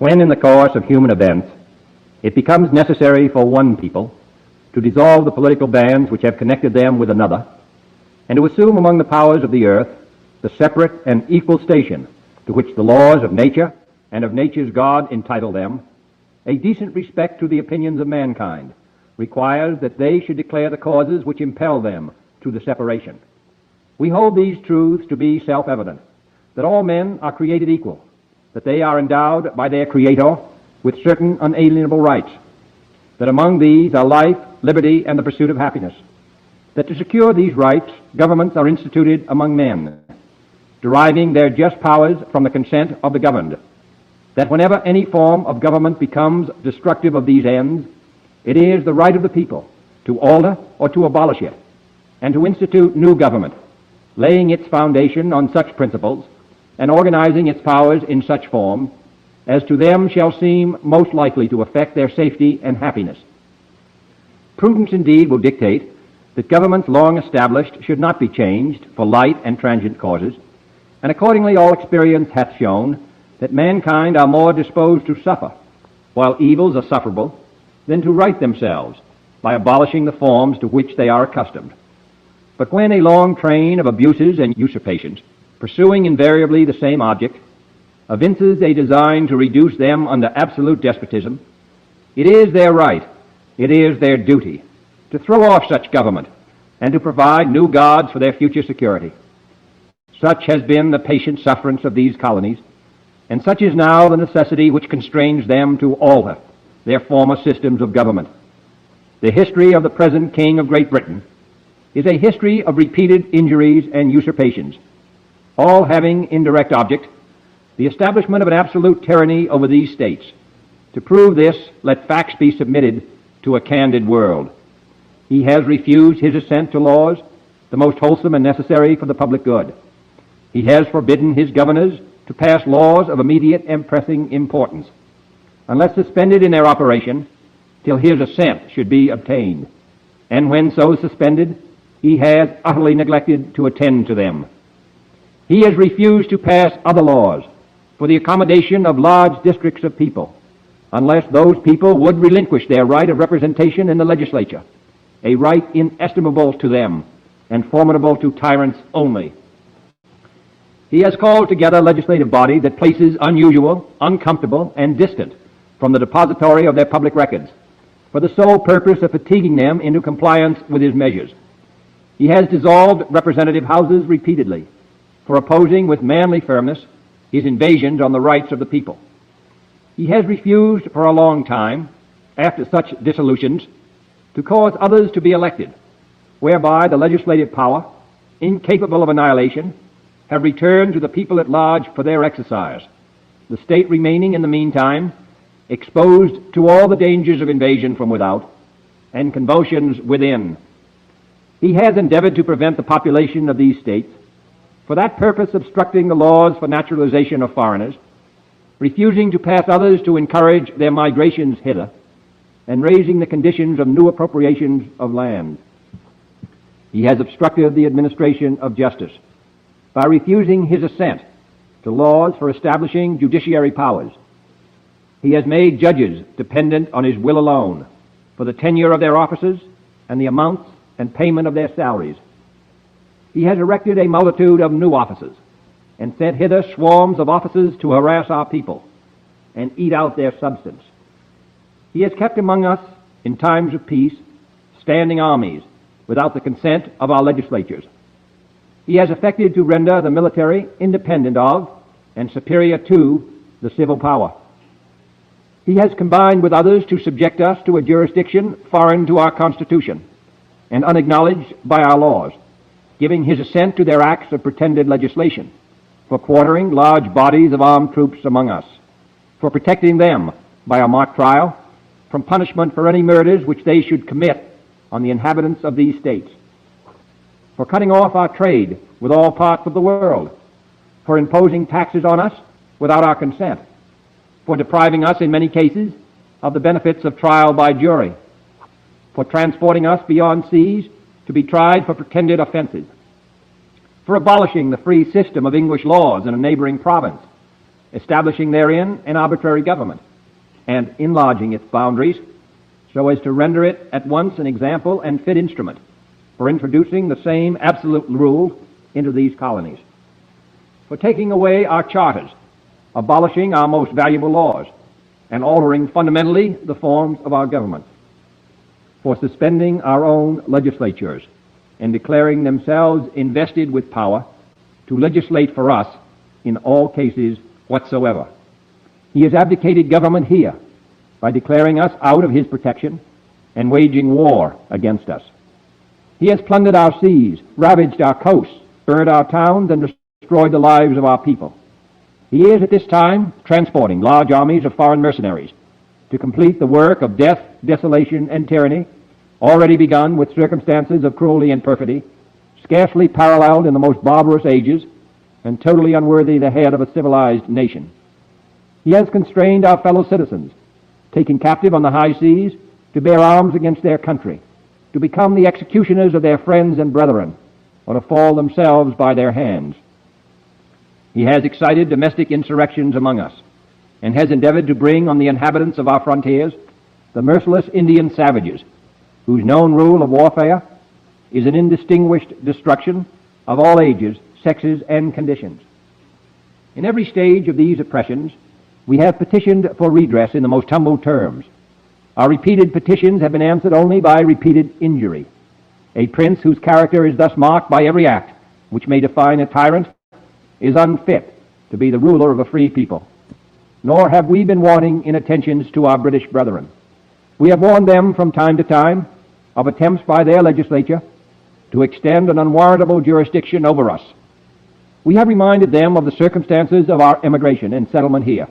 When in the course of human events it becomes necessary for one people to dissolve the political bands which have connected them with another, and to assume among the powers of the earth the separate and equal station to which the laws of nature and of nature's God entitle them, a decent respect to the opinions of mankind requires that they should declare the causes which impel them to the separation. We hold these truths to be self-evident, that all men are created equal, that they are endowed by their Creator with certain unalienable rights, that among these are life, liberty, and the pursuit of happiness, that to secure these rights, governments are instituted among men, deriving their just powers from the consent of the governed, that whenever any form of government becomes destructive of these ends, it is the right of the people to alter or to abolish it, and to institute new government, laying its foundation on such principles and organizing its powers in such form as to them shall seem most likely to affect their safety and happiness. Prudence indeed will dictate that governments long established should not be changed for light and transient causes, and accordingly all experience hath shown that mankind are more disposed to suffer, while evils are sufferable, than to right themselves by abolishing the forms to which they are accustomed. But when a long train of abuses and usurpations, pursuing invariably the same object, evinces a design to reduce them under absolute despotism, it is their right, it is their duty, to throw off such government and to provide new gods for their future security. Such has been the patient sufferance of these colonies, and such is now the necessity which constrains them to alter their former systems of government. The history of the present King of Great Britain is a history of repeated injuries and usurpations, all having indirect object the establishment of an absolute tyranny over these states. To prove this, let facts be submitted to a candid world. He has refused his assent to laws, the most wholesome and necessary for the public good. He has forbidden his governors to pass laws of immediate and pressing importance, unless suspended in their operation till his assent should be obtained. And when so suspended, he has utterly neglected to attend to them. He has refused to pass other laws for the accommodation of large districts of people, unless those people would relinquish their right of representation in the legislature, a right inestimable to them and formidable to tyrants only. He has called together a legislative body that places unusual, uncomfortable, and distant from the depository of their public records, for the sole purpose of fatiguing them into compliance with his measures. He has dissolved representative houses repeatedly for opposing with manly firmness his invasions on the rights of the people. He has refused for a long time, after such dissolutions, to cause others to be elected, whereby the legislative power, incapable of annihilation, have returned to the people at large for their exercise, the state remaining in the meantime exposed to all the dangers of invasion from without and convulsions within. He has endeavored to prevent the population of these states, for that purpose obstructing the laws for naturalization of foreigners, refusing to pass others to encourage their migrations hither, and raising the conditions of new appropriations of land. He has obstructed the administration of justice by refusing his assent to laws for establishing judiciary powers. He has made judges dependent on his will alone for the tenure of their offices and the amounts and payment of their salaries. He has erected a multitude of new offices and sent hither swarms of officers to harass our people and eat out their substance. He has kept among us, in times of peace, standing armies without the consent of our legislatures. He has effected to render the military independent of and superior to the civil power. He has combined with others to subject us to a jurisdiction foreign to our Constitution and unacknowledged by our laws, giving his assent to their acts of pretended legislation, for quartering large bodies of armed troops among us, for protecting them by a mock trial from punishment for any murders which they should commit on the inhabitants of these states, for cutting off our trade with all parts of the world, for imposing taxes on us without our consent, for depriving us in many cases of the benefits of trial by jury, for transporting us beyond seas to be tried for pretended offenses, for abolishing the free system of English laws in a neighboring province, establishing therein an arbitrary government, and enlarging its boundaries so as to render it at once an example and fit instrument for introducing the same absolute rule into these colonies, for taking away our charters, abolishing our most valuable laws, and altering fundamentally the forms of our government, for suspending our own legislatures and declaring themselves invested with power to legislate for us in all cases whatsoever. He has abdicated government here by declaring us out of his protection and waging war against us. He has plundered our seas, ravaged our coasts, burned our towns, and destroyed the lives of our people. He is at this time transporting large armies of foreign mercenaries to complete the work of death, desolation, and tyranny, already begun with circumstances of cruelty and perfidy, scarcely paralleled in the most barbarous ages, and totally unworthy the head of a civilized nation. He has constrained our fellow citizens, taken captive on the high seas, to bear arms against their country, to become the executioners of their friends and brethren, or to fall themselves by their hands. He has excited domestic insurrections among us, and has endeavored to bring on the inhabitants of our frontiers the merciless Indian savages, whose known rule of warfare is an indistinguished destruction of all ages, sexes, and conditions. In every stage of these oppressions, we have petitioned for redress in the most humble terms. Our repeated petitions have been answered only by repeated injury. A prince whose character is thus marked by every act which may define a tyrant is unfit to be the ruler of a free people. Nor have we been wanting in attentions to our British brethren. We have warned them from time to time of attempts by their legislature to extend an unwarrantable jurisdiction over us. We have reminded them of the circumstances of our emigration and settlement here.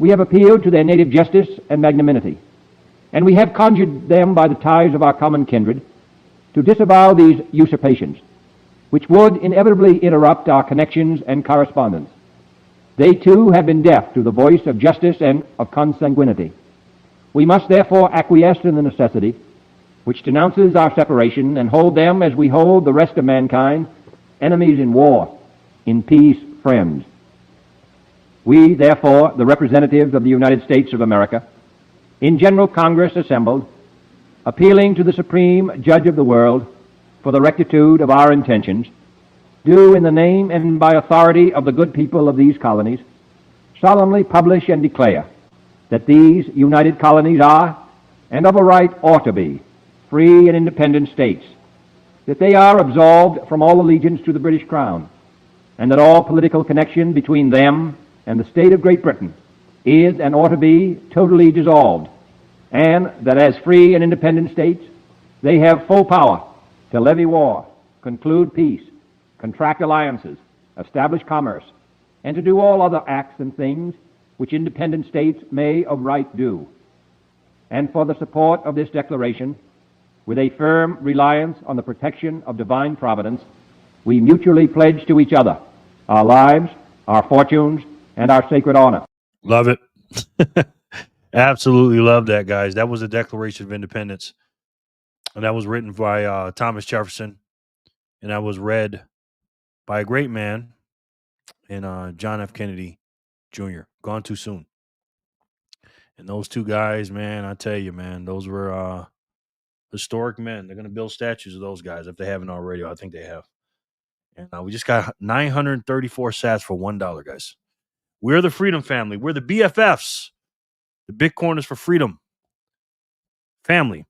We have appealed to their native justice and magnanimity, and we have conjured them by the ties of our common kindred to disavow these usurpations, which would inevitably interrupt our connections and correspondence. They too have been deaf to the voice of justice and of consanguinity. We must therefore acquiesce in the necessity which denounces our separation, and hold them as we hold the rest of mankind, enemies in war, in peace friends. We, therefore, the representatives of the United States of America, in General Congress assembled, appealing to the Supreme Judge of the world for the rectitude of our intentions, do in the name and by authority of the good people of these colonies solemnly publish and declare that these united colonies are, and of a right ought to be, free and independent states, that they are absolved from all allegiance to the British Crown, and that all political connection between them and the state of Great Britain is and ought to be totally dissolved, and that as free and independent states they have full power to levy war, conclude peace, contract alliances, establish commerce, and to do all other acts and things which independent states may of right do. And for the support of this declaration, with a firm reliance on the protection of divine providence, we mutually pledge to each other our lives, our fortunes, and our sacred honor. Love it. Absolutely love that, guys. That was the Declaration of Independence. And that was written by Thomas Jefferson. And that was read by a great man in John F. Kennedy Jr., gone too soon. And those two guys, man, I tell you, man, those were historic men. They're going to build statues of those guys if they haven't already. I think they have. And we just got 934 sats for $1, guys. We're the Freedom Family. We're the BFFs. The Bitcoiners for Freedom family.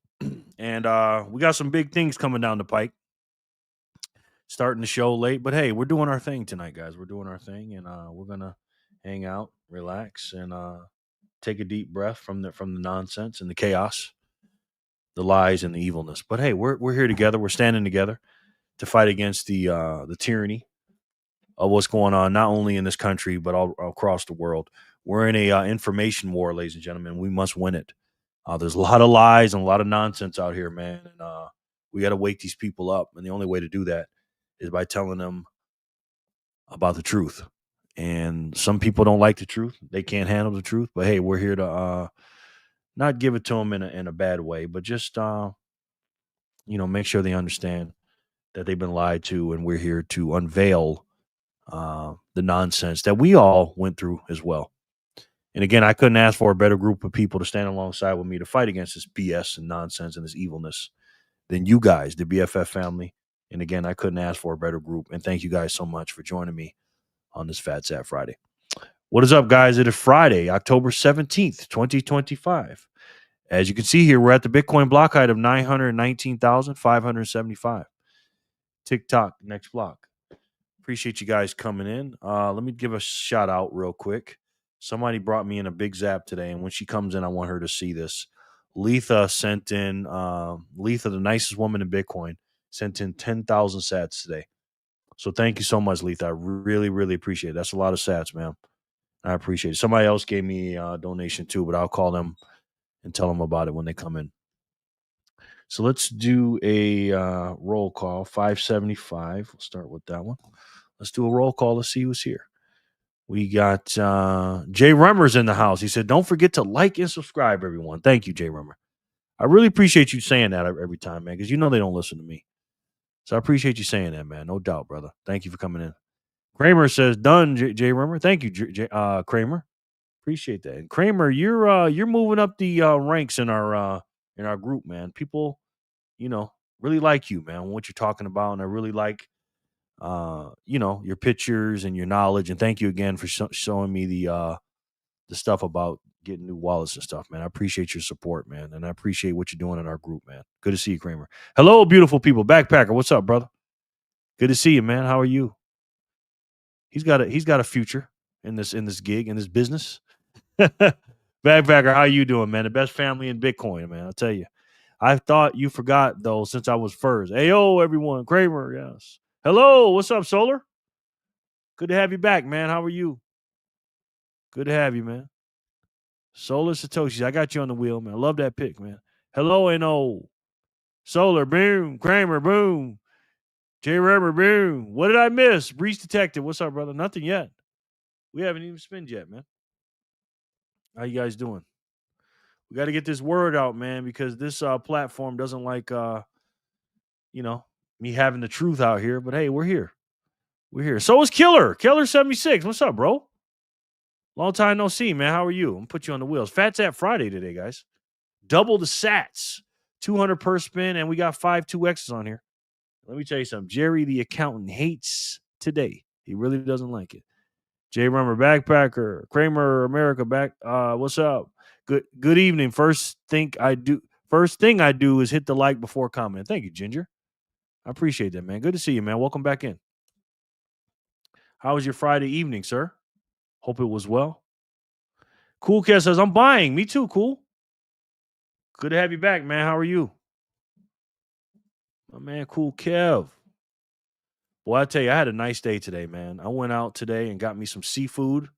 And we got some big things coming down the pike. Starting the show late, but hey, we're doing our thing tonight, guys. We're doing our thing, and we're gonna hang out, relax, and take a deep breath from the nonsense and the chaos, the lies and the evilness. But hey, we're here together. We're standing together to fight against the tyranny of what's going on, not only in this country but all across the world. We're in a information war, ladies and gentlemen. We must win it. There's a lot of lies and a lot of nonsense out here, man. And we got to wake these people up. And the only way to do that is by telling them about the truth. And some people don't like the truth. They can't handle the truth. But hey, we're here to not give it to them in a bad way, but just, make sure they understand that they've been lied to. And we're here to unveil the nonsense that we all went through as well. And again, I couldn't ask for a better group of people to stand alongside with me to fight against this BS and nonsense and this evilness than you guys, the BFF family. And again, I couldn't ask for a better group. And thank you guys so much for joining me on this Phat Zap Friday. What is up, guys? It is Friday, October 17th, 2025. As you can see here, we're at the Bitcoin block height of 919,575. TikTok, next block. Appreciate you guys coming in. Let me give a shout out real quick. Somebody brought me in a big zap today, and when she comes in, I want her to see this. Letha sent in, Letha, the nicest woman in Bitcoin, sent in 10,000 sats today. So thank you so much, Letha. I really, really appreciate it. That's a lot of sats, man. I appreciate it. Somebody else gave me a donation too, but I'll call them and tell them about it when they come in. So let's do a roll call. 575. We'll start with that one. Let's do a roll call. Let's see who's here. We got Jay Rummer's in the house. He said, don't forget to like and subscribe, everyone. Thank you, Jay Rummer. I really appreciate you saying that every time, man, because you know they don't listen to me. So I appreciate you saying that, man. No doubt, brother. Thank you for coming in. Kramer says, done, Jay Rummer. Thank you, Kramer. Appreciate that. And Kramer, you're moving up the ranks in our group, man. People, really like you, man, what you're talking about. And I really like your pictures and your knowledge. And thank you again for showing me the stuff about getting new wallets and stuff, man. I appreciate your support, man. And I appreciate what you're doing in our group, man. Good to see you, Kramer. Hello, beautiful people. Backpacker, what's up, brother? Good to see you, man. How are you? He's got a future in this gig, in this business. Backpacker, how you doing, man? The best family in Bitcoin, man. I'll tell you. I thought you forgot, though, since I was first. Hey, yo, everyone. Kramer, yes. Hello, what's up, Solar? Good to have you back, man. How are you? Good to have you, man. Solar Satoshi, I got you on the wheel, man. I love that pick, man. Hello, NO. Solar, boom. Kramer, boom. J. Rubber, boom. What did I miss? Breach Detective, what's up, brother? Nothing yet. We haven't even spinned yet, man. How you guys doing? We got to get this word out, man, because this platform doesn't like, me having the truth out here. But hey, we're here. We're here. So is Killer. Killer76. What's up, bro? Long time no see, man. How are you? I'm going to put you on the wheels. Phat Zap Friday today, guys. Double the sats. 200 per spin, and we got 5 2Xs on here. Let me tell you something. Jerry, the accountant, hates today. He really doesn't like it. Jay Rummer, Backpacker. Kramer, America, back. What's up? Good evening. First thing I do is hit the like before comment. Thank you, Ginger. I appreciate that, man. Good to see you, man. Welcome back in. How was your Friday evening, sir? Hope it was well. Cool Kev says, I'm buying. Me too, Cool. Good to have you back, man. How are you? My man, Cool Kev. Well, I tell you, I had a nice day today, man. I went out today and got me some seafood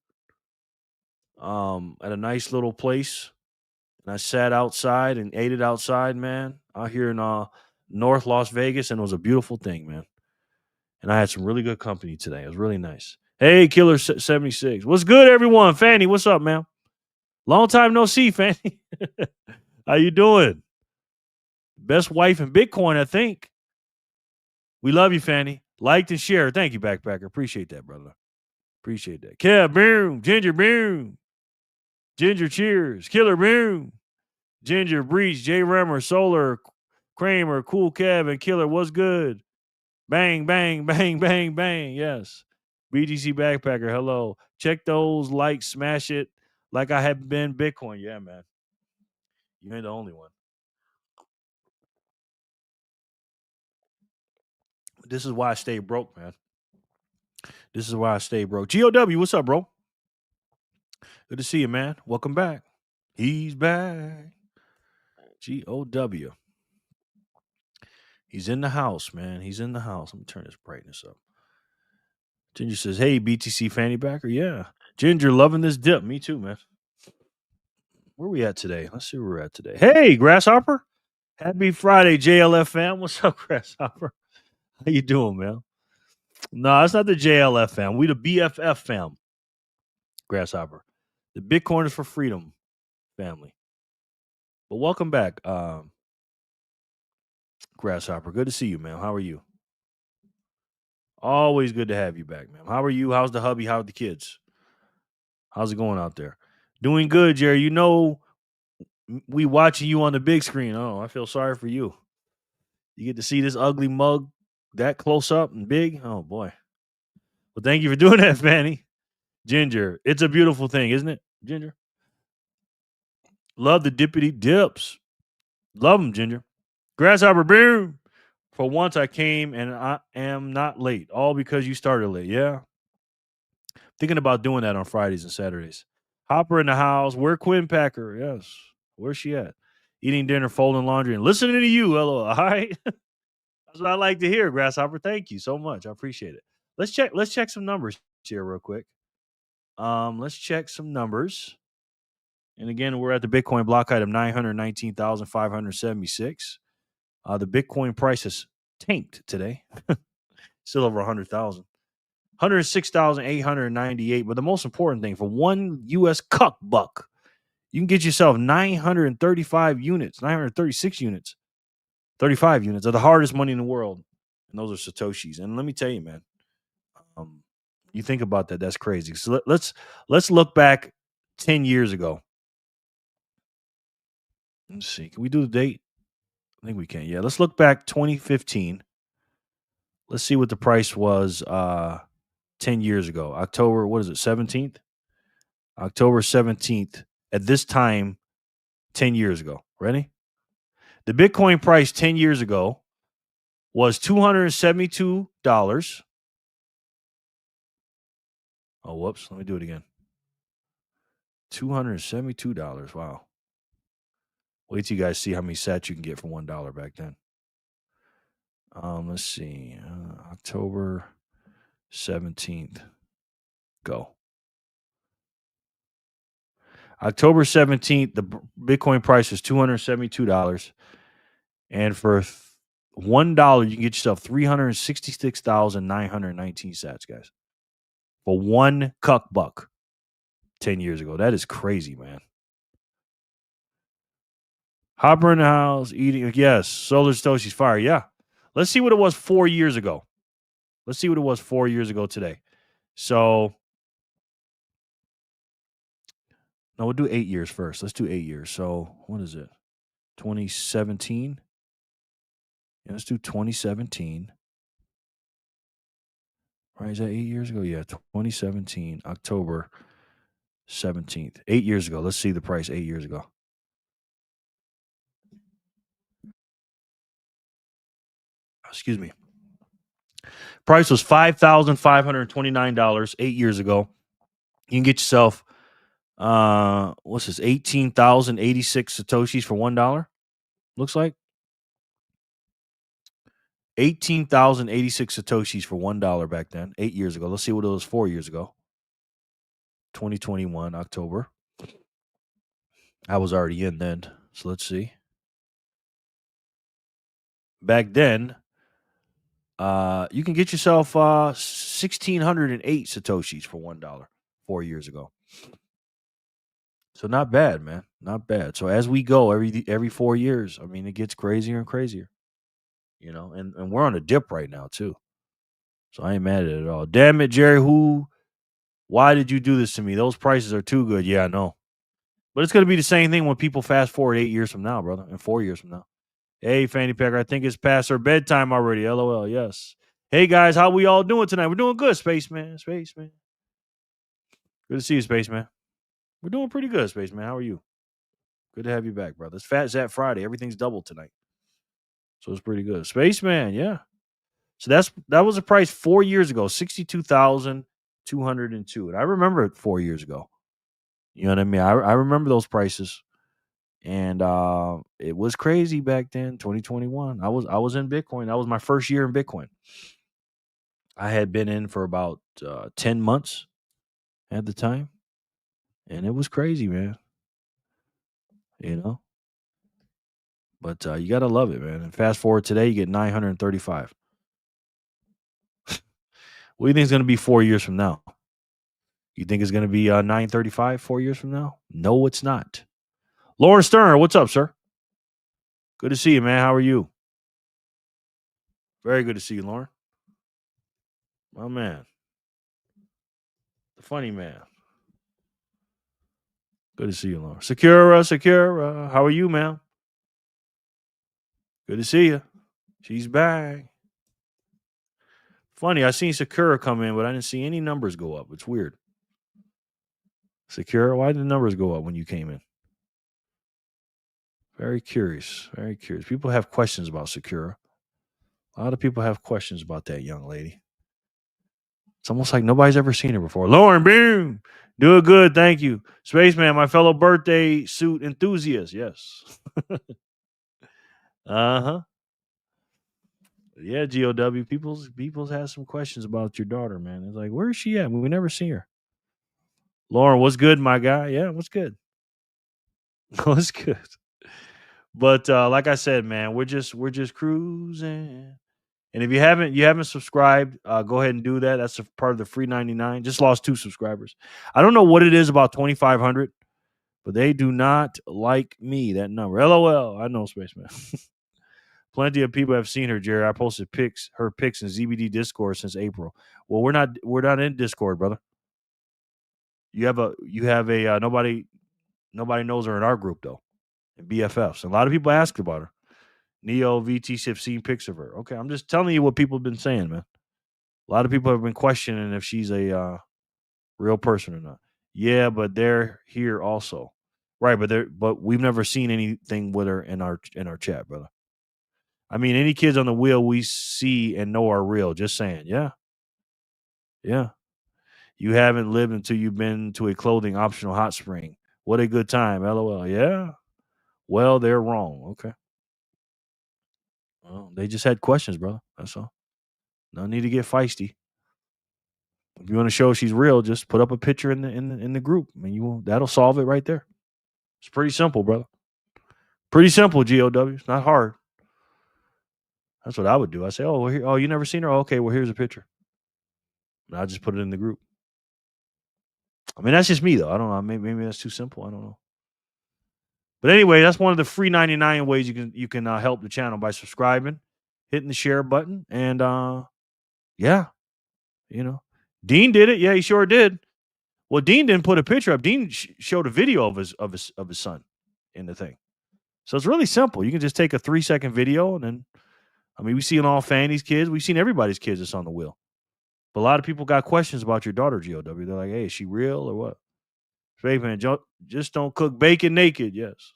at a nice little place. And I sat outside and ate it outside, man, out here in North Las Vegas, and it was a beautiful thing, man. And I had some really good company today. It was really nice. Hey, Killer 76. What's good, everyone? Fanny, what's up, man? Long time no see, Fanny. How you doing? Best wife in Bitcoin, I think. We love you, Fanny. Liked and shared. Thank you, Backpacker. Appreciate that, brother. Appreciate that. Kev, boom. Ginger, boom. Ginger, cheers. Killer, boom. Ginger, Breach, J. Remmer, Solar, Kramer, Cool Kev, and Killer. What's good? Bang, bang, bang, bang, bang. Yes. BTC Backpacker, hello. Check those likes, smash it like I have been Bitcoin. Yeah, man. You ain't the only one. This is why I stay broke, man. This is why I stay broke. GOW, what's up, bro? Good to see you, man. Welcome back. He's back. GOW. He's in the house, man. He's in the house. Let me turn this brightness up. Ginger says, hey, BTC Fanny Backer. Yeah. Ginger, loving this dip. Me too, man. Where we at today? Let's see where we're at today. Hey, Grasshopper. Happy Friday, JLF fam. What's up, Grasshopper? How you doing, man? No, it's not the JLF fam. We the BFF fam. Grasshopper. The Bitcoiners for Freedom family. But welcome back, Grasshopper. Good to see you, man. How are you? Always good to have you back, man. How are you? How's the hubby? How are the kids? How's it going out there? Doing good, Jerry. You know, we watching you on the big screen. Oh, I feel sorry for you. You get to see this ugly mug that close up and big. Oh boy. Well, thank you for doing that, Fanny. Ginger, it's a beautiful thing, isn't it, Ginger? Love the dippity dips. Love them, Ginger. Grasshopper boom. For once, I came and I am not late. All because you started late. Yeah. Thinking about doing that on Fridays and Saturdays. Hopper in the house. Where Quinn Packer? Yes. Where's she at? Eating dinner, folding laundry, and listening to you. Hello. All right. That's what I like to hear, Grasshopper. Thank you so much. I appreciate it. Let's check some numbers here real quick. Let's check some numbers. And again, we're at the Bitcoin block item 919,576. The Bitcoin price has tanked today. Still over 100,000. 106,898. But the most important thing, for one US cuck buck, you can get yourself 935 units, 936 units, 35 units of the hardest money in the world. And those are Satoshis. And let me tell you, man, you think about that, that's crazy. So let's look back 10 years ago. Let's see. Can we do the date? I think we can. Yeah. Let's look back 2015. Let's see what the price was 10 years ago. October, what is it, 17th? October 17th. At this time, 10 years ago. Ready? The Bitcoin price 10 years ago was $272. Oh, whoops. Let me do it again. $272. Wow. Wait till you guys see how many sats you can get for $1 back then. Let's see. October 17th. Go. October 17th, the Bitcoin price was $272. And for $1, you can get yourself 366,919 sats, guys. For one cuck buck 10 years ago. That is crazy, man. Hopper in the house, eating. Yes, Solar Satoshi's fire. Yeah. Let's see what it was 4 years ago. Let's see what it was 4 years ago today. So, no, we'll do 8 years first. Let's do 8 years. So, what is it? 2017? Yeah, let's do 2017. Right, is that 8 years ago? Yeah, 2017, October 17th. 8 years ago. Let's see the price 8 years ago. Excuse me. Price was $5,529 8 years ago. You can get yourself what's this? 18,086 Satoshis for $1. Looks like 18,086 Satoshis for $1 back then, 8 years ago. Let's see what it was 4 years ago. 2021, October. I was already in then. So let's see. Back then, you can get yourself 1,608 Satoshis for $1 4 years ago. So not bad, man. Not bad. So as we go every 4 years, I mean, it gets crazier and crazier. You know, and we're on a dip right now too. So I ain't mad at it at all. Damn it, Jerry, why did you do this to me? Those prices are too good. Yeah, I know. But it's gonna be the same thing when people fast forward 8 years from now, brother, and 4 years from now. Hey, Fanny Packer, I think it's past our bedtime already. LOL, yes. Hey guys, how we all doing tonight? We're doing good, Spaceman. Spaceman. Good to see you, Spaceman. We're doing pretty good, Spaceman. How are you? Good to have you back, brother. It's Phat Zap Friday. Everything's double tonight. So it's pretty good. Spaceman, yeah. So that was a price 4 years ago, 62,202. And I remember it 4 years ago. You know what I mean? I remember those prices. And it was crazy back then, 2021. I was in Bitcoin. That was my first year in Bitcoin. I had been in for about 10 months at the time. And it was crazy, man. You know? But you got to love it, man. And fast forward today, you get 935. What do you think is going to be 4 years from now? You think it's going to be 935 4 years from now? No, it's not. Lauren Stern, what's up, sir? Good to see you, man. How are you? Very good to see you, Lauren. My man. The funny man. Good to see you, Lauren. Secura. How are you, ma'am? Good to see you. She's back. Funny, I seen Sakura come in, but I didn't see any numbers go up. It's weird. Sakura, why did the numbers go up when you came in? Very curious. Very curious. People have questions about Sakura. A lot of people have questions about that young lady. It's almost like nobody's ever seen her before. Lauren, boom. Doing good, thank you. Spaceman, my fellow birthday suit enthusiast. Yes. Uh-huh. Yeah, GOW. People's has some questions about your daughter, man. It's like, where is she at? We never see her. Lauren, what's good, my guy? Yeah, what's good? What's good? But like I said, man, we're just cruising. And if you haven't subscribed, go ahead and do that. That's a part of the free 99. Just lost 2 subscribers. I don't know what it is about 2,500, but they do not like me. That number. LOL. I know, Spaceman. Plenty of people have seen her, Jerry. I posted her pics in ZBD Discord since April. Well, we're not in Discord, brother. You have a nobody knows her in our group though, in BFFs. And a lot of people ask about her. Neo VT have seen pics of her. Okay, I'm just telling you what people have been saying, man. A lot of people have been questioning if she's a real person or not. Yeah, but they're here also, right? But we've never seen anything with her in our chat, brother. I mean, any kids on the wheel we see and know are real. Just saying, yeah. You haven't lived until you've been to a clothing optional hot spring. What a good time, LOL. Yeah. Well, they're wrong. Okay. Well, they just had questions, brother. That's all. No need to get feisty. If you want to show she's real, just put up a picture in the group. I mean, that'll solve it right there. It's pretty simple, brother. Pretty simple, GOW. It's not hard. That's what I would do. I say, oh, you never seen her? Oh, okay, well, here's a picture. And I just put it in the group. I mean, that's just me, though. I don't know. Maybe that's too simple. I don't know. But anyway, that's one of the free 99 ways you can help the channel by subscribing, hitting the share button, and yeah, Dean did it. Yeah, he sure did. Well, Dean didn't put a picture up. Dean showed a video of his son in the thing. So it's really simple. You can just take a 3-second video, and then, I mean, we've seen all Fanny's kids. We've seen everybody's kids that's on the wheel. But a lot of people got questions about your daughter, GOW. They're like, hey, is she real or what? Man, just don't cook bacon naked. Yes.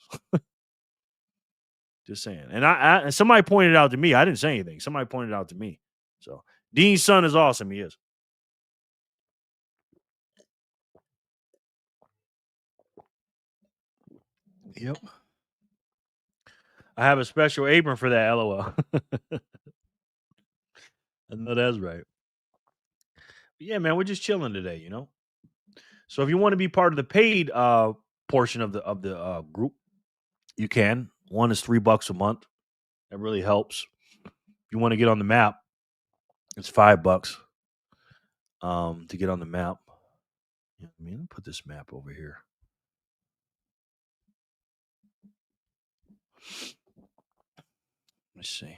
Just saying. And somebody pointed out to me. I didn't say anything. Somebody pointed out to me. So Dean's son is awesome. He is. Yep. I have a special apron for that, LOL. I know that's right. But yeah, man, we're just chilling today, So if you want to be part of the paid portion of the group, you can. One is $3 a month. That really helps. If you want to get on the map, it's $5 to get on the map. Yeah, let me put this map over here. Let me see.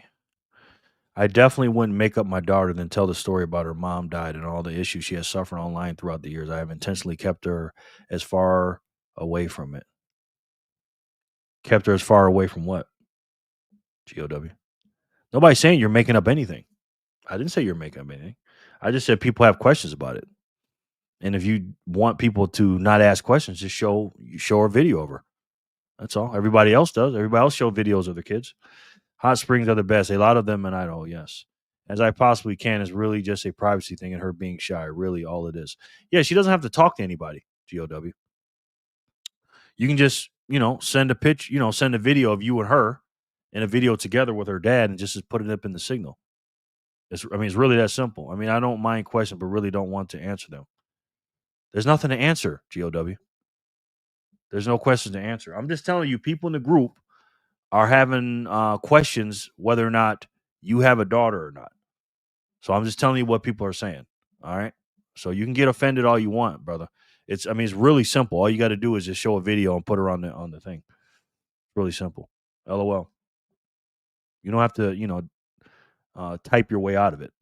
I definitely wouldn't make up my daughter than tell the story about her mom died and all the issues she has suffered online throughout the years. I have intentionally kept her as far away from it. Kept her as far away from what? GOW. Nobody's saying you're making up anything. I didn't say you're making up anything. I just said people have questions about it. And if you want people to not ask questions, just show a video of her. That's all. Everybody else does. Everybody else show videos of their kids. Hot springs are the best. A lot of them in Idaho, yes. As I possibly can is really just a privacy thing and her being shy. Really all it is. Yeah, she doesn't have to talk to anybody, GOW. You can just, send a pitch, send a video of you and her and a video together with her dad and just put it up in the signal. It's really that simple. I mean, I don't mind questions, but really don't want to answer them. There's nothing to answer, GOW. There's no questions to answer. I'm just telling you, people in the group are having questions whether or not you have a daughter or not. So I'm just telling you what people are saying. All right. So you can get offended all you want, brother. It's really simple. All you got to do is just show a video and put her on the thing. It's really simple. LOL. You don't have to, type your way out of it.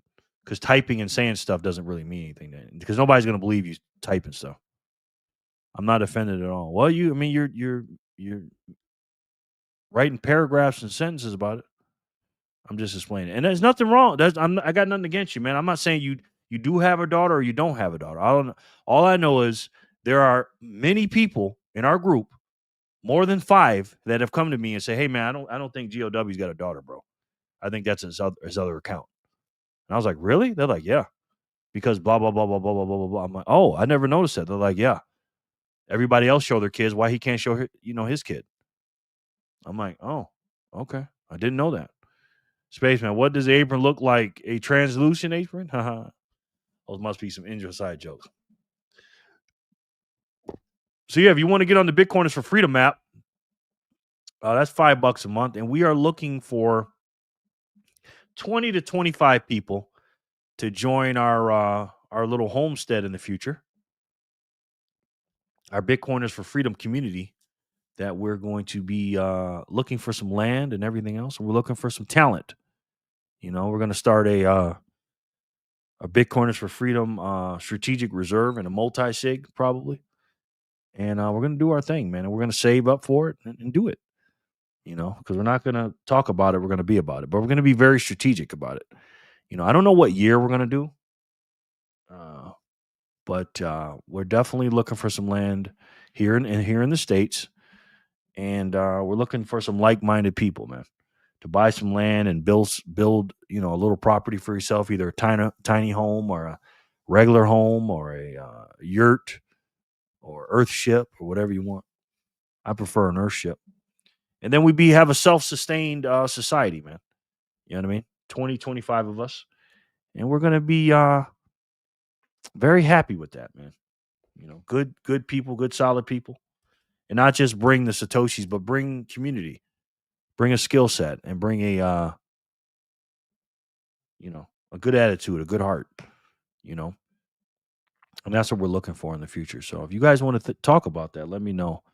because typing and saying stuff doesn't really mean anything then, because nobody's going to believe you typing stuff. I'm not offended at all. Well, you're writing paragraphs and sentences about it. I'm just explaining, and there's nothing wrong. I got nothing against you, man. I'm not saying you do have a daughter or you don't have a daughter. I don't know. All I know is there are many people in our group, more than 5, that have come to me and say, "Hey, man, I don't think GOW's got a daughter, bro. I think that's his other account." And I was like, "Really?" They're like, "Yeah," because blah blah blah blah blah blah blah blah blah. I'm like, "Oh, I never noticed that." They're like, "Yeah." Everybody else show their kids. Why he can't show his kid? I'm like, "Oh, okay. I didn't know that." Spaceman, what does the apron look like? A translucent apron? Haha. Those must be some inside jokes. So yeah, if you want to get on the Bitcoiners for Freedom app, that's $5 a month, and we are looking for 20 to 25 people to join our little homestead in the future, our Bitcoiners for Freedom community. That we're going to be looking for some land and everything else, and we're looking for some talent. We're going to start a Bitcoiners for Freedom strategic reserve and a multi-sig probably. And we're going to do our thing, man. And we're going to save up for it and do it, because we're not going to talk about it. We're going to be about it, but we're going to be very strategic about it. I don't know what year we're going to do, but we're definitely looking for some land here in the States. And we're looking for some like-minded people, man, to buy some land and build, a little property for yourself, either a tiny home or a regular home or a yurt or earth ship or whatever you want. I prefer an earth ship. And then we have a self-sustained society, man. You know what I mean? 20, 25 of us. And we're going to be very happy with that, man. Good people, good solid people. And not just bring the Satoshis, but bring community. Bring a skill set and bring a good attitude, a good heart, and that's what we're looking for in the future. So if you guys want to talk about that, let me know.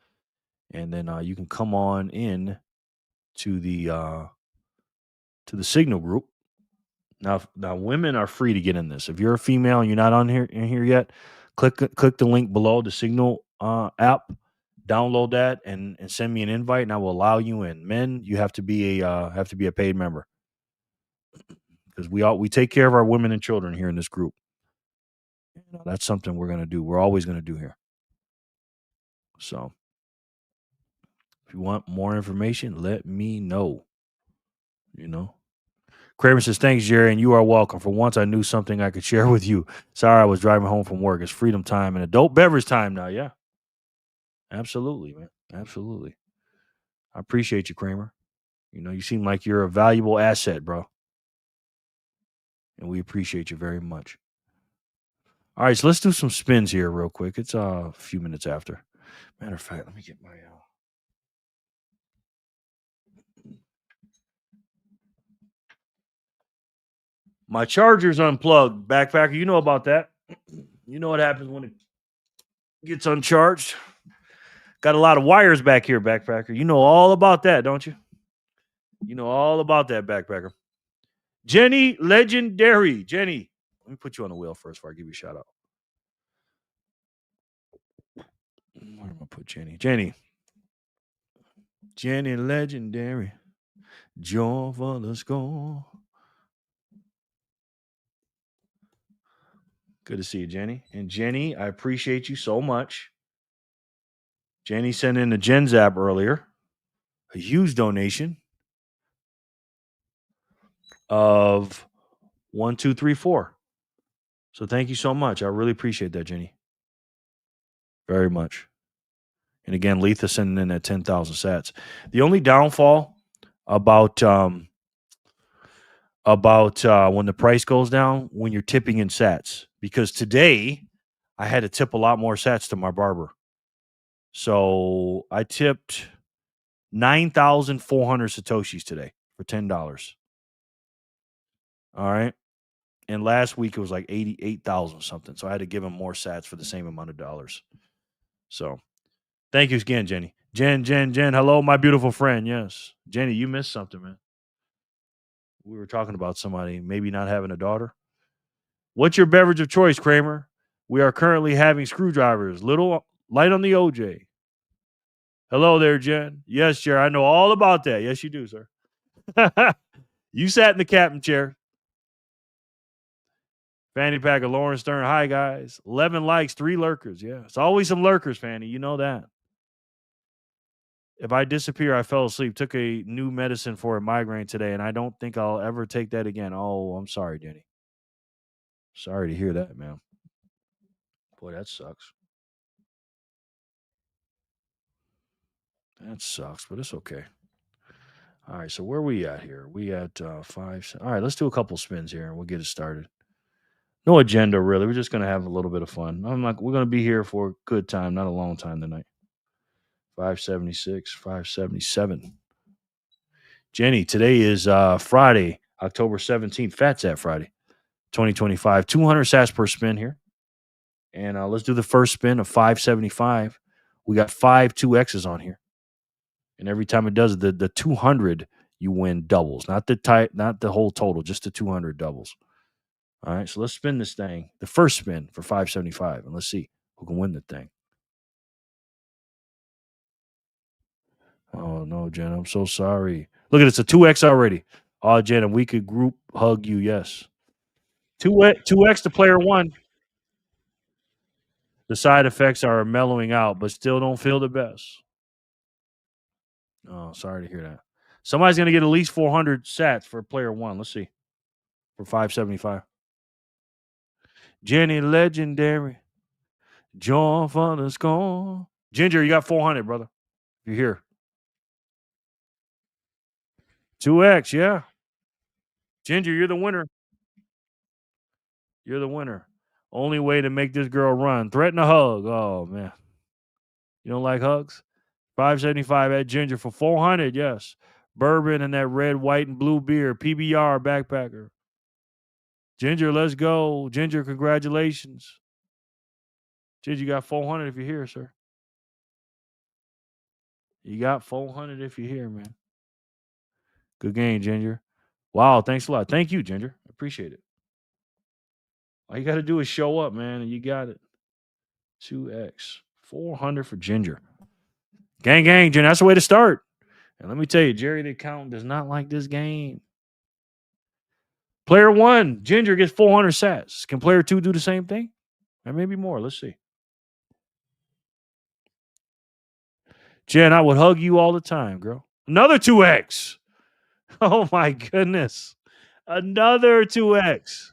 And then you can come on in to the Signal group. Now, women are free to get in this. If you're a female and you're not in here yet, click the link below, the Signal app. Download that and send me an invite, and I will allow you in. Men, you have to be a paid member, because we take care of our women and children here in this group. That's something we're going to do. We're always going to do here. So if you want more information, let me know. Kramer says, thanks, Jerry, and you are welcome. For once, I knew something I could share with you. Sorry, I was driving home from work. It's freedom time and adult beverage time now. Yeah, absolutely, man. Absolutely. I appreciate you, Kramer. You seem like you're a valuable asset, bro. And we appreciate you very much. All right, so let's do some spins here real quick. It's a few minutes after. Matter of fact, let me get my charger's unplugged, backpacker. You know about that. You know what happens when it gets uncharged. Got a lot of wires back here, backpacker. You know all about that, don't you? You know all about that, backpacker. Jenny Legendary. Jenny, let me put you on the wheel first before I give you a shout out. Where am I put Jenny? Jenny Legendary. Joy for the score. Good to see you, Jenny. And Jenny, I appreciate you so much. Jenny sent in the Gen Zap earlier. A huge donation of 1, 2, 3, 4. So thank you so much. I really appreciate that, Jenny. Very much. And again, Letha sending in at 10,000 sats. The only downfall about when the price goes down, when you're tipping in sats, because today I had to tip a lot more sats to my barber. So I tipped 9,400 Satoshis today for $10. All right. And last week it was like 88,000 something. So I had to give him more sats for the same amount of dollars. So thank you again, Jenny. Jen. Hello, my beautiful friend. Yes. Jenny, you missed something, man. We were talking about somebody maybe not having a daughter. What's your beverage of choice, Kramer? We are currently having screwdrivers. Little light on the OJ. Hello there, Jen. Yes, Chair. I know all about that. Yes, you do, sir. You sat in the captain chair. Fanny Pack of Lauren Stern. Hi, guys. 11 likes, 3 lurkers. Yeah, it's always some lurkers, Fanny. You know that. If I disappear, I fell asleep. Took a new medicine for a migraine today, and I don't think I'll ever take that again. Oh, I'm sorry, Denny. Sorry to hear that, man. Boy, that sucks. That sucks, but it's okay. All right, so where are we at here? We at 5. All right, let's do a couple spins here, and we'll get it started. No agenda, really. We're just gonna have a little bit of fun. We're gonna be here for a good time, not a long time tonight. 576, 577. Jenny, today is Friday, October 17th, Phat Zap Friday, 2025. 200 sats per spin here. And let's do the first spin of 575. We got 5 2Xs on here. And every time it does the 200, you win doubles. Not the whole total, just the 200 doubles. All right, so let's spin this thing. The first spin for 575. And let's see who can win the thing. Oh, no, Jen, I'm so sorry. Look at it, it's a 2X already. Oh, Jen, we could group hug you, yes. 2X to player 1. The side effects are mellowing out, but still don't feel the best. Oh, sorry to hear that. Somebody's going to get at least 400 sats for player 1. Let's see. For 575. Jenny Legendary. John for the score. Ginger, you got 400, brother. You're here. 2X, yeah. Ginger, you're the winner. You're the winner. Only way to make this girl run. Threaten a hug. Oh, man. You don't like hugs? 575 at Ginger for 400, yes. Bourbon and that red, white, and blue beer. PBR backpacker. Ginger, let's go. Ginger, congratulations. Ginger, you got 400 if you're here, sir. You got 400 if you're here, man. Good game, Ginger. Wow, thanks a lot. Thank you, Ginger. Appreciate it. All you got to do is show up, man, and you got it. 2X. 400 for Ginger. Gang, Ginger. That's the way to start. And let me tell you, Jerry the accountant does not like this game. Player 1, Ginger gets 400 sats. Can player 2 do the same thing? Or maybe more. Let's see. Jen, I would hug you all the time, girl. Another 2X. Oh, my goodness. Another 2X.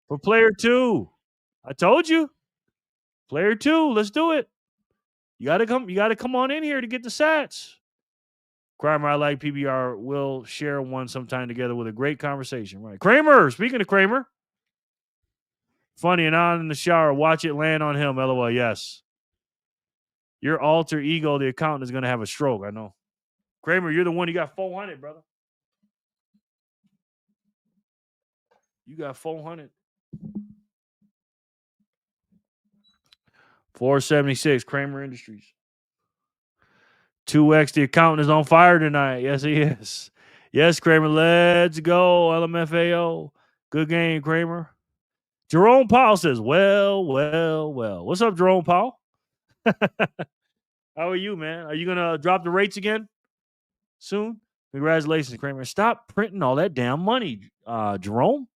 For player 2. I told you. Player 2, let's do it. You gotta come on in here to get the sats. Kramer, I like PBR. We'll share one sometime together with a great conversation. Right. Kramer, speaking of Kramer. Funny and on in the shower. Watch it land on him. LOL. Yes. Your alter ego, the accountant, is gonna have a stroke. I know. Kramer, you're the one. You got 400, brother. You got 400. 476, Kramer Industries. 2X, the accountant is on fire tonight. Yes, he is. Yes, Kramer, let's go. LMFAO. Good game, Kramer. Jerome Powell says, well. What's up, Jerome Powell? How are you, man? Are you going to drop the rates again soon? Congratulations, Kramer. Stop printing all that damn money, Jerome.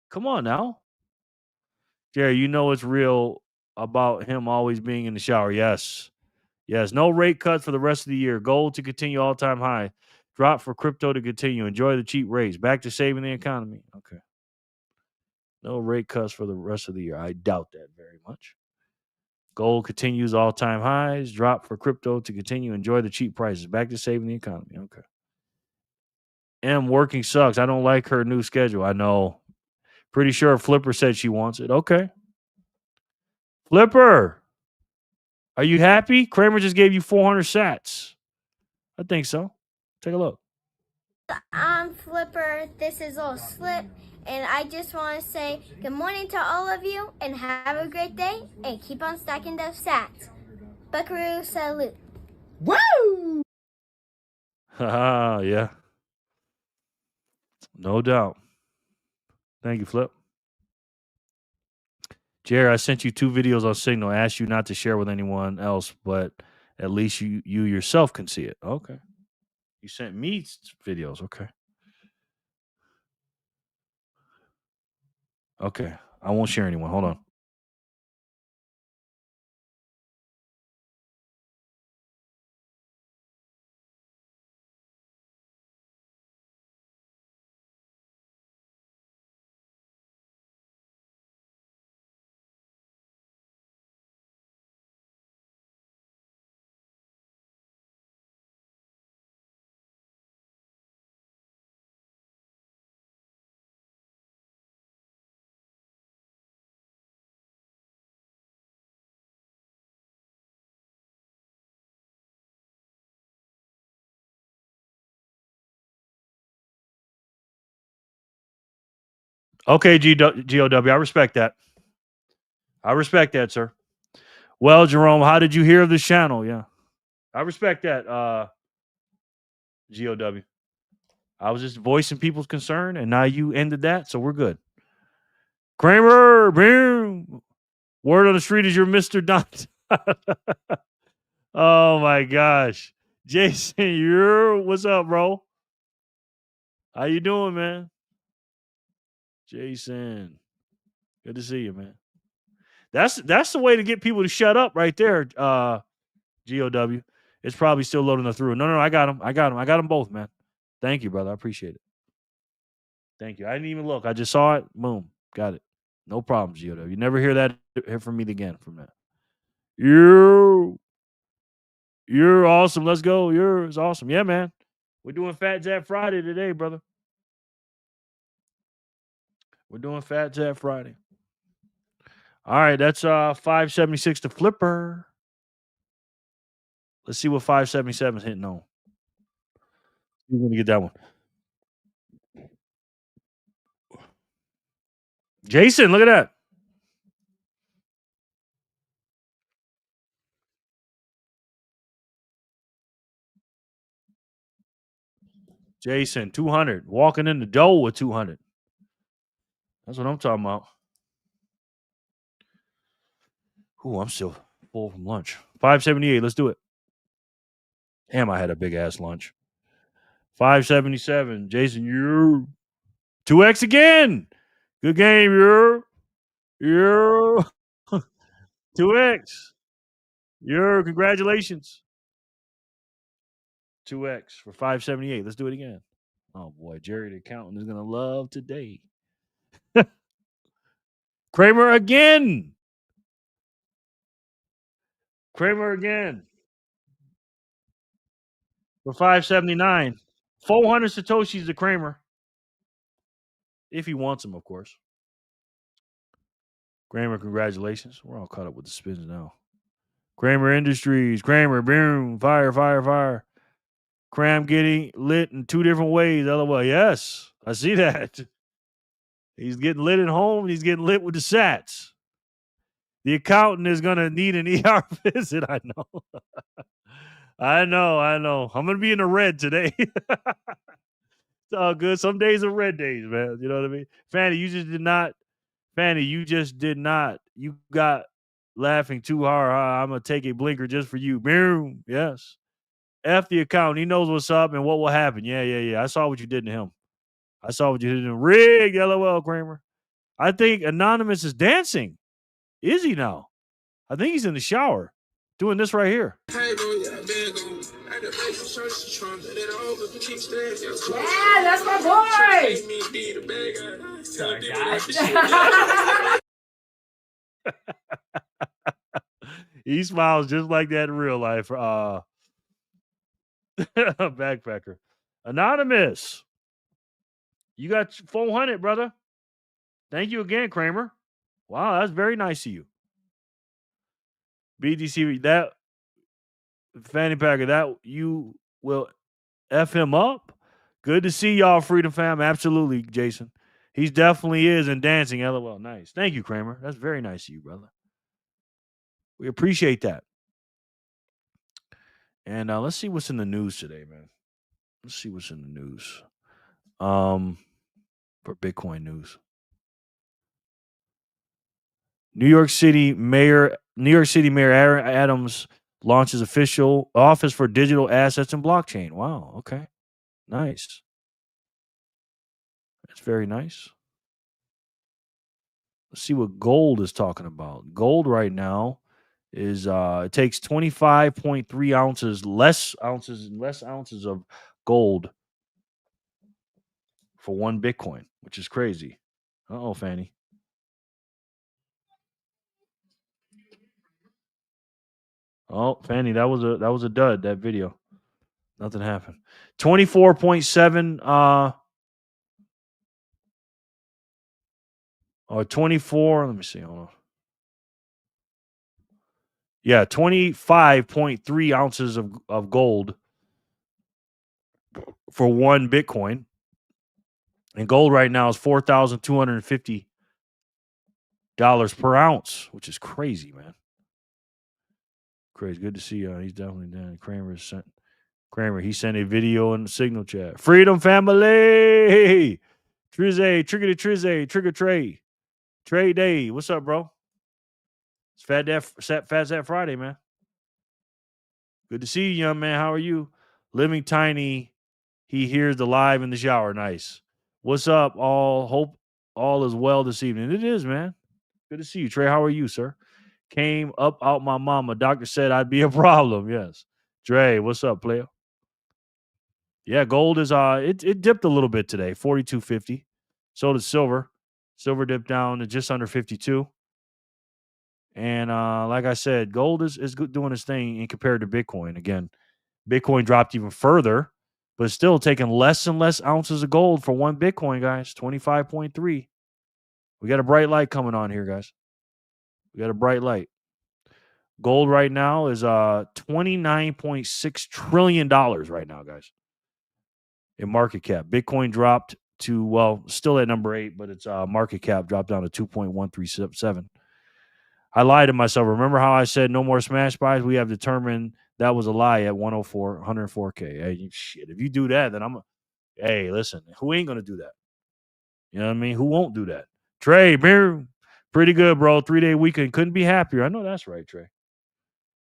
Come on now. Jerry, you know it's real about him always being in the shower. Yes. No rate cuts for the rest of the year. Gold to continue all-time high. Drop for crypto to continue. Enjoy the cheap rates. Back to saving the economy. Okay. No rate cuts for the rest of the year. I doubt that very much. Gold continues all-time highs. Drop for crypto to continue. Enjoy the cheap prices. Back to saving the economy. Okay. M, working sucks. I don't like her new schedule. I know. Pretty sure Flipper said she wants it. Okay. Flipper, are you happy? Kramer just gave you 400 sats. I think so. Take a look. I'm Flipper. This is Old Slip. And I just want to say good morning to all of you and have a great day and keep on stacking those sats. Buckaroo salute. Woo! Haha, yeah. No doubt. Thank you, Flip. Jerry, I sent you 2 videos on Signal. I asked you not to share with anyone else, but at least you yourself can see it. Okay. You sent me videos. Okay. Okay. I won't share anyone. Hold on. Okay, GOW. I respect that. I respect that, sir. Well, Jerome, how did you hear of this channel? Yeah. I respect that, GOW. I was just voicing people's concern, and now you ended that, so we're good. Kramer, boom. Word on the street is you're Mr. Dante. Oh my gosh. Jason, what's up, bro? How you doing, man? Jason. Good to see you, man. That's the way to get people to shut up right there, GOW. It's probably still loading through. No, I got them. I got them both, man. Thank you, brother. I appreciate it. Thank you. I didn't even look. I just saw it. Boom. Got it. No problem, GOW. You never hear from me again from that. You're awesome. Let's go. It's awesome. Yeah, man. We're doing Phat Zap Friday today, brother. We're doing Phat Zap Friday. All right, that's 576 to Flipper. Let's see what 577 is hitting on. We're going to get that one. Jason, look at that. Jason, 200. Walking in the door with 200. That's what I'm talking about. Ooh, I'm still full from lunch. 578. Let's do it. Damn, I had a big ass lunch. 577. Jason, you 2x again. Good game, you 2x. Congratulations. 2x for 578. Let's do it again. Oh boy, Jerry the accountant is gonna love today. Kramer again. Kramer again. For 579. 400 Satoshis to Kramer. If he wants them, of course. Kramer, congratulations. We're all caught up with the spins now. Kramer Industries. Kramer, boom. Fire. Cram getting lit in 2 different ways. LOL. Yes, I see that. He's getting lit at home and he's getting lit with the sats. The accountant is going to need an ER visit. I know. I know. I'm going to be in the red today. It's all good. Some days are red days, man. You know what I mean? Fanny, you just did not. You got laughing too hard. I'm going to take a blinker just for you. Boom. Yes. F the accountant. He knows what's up and what will happen. Yeah. I saw what you did to him. I saw what you did to him. Rig, LOL, Kramer. I think Anonymous is dancing. Is he now? I think he's in the shower doing this right here. Yeah, that's my boy. He smiles just like that in real life. Backpacker. Anonymous. You got 400, brother. Thank you again, Kramer. Wow, that's very nice of you. BTC, that Fanny Packer, that you will F him up. Good to see y'all, Freedom Fam. Absolutely, Jason. He definitely is and dancing. LOL. Nice. Thank you, Kramer. That's very nice of you, brother. We appreciate that. And let's see what's in the news today, man. Let's see what's in the news. For Bitcoin news. New York City Mayor Aaron Adams launches official office for digital assets and blockchain. Wow. Okay. Nice. That's very nice. Let's see what gold is talking about. Gold right now is it takes 25.3 less ounces of gold for one Bitcoin, which is crazy. Uh-oh, Fanny. Oh, Fanny, that was a dud, that video. Nothing happened. 24.7 or 24, let me see, hold on. Yeah, 25.3 ounces of gold for one Bitcoin. And gold right now is $4,250 per ounce, which is crazy, man. Crazy. Good to see he's definitely down. Kramer, he sent a video in the signal chat. Freedom family. Trizzy, Trigger to Trizzy, Trigger Trey. Trey Day. What's up, bro? It's Fat Zap Friday, man. Good to see you, young man. How are you? Living Tiny. He hears the live in the shower. Nice. What's up, all? Hope all is well this evening. It is, man. Good to see you, Trey. How are you, sir? Came up out my mama. Doctor said I'd be a problem. Yes. Dre, what's up, player? Yeah, gold is it dipped a little bit today, 42.50. So did silver. Silver dipped down to just under 52. And like I said, gold is doing its thing in compared to Bitcoin. Again, Bitcoin dropped even further, but still taking less and less ounces of gold for one Bitcoin, guys. 25.3. We got a bright light coming on here, guys. We got a bright light. Gold right now is $29.6 trillion right now, guys, in market cap. Bitcoin dropped to, well, still at number 8, but its market cap dropped down to 2.137. I lied to myself. Remember how I said no more smash buys? We have determined that was a lie at 104K. Hey, shit, if you do that, then hey, listen, who ain't going to do that? You know what I mean? Who won't do that? Trey, pretty good, bro. 3-day weekend. Couldn't be happier. I know that's right, Trey.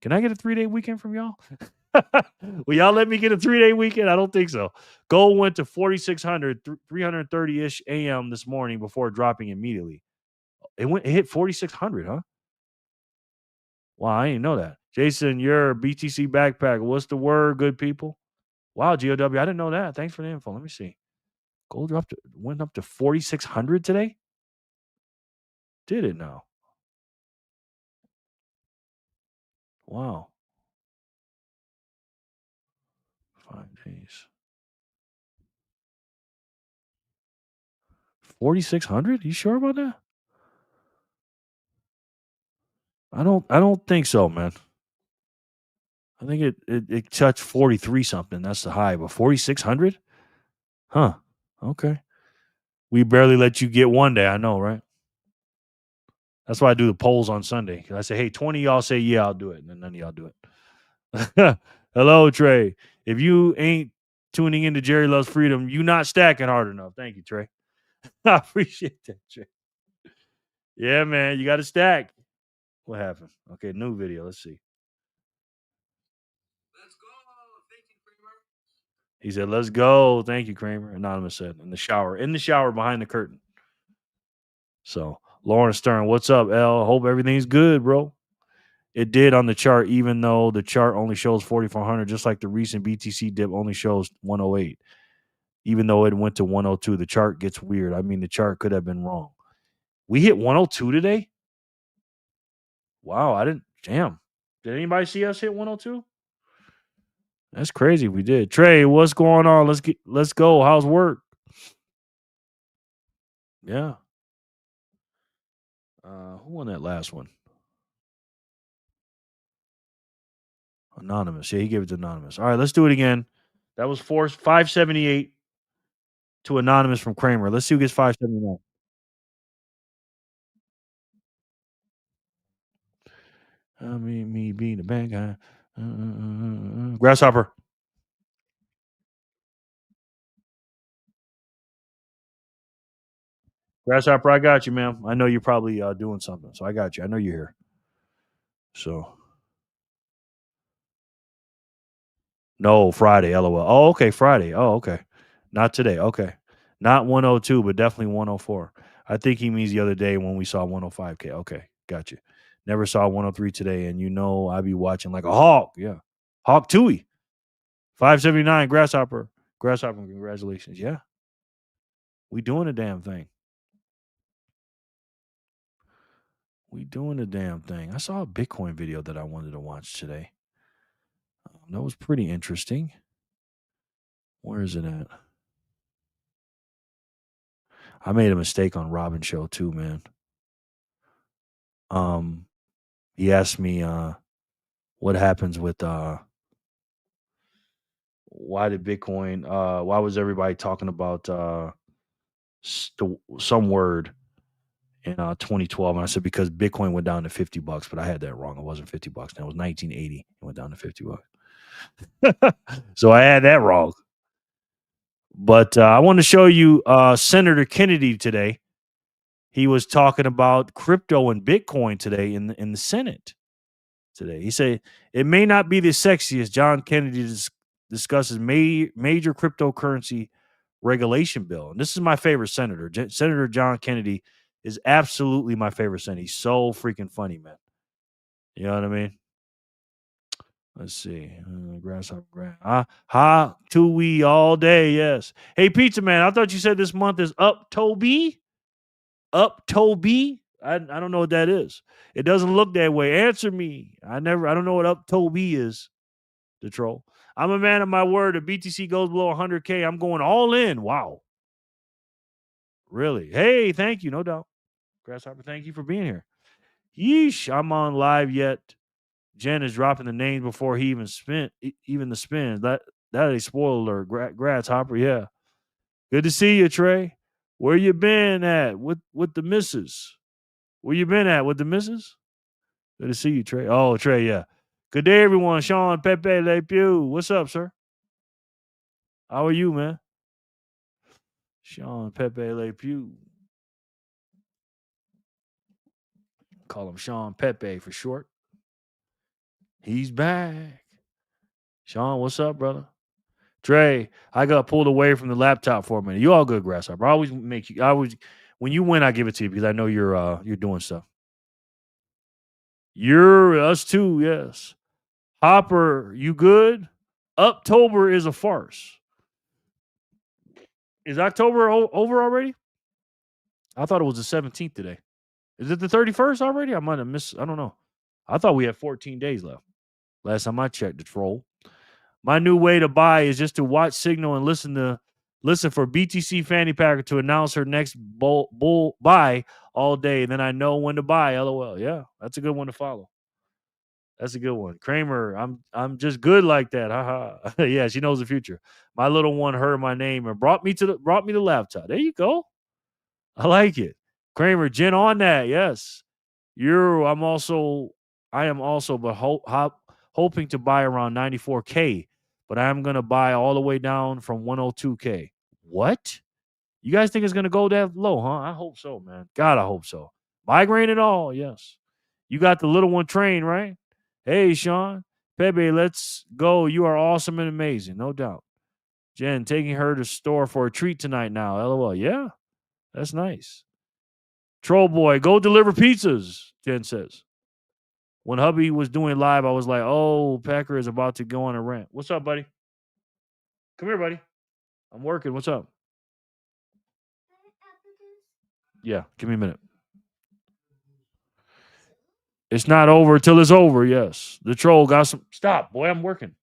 Can I get a 3-day weekend from y'all? Will y'all let me get a 3-day weekend? I don't think so. Gold went to 4,600, 330-ish a.m. this morning before dropping immediately. It hit 4,600, huh? Wow, I didn't know that. Jason, your BTC backpack. What's the word, good people? Wow, GOW, I didn't know that. Thanks for the info. Let me see. Gold went up to 4,600 today? Did it now? Wow. 5 days. 4,600? You sure about that? I don't think so, man. I think it touched 43 something. That's the high, but 4,600? Huh. Okay. We barely let you get one day. I know, right? That's why I do the polls on Sunday. 'Cause I say, hey, 20 y'all say, yeah, I'll do it. And then none of y'all do it. Hello, Trey. If you ain't tuning into Jerry Loves Freedom, you not stacking hard enough. Thank you, Trey. I appreciate that, Trey. Yeah, man. You got to stack. What happened? Okay, new video. Let's see. He said, let's go. Thank you, Kramer. Anonymous said, in the shower behind the curtain. So, Lauren Stern, what's up, L? Hope everything's good, bro. It did on the chart, even though the chart only shows 4,400, just like the recent BTC dip only shows 108. Even though it went to 102, the chart gets weird. I mean, the chart could have been wrong. We hit 102 today? Wow, damn. Did anybody see us hit 102? That's crazy. We did. Trey, what's going on? Let's go. How's work? Yeah. Who won that last one? Anonymous. Yeah, he gave it to Anonymous. All right, let's do it again. That was 578 to Anonymous from Kramer. Let's see who gets 579. Me being the bad guy. Grasshopper. Grasshopper, I got you, ma'am. I know you're probably doing something, so I got you. I know you're here. So, no, Friday, LOL. Oh, okay, Friday. Oh, okay. Not today. Okay. Not 102, but definitely 104. I think he means the other day when we saw 105K. Okay, got you. Never saw 103 today, and I be watching like a hawk. Yeah. Hawk Tui. 579, Grasshopper. Grasshopper, congratulations. Yeah. We doing a damn thing. We doing a damn thing. I saw a Bitcoin video that I wanted to watch today. That was pretty interesting. Where is it at? I made a mistake on Robin's show too, man. He asked me what happens with why did Bitcoin why was everybody talking about some word in 2012, and I said because Bitcoin went down to $50, but I had that wrong. It wasn't $50. Now it was 1980. It went down to $50. So I had that wrong. But I want to show you Senator Kennedy today. He was talking about crypto and Bitcoin today in the Senate today. He said it may not be the sexiest. John Kennedy discusses major cryptocurrency regulation bill. And this is my favorite senator. Senator John Kennedy is absolutely my favorite senator. He's so freaking funny, man. You know what I mean? Let's see. Grasshopper. Ha, Tui all day. Yes. Hey, Pizza Man, I thought you said this month is Up Toby. Up Toby. I don't know what that is. It doesn't look that way. Answer me. I don't know what Up Toby is. The troll. I'm a man of my word. If BTC goes below 100K, I'm going all in. Wow. Really? Hey, thank you. No doubt. Grasshopper, thank you for being here. Yeesh. I'm on live yet. Jen is dropping the names before he even the spins. That is a spoiler alert. Grasshopper, yeah. Good to see you, Trey. Where you been at with the missus? Where you been at with the missus? Good to see you, Trey. Oh, Trey, yeah. Good day, everyone. Sean Pepe Le Pew. What's up, sir? How are you, man? Sean Pepe Le Pew. Call him Sean Pepe for short. He's back. Sean, what's up, brother? Trey, I got pulled away from the laptop for a minute. You all good, Grasshopper. When you win, I give it to you because I know you're doing stuff. You're us too, yes. Hopper, you good? October is a farce. Is October over already? I thought it was the 17th today. Is it the 31st already? I might have missed. I don't know. I thought we had 14 days left. Last time I checked the troll. My new way to buy is just to watch Signal and listen for BTC Fanny Packer to announce her next bull buy all day. And then I know when to buy. LOL. Yeah, that's a good one to follow. That's a good one. Kramer, I'm just good like that. Haha. Yeah, she knows the future. My little one heard my name and brought me the laptop. There you go. I like it. Kramer, Jen on that. Yes. I am also hoping to buy around 94K, but I am going to buy all the way down from 102K. What? You guys think it's going to go that low, huh? I hope so, man. God, I hope so. Migraine at all? Yes. You got the little one trained, right? Hey, Sean. Pepe, let's go. You are awesome and amazing. No doubt. Jen, taking her to store for a treat tonight now. LOL. Yeah, that's nice. Troll boy, go deliver pizzas, Jen says. When hubby was doing live, I was like, oh, Packer is about to go on a rant. What's up, buddy? Come here, buddy. I'm working. What's up? Yeah, give me a minute. It's not over till it's over, yes. The troll got some... Stop, boy, I'm working.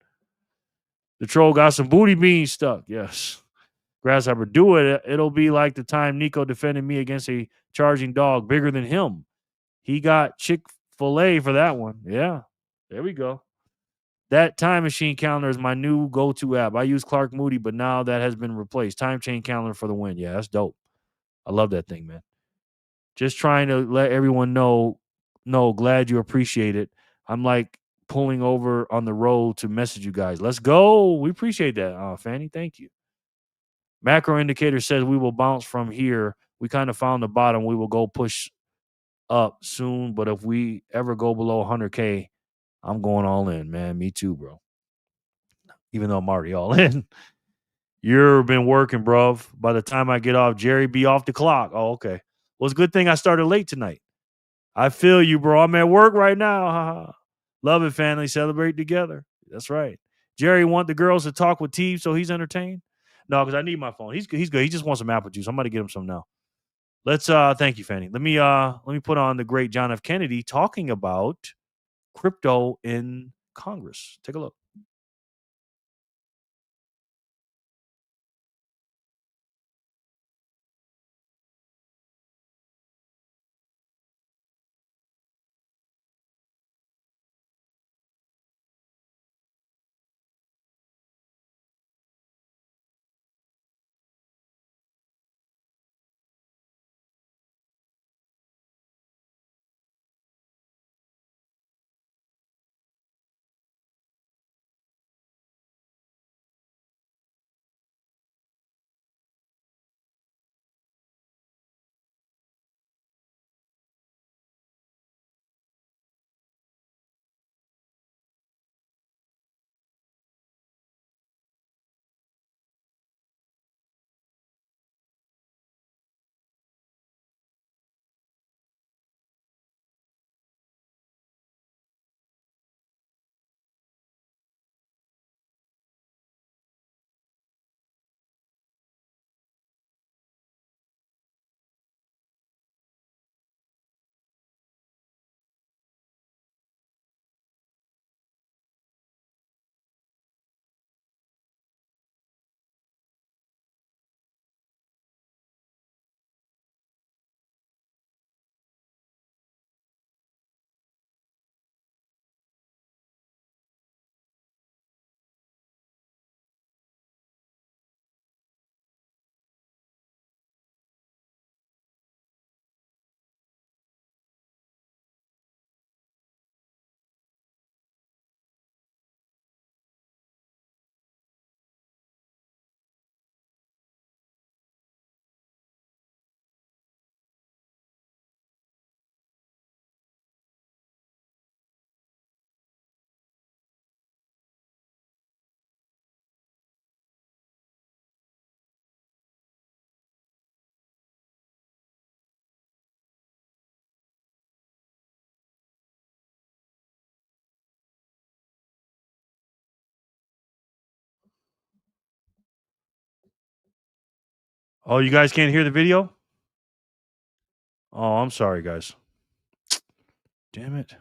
The troll got some booty beans stuck, yes. Grasshopper, do it. It'll be like the time Nico defended me against a charging dog bigger than him. He got Chick-fil-A for that one. Yeah, there we go. That time machine calendar is my new go-to app. I use Clark Moody, but now that has been replaced. Time chain calendar for the win. Yeah, that's dope. I love that thing, man. Just trying to let everyone know, glad you appreciate it. I'm like pulling over on the road to message you guys. Let's go. We appreciate that, Fanny. Thank you. Macro indicator says we will bounce from here We kind of found the bottom. We will go push up soon, but if we ever go below 100K, I'm going all in, man. Me too, bro. Even though I'm already all in. You've been working, bro. By the time I get off, Jerry be off the clock. Oh, okay. Well, it's a good thing I started late tonight. I feel you, bro. I'm at work right now. Love it, family. Celebrate together. That's right. Jerry want the girls to talk with T, so he's entertained. No, because I need my phone. He's good. He just wants some apple juice. I'm about to get him some now. Let's thank you, Fanny. Let me put on the great John F. Kennedy talking about crypto in Congress. Take a look. Oh, you guys can't hear the video? Oh, I'm sorry, guys. Damn it.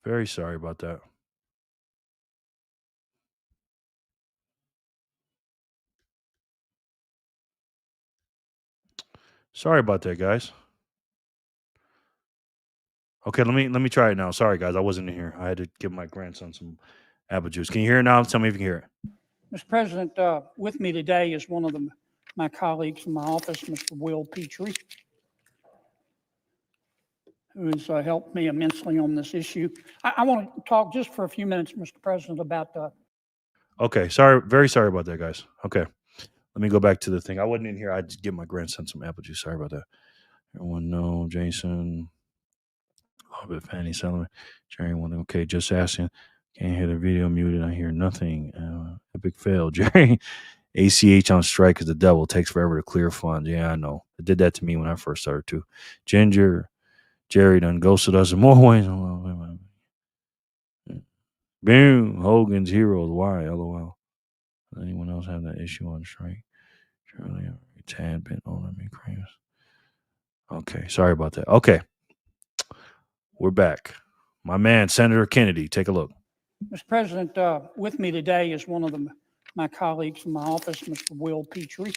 Very sorry about that. Sorry about that, guys. Okay, let me try it now. Sorry, guys, I wasn't in here. I had to give my grandson some apple juice. Can you hear it now? Tell me if you can hear it. Mr. President, with me today is one of my colleagues from my office, Mr. Will Petrie, who has helped me immensely on this issue. I want to talk just for a few minutes, Mr. President, about Okay, sorry, very sorry about that, guys. Okay, let me go back to the thing. I wasn't in here. I just give my grandson some apple juice. Sorry about that. Everyone know Jason. A little bit Fanny Sullivan. Jerry wanted. Okay, just asking. Can't hear the video muted. I hear nothing. Epic fail, Jerry. ACH on strike because the devil takes forever to clear funds. Yeah, I know. It did that to me when I first started too. Ginger, Jerry done ghosted us in more ways. Boom. Hogan's Heroes. Why? LOL. Does anyone else have that issue on strike? Surely a tad bit older me craves. Okay, sorry about that. Okay. We're back. My man, Senator Kennedy. Take a look. Mr. President, with me today is one of my colleagues from my office, Mr. Will Petrie,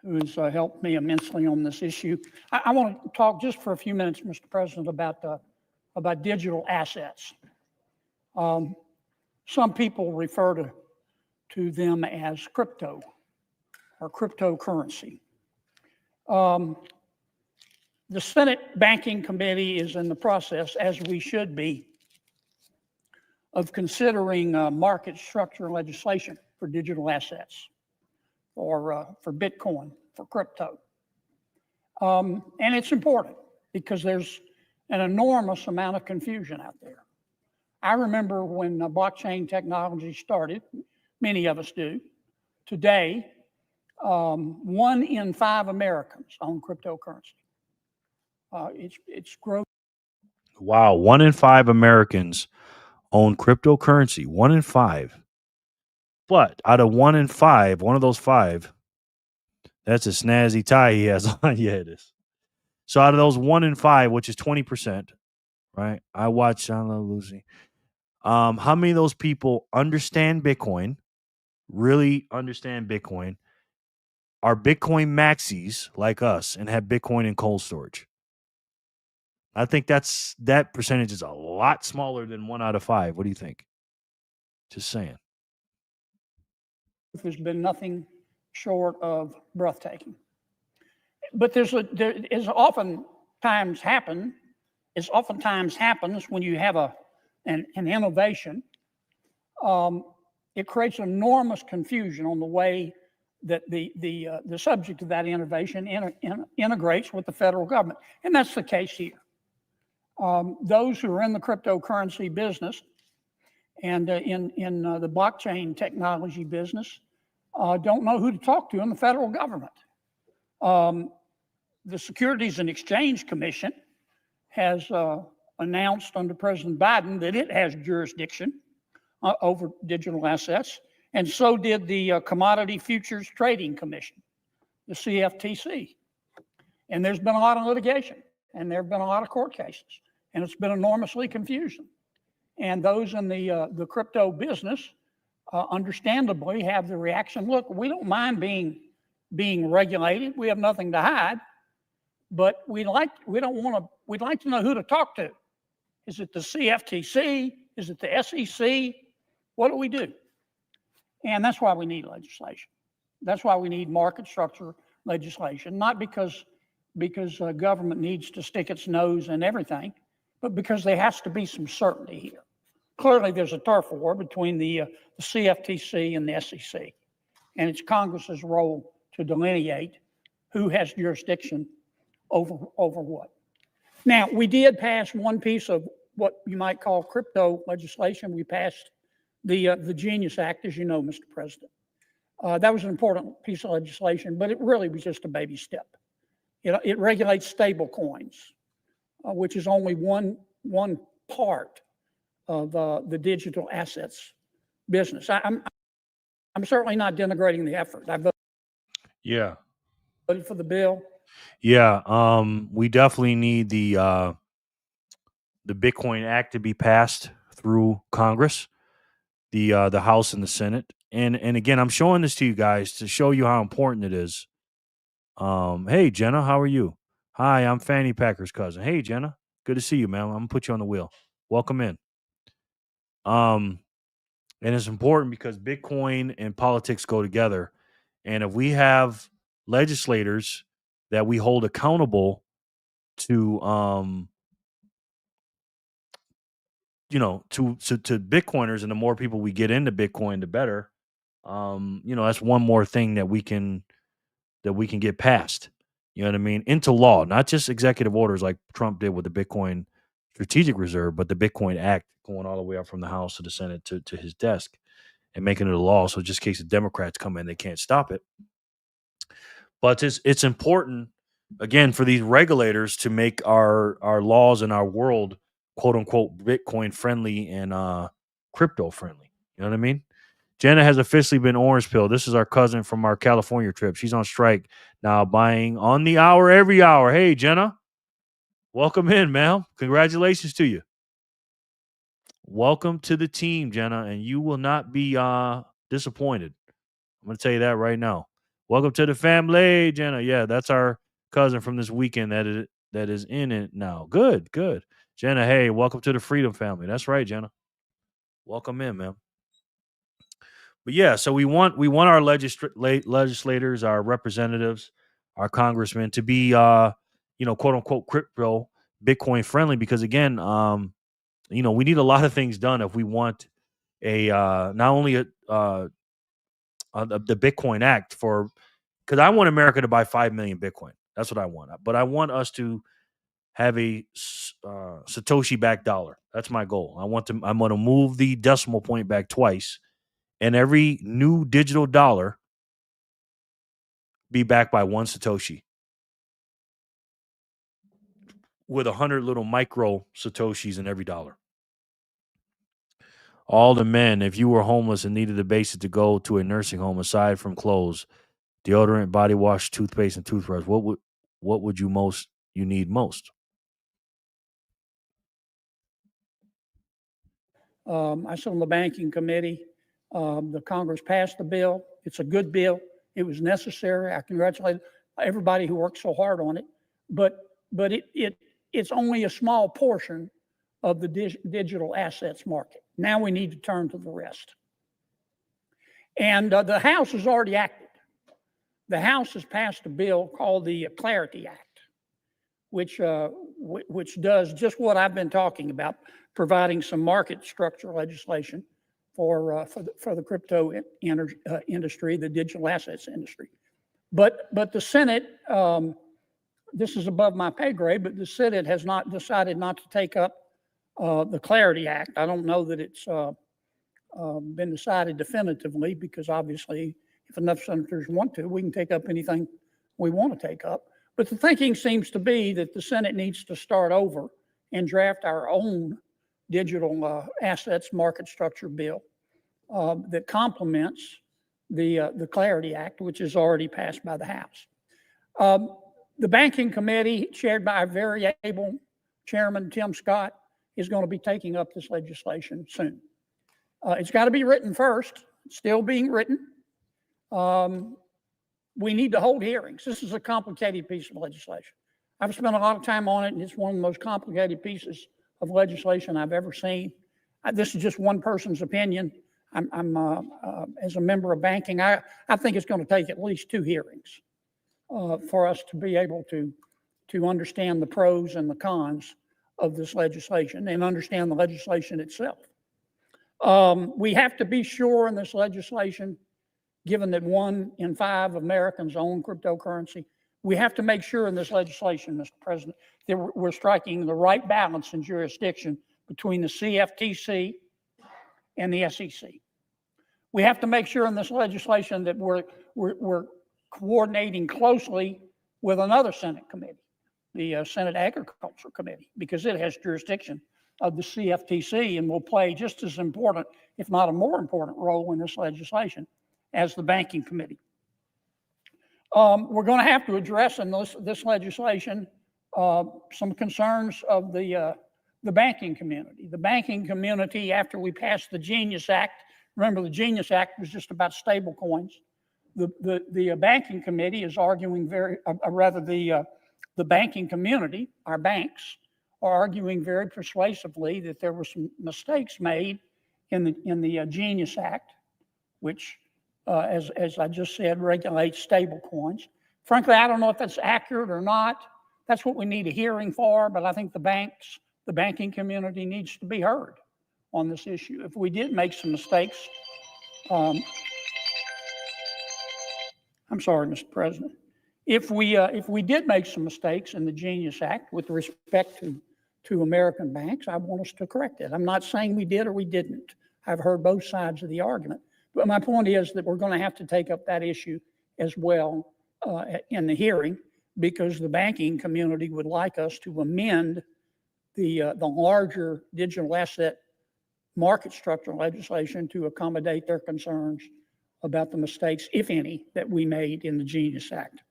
who has helped me immensely on this issue. I want to talk just for a few minutes, Mr. President, about digital assets. Some people refer to them as crypto or cryptocurrency. The Senate Banking Committee is in the process, as we should be, of considering market structure legislation for digital assets. for Bitcoin, for crypto. And it's important because there's an enormous amount of confusion out there. I remember when blockchain technology started, many of us do. Today, 1 in 5 Americans own cryptocurrency. It's growing. Wow, 1 in 5 Americans own cryptocurrency. 1 in 5. But out of 1 in 5, one of those 5, that's a snazzy tie he has on. Yeah, it is. So out of those 1 in 5, which is 20%, right? I watch I Love Lucy. How many of those people understand Bitcoin, really understand Bitcoin, are Bitcoin maxis like us and have Bitcoin in cold storage? I think that percentage is a lot smaller than 1 out of 5. What do you think? Just saying. Has been nothing short of breathtaking. But there is oftentimes happens when you have an innovation. It creates enormous confusion on the way that the subject of that innovation integrates with the federal government, and that's the case here. Those who are in the cryptocurrency business and in the blockchain technology business don't know who to talk to in the federal government. The Securities and Exchange Commission has announced under President Biden that it has jurisdiction over digital assets, and so did the Commodity Futures Trading Commission, the CFTC. And there's been a lot of litigation, and there have been a lot of court cases, and it's been enormously confusing. And those in the crypto business, understandably, have the reaction: look, we don't mind being regulated. We have nothing to hide, but we'd like to know who to talk to. Is it the CFTC? Is it the SEC? What do we do? And that's why we need legislation. That's why we need market structure legislation, not because government needs to stick its nose in everything, but because there has to be some certainty here. Clearly, there's a turf war between the CFTC and the SEC, and it's Congress's role to delineate who has jurisdiction over what. Now, we did pass one piece of what you might call crypto legislation. We passed the Genius Act, as you know, Mr. President. That was an important piece of legislation, but it really was just a baby step. It regulates stable coins, which is only one part of the digital assets business. I'm certainly not denigrating the effort. I voted for the bill. Yeah, we definitely need the Bitcoin Act to be passed through Congress, the House and the Senate. And again, I'm showing this to you guys to show you how important it is. Hey, Jenna, how are you? Hi, I'm Fanny Packer's cousin. Hey, Jenna, good to see you, man. I'm gonna put you on the wheel. Welcome in. And it's important because Bitcoin and politics go together. And if we have legislators that we hold accountable to, to Bitcoiners, and the more people we get into Bitcoin, the better. That's one more thing that we can get passed. You know what I mean? Into law, not just executive orders like Trump did with the Bitcoin Strategic Reserve, but the Bitcoin Act going all the way up from the House to the Senate to his desk and making it a law. So just in case the Democrats come in, they can't stop it. But it's important, again, for these regulators to make our laws in our world, quote unquote, Bitcoin friendly and crypto friendly. You know what I mean? Jenna has officially been orange pilled. This is our cousin from our California trip. She's on strike now, buying on the hour, every hour. Hey, Jenna, welcome in, man. Congratulations to you. Welcome to the team, Jenna, and you will not be disappointed. I'm going to tell you that right now. Welcome to the family, Jenna. Yeah, that's our cousin from this weekend that is in it now. Good. Jenna, hey, welcome to the Freedom family. That's right, Jenna. Welcome in, man. But yeah, so we want our legislators, our representatives, our congressmen to be, quote unquote, crypto Bitcoin friendly, because again, we need a lot of things done if we want a not only the Bitcoin Act because I want America to buy 5 million Bitcoin. That's what I want. But I want us to have a Satoshi backed dollar. That's my goal. I'm going to move the decimal point back twice, and every new digital dollar be backed by one Satoshi, with 100 little micro Satoshis in every dollar. All the men, if you were homeless and needed a basis to go to a nursing home, aside from clothes, deodorant, body wash, toothpaste, and toothbrush, what would you need most? I sit on the banking committee. The Congress passed the bill. It's a good bill. It was necessary. I congratulate everybody who worked so hard on it. But it's only a small portion of the digital assets market. Now we need to turn to the rest. And the House has already acted. The House has passed a bill called the Clarity Act, which does just what I've been talking about, providing some market structure legislation for the crypto industry, the digital assets industry. But the Senate, this is above my pay grade, but the Senate has not decided not to take up the Clarity Act. I don't know that it's been decided definitively, because obviously if enough senators want to, we can take up anything we want to take up. But the thinking seems to be that the Senate needs to start over and draft our own digital assets market structure bill that complements the Clarity Act, which is already passed by the House. The Banking Committee, chaired by our very able Chairman Tim Scott, is going to be taking up this legislation soon. It's got to be written first. It's still being written. We need to hold hearings. This is a complicated piece of legislation. I've spent a lot of time on it, and it's one of the most complicated pieces of legislation I've ever seen. This is just one person's opinion. I'm as a member of banking, I think it's going to take at least 2 hearings for us to be able to understand the pros and the cons of this legislation and understand the legislation itself. We have to be sure in this legislation, given that 1 in 5 Americans own cryptocurrency, we have to make sure in this legislation, Mr. President, that we're striking the right balance in jurisdiction between the CFTC and the SEC. We have to make sure in this legislation that we're coordinating closely with another Senate committee, the Senate Agriculture Committee, because it has jurisdiction of the CFTC and will play just as important, if not a more important role in this legislation as the Banking Committee. We're going to have to address in this legislation some concerns of the banking community. The banking community, after we passed the Genius Act, remember the Genius Act was just about stable coins. The Banking Committee is arguing the banking community, our banks, are arguing very persuasively that there were some mistakes made in the Genius Act, which, as I just said, regulates stable coins. Frankly, I don't know if that's accurate or not. That's what we need a hearing for, but I think the banking community needs to be heard on this issue. If we did make some mistakes, I'm sorry, Mr. President. If we did make some mistakes in the Genius Act with respect to American banks, I want us to correct it. I'm not saying we did or we didn't. I've heard both sides of the argument. But my point is that we're going to have to take up that issue as well in the hearing, because the banking community would like us to amend the larger digital asset market structure legislation to accommodate their concerns about the mistakes, if any, that we made in the Genius Act.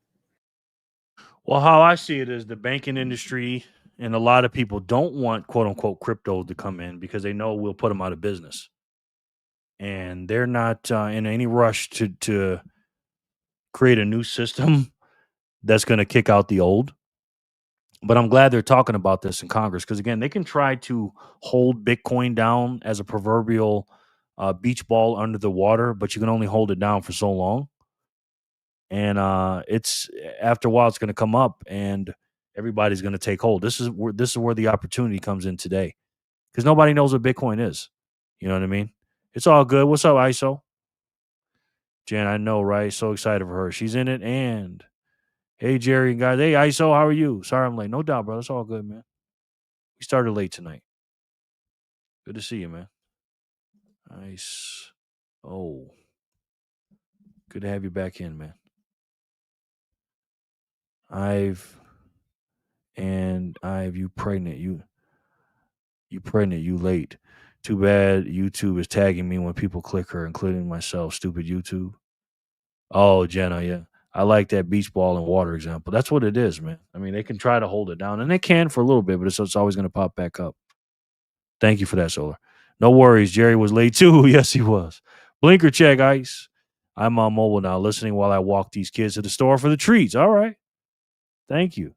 Well, how I see it is the banking industry and a lot of people don't want quote unquote crypto to come in because they know we'll put them out of business. And they're not in any rush to create a new system that's going to kick out the old. But I'm glad they're talking about this in Congress, because, again, they can try to hold Bitcoin down as a proverbial beach ball under the water, but you can only hold it down for so long. And it's after a while, it's going to come up and everybody's going to take hold. This is where the opportunity comes in today, because nobody knows what Bitcoin is. You know what I mean? It's all good. What's up, ISO? Jen, I know, right? So excited for her. She's in it. And hey, Jerry and guys. Hey, ISO, how are you? Sorry I'm late. No doubt, brother. It's all good, man. We started late tonight. Good to see you, man. Nice. Oh, good to have you back in, man. You pregnant. You pregnant. You late. Too bad YouTube is tagging me when people click her, including myself. Stupid YouTube. Oh, Jenna, yeah. I like that beach ball and water example. That's what it is, man. I mean, they can try to hold it down, and they can for a little bit, but it's always going to pop back up. Thank you for that, Solar. No worries. Jerry was late too. Yes, he was. Blinker check, Ice. I'm on mobile now, listening while I walk these kids to the store for the treats. All right. Thank you.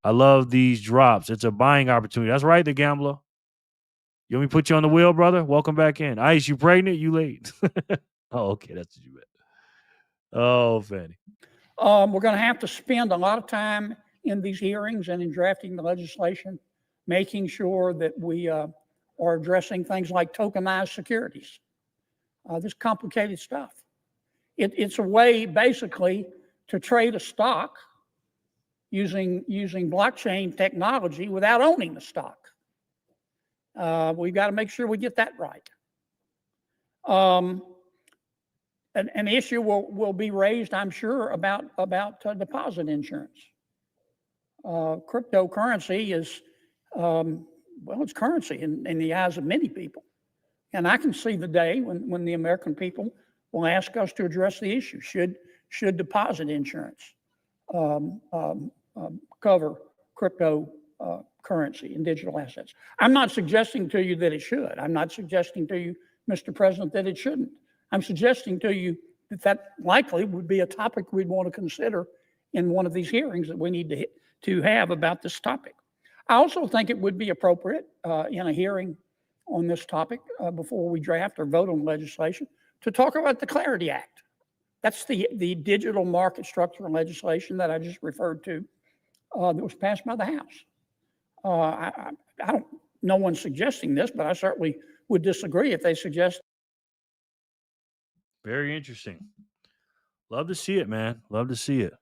I love these drops. It's a buying opportunity. That's right, the gambler. You want me to put you on the wheel, brother? Welcome back in. Ice, you pregnant? You late? Oh, okay. That's what you meant. Oh, Fanny. We're going to have to spend a lot of time in these hearings and in drafting the legislation, making sure that we are addressing things like tokenized securities. This complicated stuff. It's a way, basically, to trade a stock using blockchain technology without owning the stock. We've got to make sure we get that right. An issue will be raised, I'm sure, about deposit insurance. Cryptocurrency is, it's currency in the eyes of many people. And I can see the day when the American people will ask us to address the issue. Should deposit insurance cover cryptocurrency and digital assets? I'm not suggesting to you that it should. I'm not suggesting to you, Mr. President, that it shouldn't. I'm suggesting to you that likely would be a topic we'd want to consider in one of these hearings that we need to have about this topic. I also think it would be appropriate in a hearing on this topic before we draft or vote on legislation to talk about the Clarity Act. That's the digital market structure legislation that I just referred to that was passed by the House. I don't, no one's suggesting this, but I certainly would disagree if they suggest. Very interesting. Love to see it, man. Love to see it.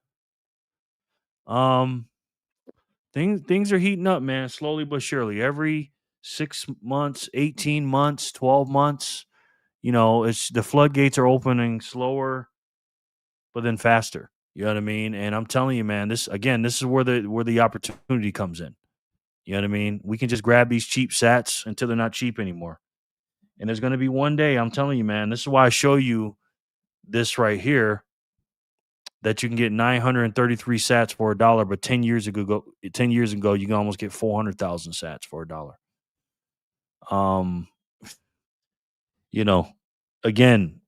Things are heating up, man, slowly but surely. Every 6 months, 18 months, 12 months, it's the floodgates are opening slower, but then faster. You know what I mean? And I'm telling you, man, this is where the opportunity comes in. You know what I mean? We can just grab these cheap sats until they're not cheap anymore. And there's going to be one day, I'm telling you, man, this is why I show you this right here, that you can get 933 sats for $1, but 10 years ago, you can almost get 400,000 sats for $1. Again,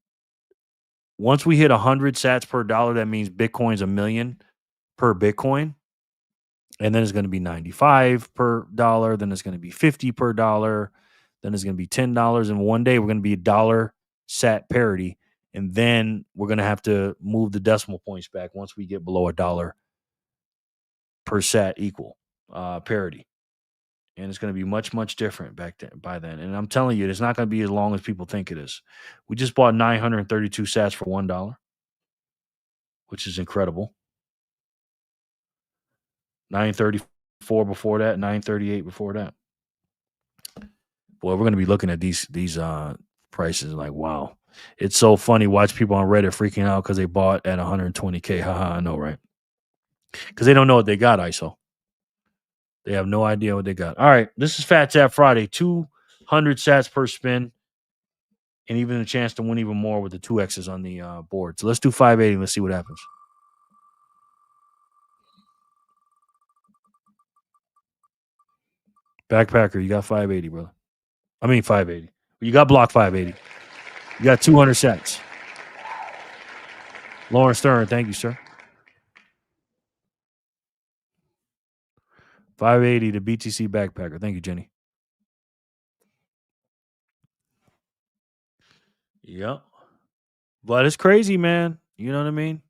once we hit 100 sats per dollar, that means Bitcoin's $1 million per Bitcoin. And then it's going to be 95 per dollar. Then it's going to be 50 per dollar. Then it's going to be $10. And one day we're going to be $1 sat parity. And then we're going to have to move the decimal points back once we get below $1 per sat equal parity. And it's going to be much, much different by then. And I'm telling you, it's not going to be as long as people think it is. We just bought 932 sats for $1, which is incredible. 934 before that, 938 before that. Boy, we're going to be looking at these prices like, wow. It's so funny. Watch people on Reddit freaking out because they bought at 120K. Haha, I know, right? Because they don't know what they got, ISO. They have no idea what they got. All right, this is Phat Zap Friday. 200 sats per spin, and even a chance to win even more with the 2Xs on the board. So let's do 580. Let's see what happens. Backpacker, you got 580, brother. 580. You got block 580. You got 200 sats. Lawrence Stern, thank you, sir. 580 to BTC Backpacker. Thank you, Jenny. Yep. But it's crazy, man. You know what I mean?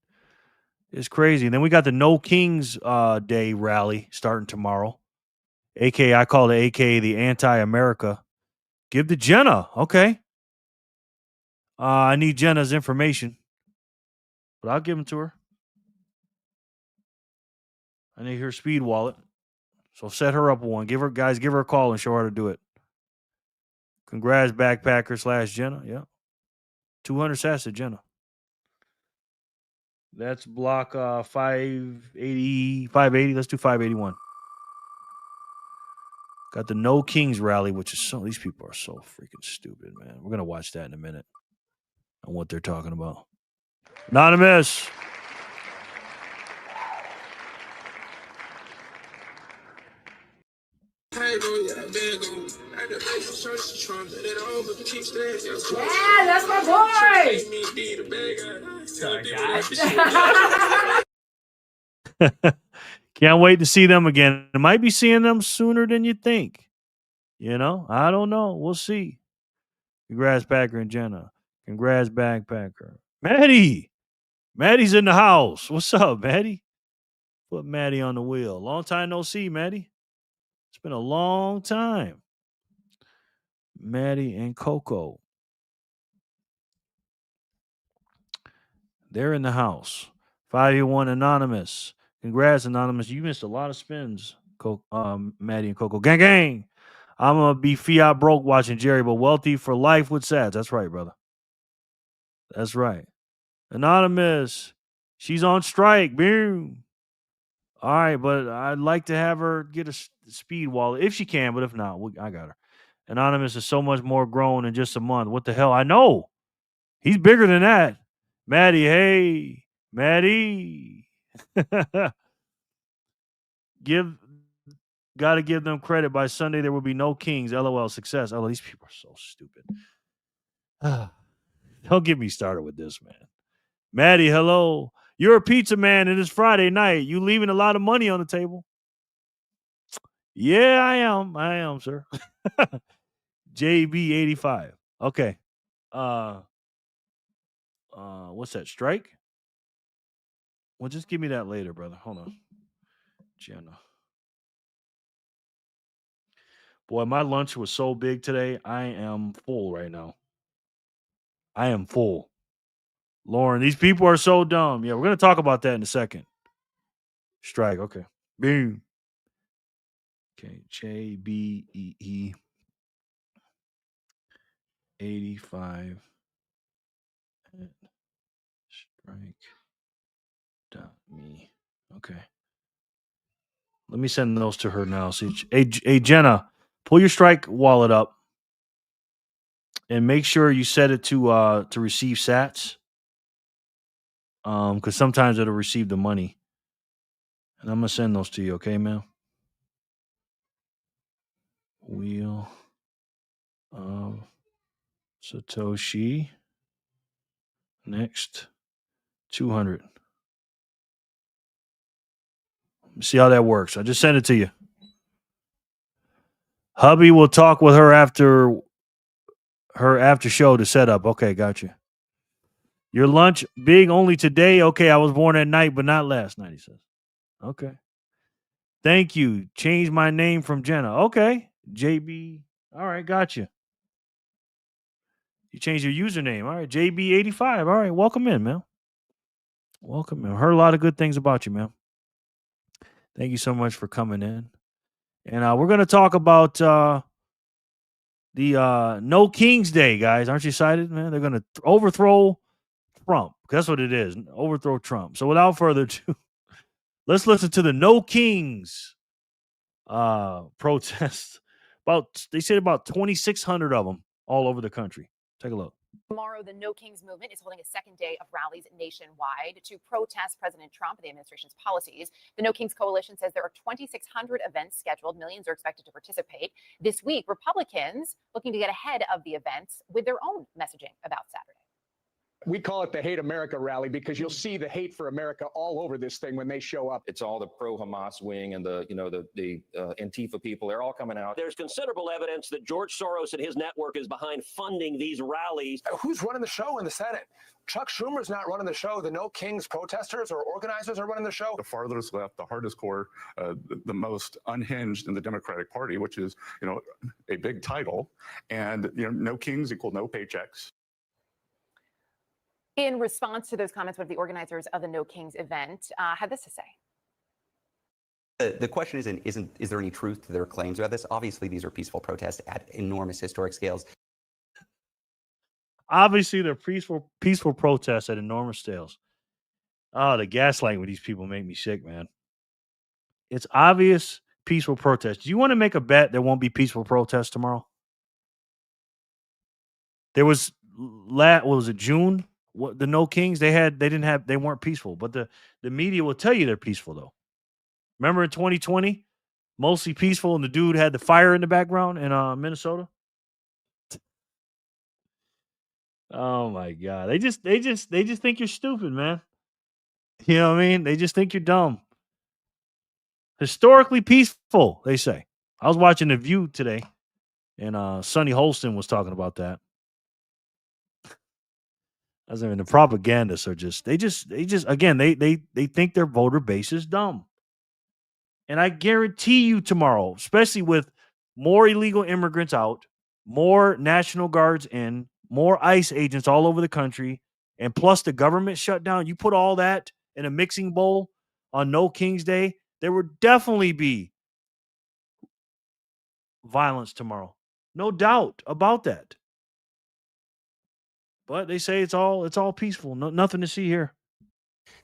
It's crazy. And then we got the No Kings Day rally starting tomorrow. I call it AKA the Anti-America. Give to Jenna. Okay. I need Jenna's information, but I'll give them to her. I need her speed wallet. So set her up one. Give her a call and show her how to do it. Congrats, backpacker / Jenna. Yeah. 200 sats to Jenna. That's block 580. Let's do 581. Got the No Kings rally, which is these people are so freaking stupid, man. We're gonna watch that in a minute on what they're talking about. Anonymous. Yeah, that's my boy. Can't wait to see them again. I might be seeing them sooner than you think. You know, I don't know. We'll see. Congrats, Packer and Jenna. Congrats, backpacker. Maddie. Maddie's in the house. What's up, Maddie? Put Maddie on the wheel. Long time no see, Maddie. It's been a long time. Maddie and Coco. They're in the house. 581 Anonymous. Congrats, Anonymous. You missed a lot of spins, Maddie and Coco. Gang, gang. I'm going to be fiat broke watching Jerry, but wealthy for life with Sats. That's right, brother. That's right. Anonymous. She's on strike. Boom. All right, but I'd like to have her get a speed wallet if she can, but if not, I got her. Anonymous is so much more grown in just a month. What the hell? I know. He's bigger than that. Maddie, hey. Maddie. Gotta give them credit. By Sunday, there will be no Kings. LOL. Success. Oh, these people are so stupid. Don't get me started with this, man. Maddie, hello. You're a pizza man and it's Friday night. You leaving a lot of money on the table. Yeah, I am. I am, sir. JB85. Okay. What's that? Strike? Well, just give me that later, brother. Hold on. Jenna. Boy, my lunch was so big today. I am full right now. I am full. Lauren, these people are so dumb. Yeah, we're going to talk about that in a second. Strike. Okay. Boom. Okay. JBEE 85 at strike.me. Okay. Let me send those to her now. See, hey, Jenna, pull your Strike wallet up and make sure you set it to receive sats. Because sometimes it'll receive the money. And I'm gonna send those to you, okay, man? Wheel of Satoshi. Next 200. See how that works. I just sent it to you. Hubby will talk with her after show to set up. Okay, gotcha. Your lunch big only today? Okay, I was born at night, but not last night, he says. Okay. Thank you. Change my name from Jenna. Okay. JB. All right, gotcha. You changed your username. All right, JB85. All right, welcome in, man. Welcome in. Heard a lot of good things about you, man. Thank you so much for coming in. And we're going to talk about the No Kings Day, guys. Aren't you excited, man? They're going to overthrow Trump. That's what it is. Overthrow Trump. So without further ado, let's listen to the No Kings protests. They said about 2,600 of them all over the country. Take a look. Tomorrow, the No Kings movement is holding a second day of rallies nationwide to protest President Trump and the administration's policies. The No Kings Coalition says there are 2,600 events scheduled. Millions are expected to participate. This week, Republicans looking to get ahead of the events with their own messaging about Saturday. We call it the Hate America rally because you'll see the hate for America all over this thing when they show up. It's all the pro-Hamas wing and the Antifa people. They're all coming out. There's considerable evidence that George Soros and his network is behind funding these rallies. Who's running the show in the Senate? Chuck Schumer's not running the show. The No Kings protesters or organizers are running the show. The farthest left, the hardest core, the most unhinged in the Democratic Party, which is, a big title. And, no kings equal no paychecks. In response to those comments, one of the organizers of the No Kings event had this to say. The question is there any truth to their claims about this? Obviously, these are peaceful protests at enormous historic scales. Obviously, they're peaceful protests at enormous scales. Oh, the gaslighting with these people make me sick, man. It's obvious peaceful protests. Do you want to make a bet there won't be peaceful protests tomorrow? There was what was it, June? What, the No Kings, they weren't peaceful, but the media will tell you they're peaceful though. Remember in 2020, mostly peaceful, and the dude had the fire in the background in Minnesota. Oh my God. They just think you're stupid, man. You know what I mean? They just think you're dumb. Historically peaceful, they say. I was watching The View today, and Sonny Holston was talking about that. As I mean, the propagandists are they think their voter base is dumb. And I guarantee you tomorrow, especially with more illegal immigrants out, more National Guards in, more ICE agents all over the country, and plus the government shutdown, you put all that in a mixing bowl on No King's Day, there would definitely be violence tomorrow. No doubt about that. But they say it's all peaceful. Nothing to see here.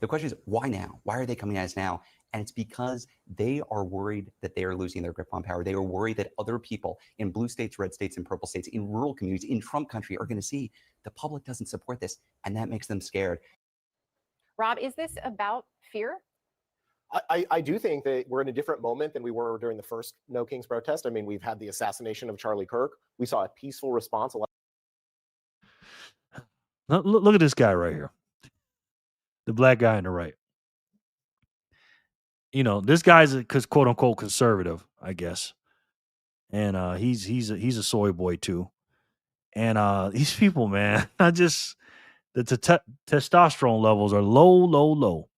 The question is, why now? Why are they coming at us now? And it's because they are worried that they are losing their grip on power. They are worried that other people in blue states, red states, and purple states, in rural communities, in Trump country, are going to see the public doesn't support this, and that makes them scared. Rob, is this about fear? I do think that we're in a different moment than we were during the first No Kings protest. I mean, we've had the assassination of Charlie Kirk. We saw a peaceful response. Look at this guy right here. The black guy on the right. You know, this guy's a quote unquote conservative, I guess. And he's a soy boy too. And these people, man, the testosterone levels are low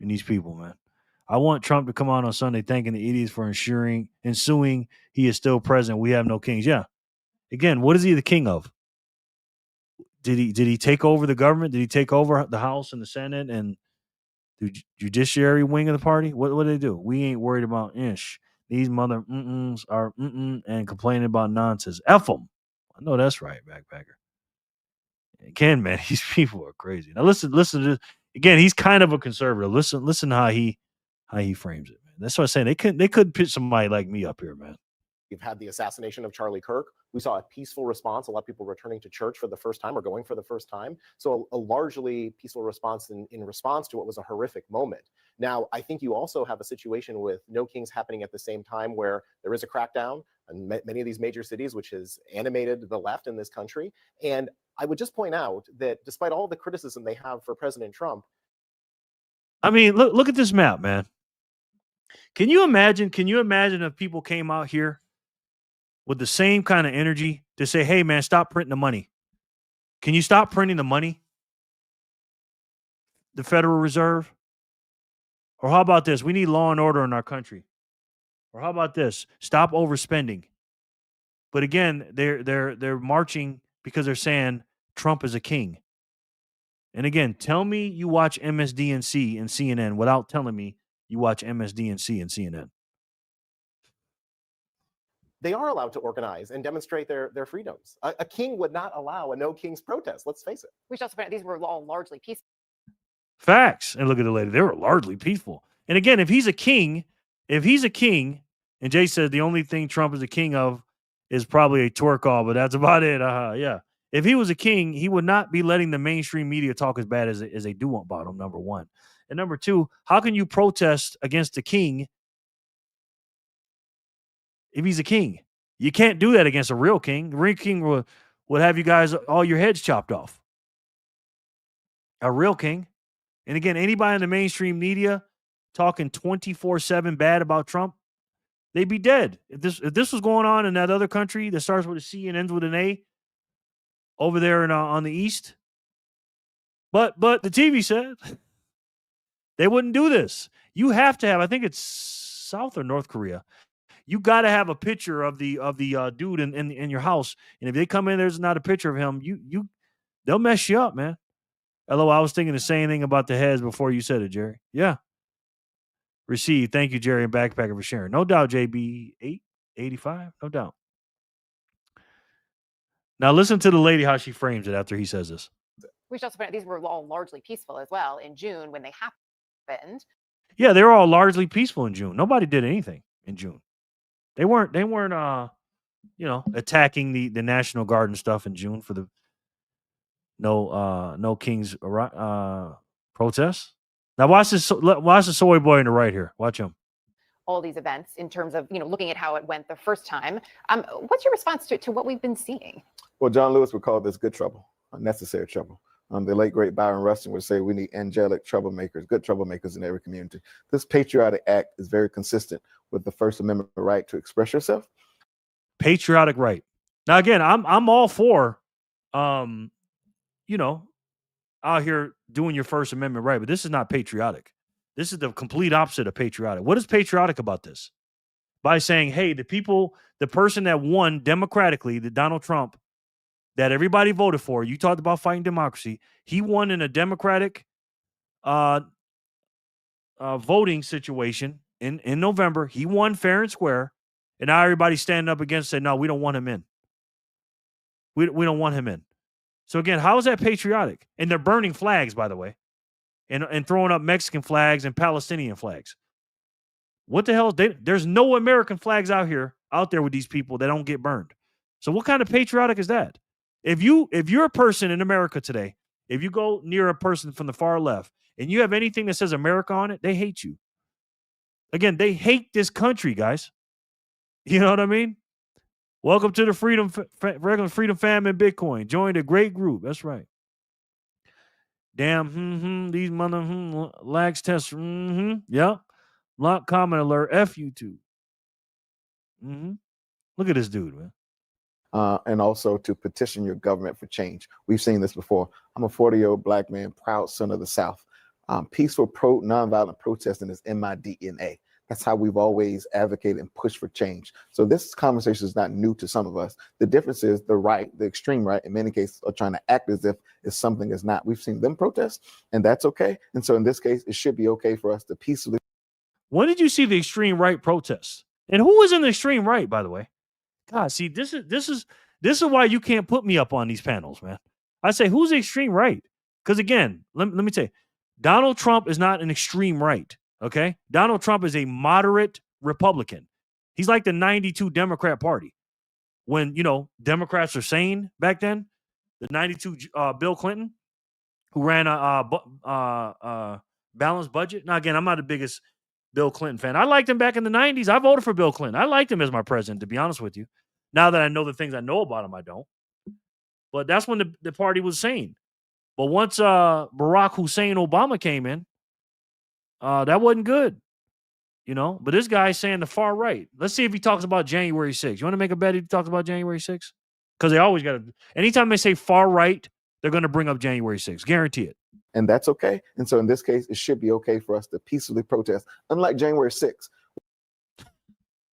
in these people, man. I want Trump to come out on Sunday thanking the idiots for ensuing he is still president. We have no kings. Yeah. Again, what is he the king of? Did he take over the government? Did he take over the House and the Senate and the judiciary wing of the party? What do they do? We ain't worried about ish. These mother are and complaining about nonsense. F them. I know that's right, backpacker. Again, man, these people are crazy. Now listen to this. Again, he's kind of a conservative. Listen to how he frames it, man. That's what I'm saying. They couldn't pitch somebody like me up here, man. We've had the assassination of Charlie Kirk. We saw a peaceful response, a lot of people returning to church for the first time or going for the first time. So a largely peaceful response in response to what was a horrific moment. Now, I think you also have a situation with No Kings happening at the same time where there is a crackdown in many of these major cities, which has animated the left in this country. And I would just point out that despite all the criticism they have for President Trump. I mean, look at this map, man. Can you imagine if people came out here with the same kind of energy to say, hey, man, stop printing the money? Can you stop printing the money? The Federal Reserve? Or how about this? We need law and order in our country. Or how about this? Stop overspending. But again, they're marching because they're saying Trump is a king. And again, tell me you watch MSDNC and CNN without telling me you watch MSDNC and CNN. They are allowed to organize and demonstrate their freedoms. A king would not allow a No Kings protest. Let's face it. We should also point out these were all largely peaceful. Facts. And look at the lady. They were largely peaceful. And again, if he's a king, and Jay said the only thing Trump is a king of is probably a twerk call, but that's about it. Yeah. If he was a king, he would not be letting the mainstream media talk as bad as they do about him, number one. And number two, how can you protest against the king if he's a king? You can't do that against a real king. The real king would have you guys all your heads chopped off. A real king. And again, anybody in the mainstream media talking 24/7 bad about Trump, they'd be dead. If this was going on in that other country that starts with a C and ends with an A over there on the East, but the TV said they wouldn't do this. You have to have, I think it's South or North Korea. You got to have a picture of the dude in your house, and if they come in, there's not a picture of him. They'll mess you up, man. Hello, I was thinking the same thing about the heads before you said it, Jerry. Yeah. Received. Thank you, Jerry and Backpacker, for sharing. No doubt, JB 885. No doubt. Now listen to the lady how she frames it after he says this. We should also point out these were all largely peaceful as well in June when they happened. Yeah, they were all largely peaceful in June. Nobody did anything in June. They weren't attacking the National Guard and stuff in June for the no Kings protests. Now watch this. Watch the soy boy in the right here. Watch him. All these events in terms of looking at how it went the first time. What's your response to what we've been seeing? Well, John Lewis would call this good trouble, unnecessary trouble. The late great Byron Rustin would say we need angelic troublemakers, good troublemakers in every community. This patriotic act is very consistent with the First Amendment right to express yourself. Patriotic right. Now again, I'm all for out here doing your First Amendment right, but this is not patriotic. This is the complete opposite of patriotic. What is patriotic about this? By saying, hey, the person that won democratically, the Donald Trump, that everybody voted for, you talked about fighting democracy, he won in a democratic voting situation in November. He won fair and square, and now everybody's standing up against saying, no, we don't want him in. We don't want him in. So again, how is that patriotic? And they're burning flags, by the way, and throwing up Mexican flags and Palestinian flags. What the hell? There's no American flags out there with these people that don't get burned. So what kind of patriotic is that? If you're a person in America today, if you go near a person from the far left and you have anything that says America on it, they hate you. Again, they hate this country, guys. You know what I mean? Welcome to the regular Freedom Fam and Bitcoin. Joined a great group. That's right. Damn, these mother lags tests. Yep. Lock comment alert. F you too. Look at this dude, man. And also to petition your government for change. We've seen this before. I'm a 40-year-old black man, proud son of the South. Peaceful, nonviolent protesting is in my DNA. That's how we've always advocated and pushed for change. So this conversation is not new to some of us. The difference is the right, the extreme right, in many cases, are trying to act as if it's something is not. We've seen them protest, and that's okay. And so in this case, it should be okay for us to peacefully. When did you see the extreme right protests? And who was in the extreme right, by the way? God, see, this is why you can't put me up on these panels, man. I say, who's the extreme right? Because again, let me tell you, Donald Trump is not an extreme right. Okay, Donald Trump is a moderate Republican. He's like the 92 Democrat Party. When Democrats are sane back then, the 92 Bill Clinton, who ran a balanced budget. Now again, I'm not the biggest Bill Clinton fan. I liked him back in the 90s. I voted for Bill Clinton. I liked him as my president, to be honest with you. Now that I know the things I know about him, I don't. But that's when the party was sane. But once Barack Hussein Obama came in, that wasn't good. But this guy's saying the far right. Let's see if he talks about January 6th. You want to make a bet he talks about January 6th? Because they always got to. Anytime they say far right, they're going to bring up January 6th. Guarantee it. And that's okay. And so in this case, it should be okay for us to peacefully protest, unlike January 6th.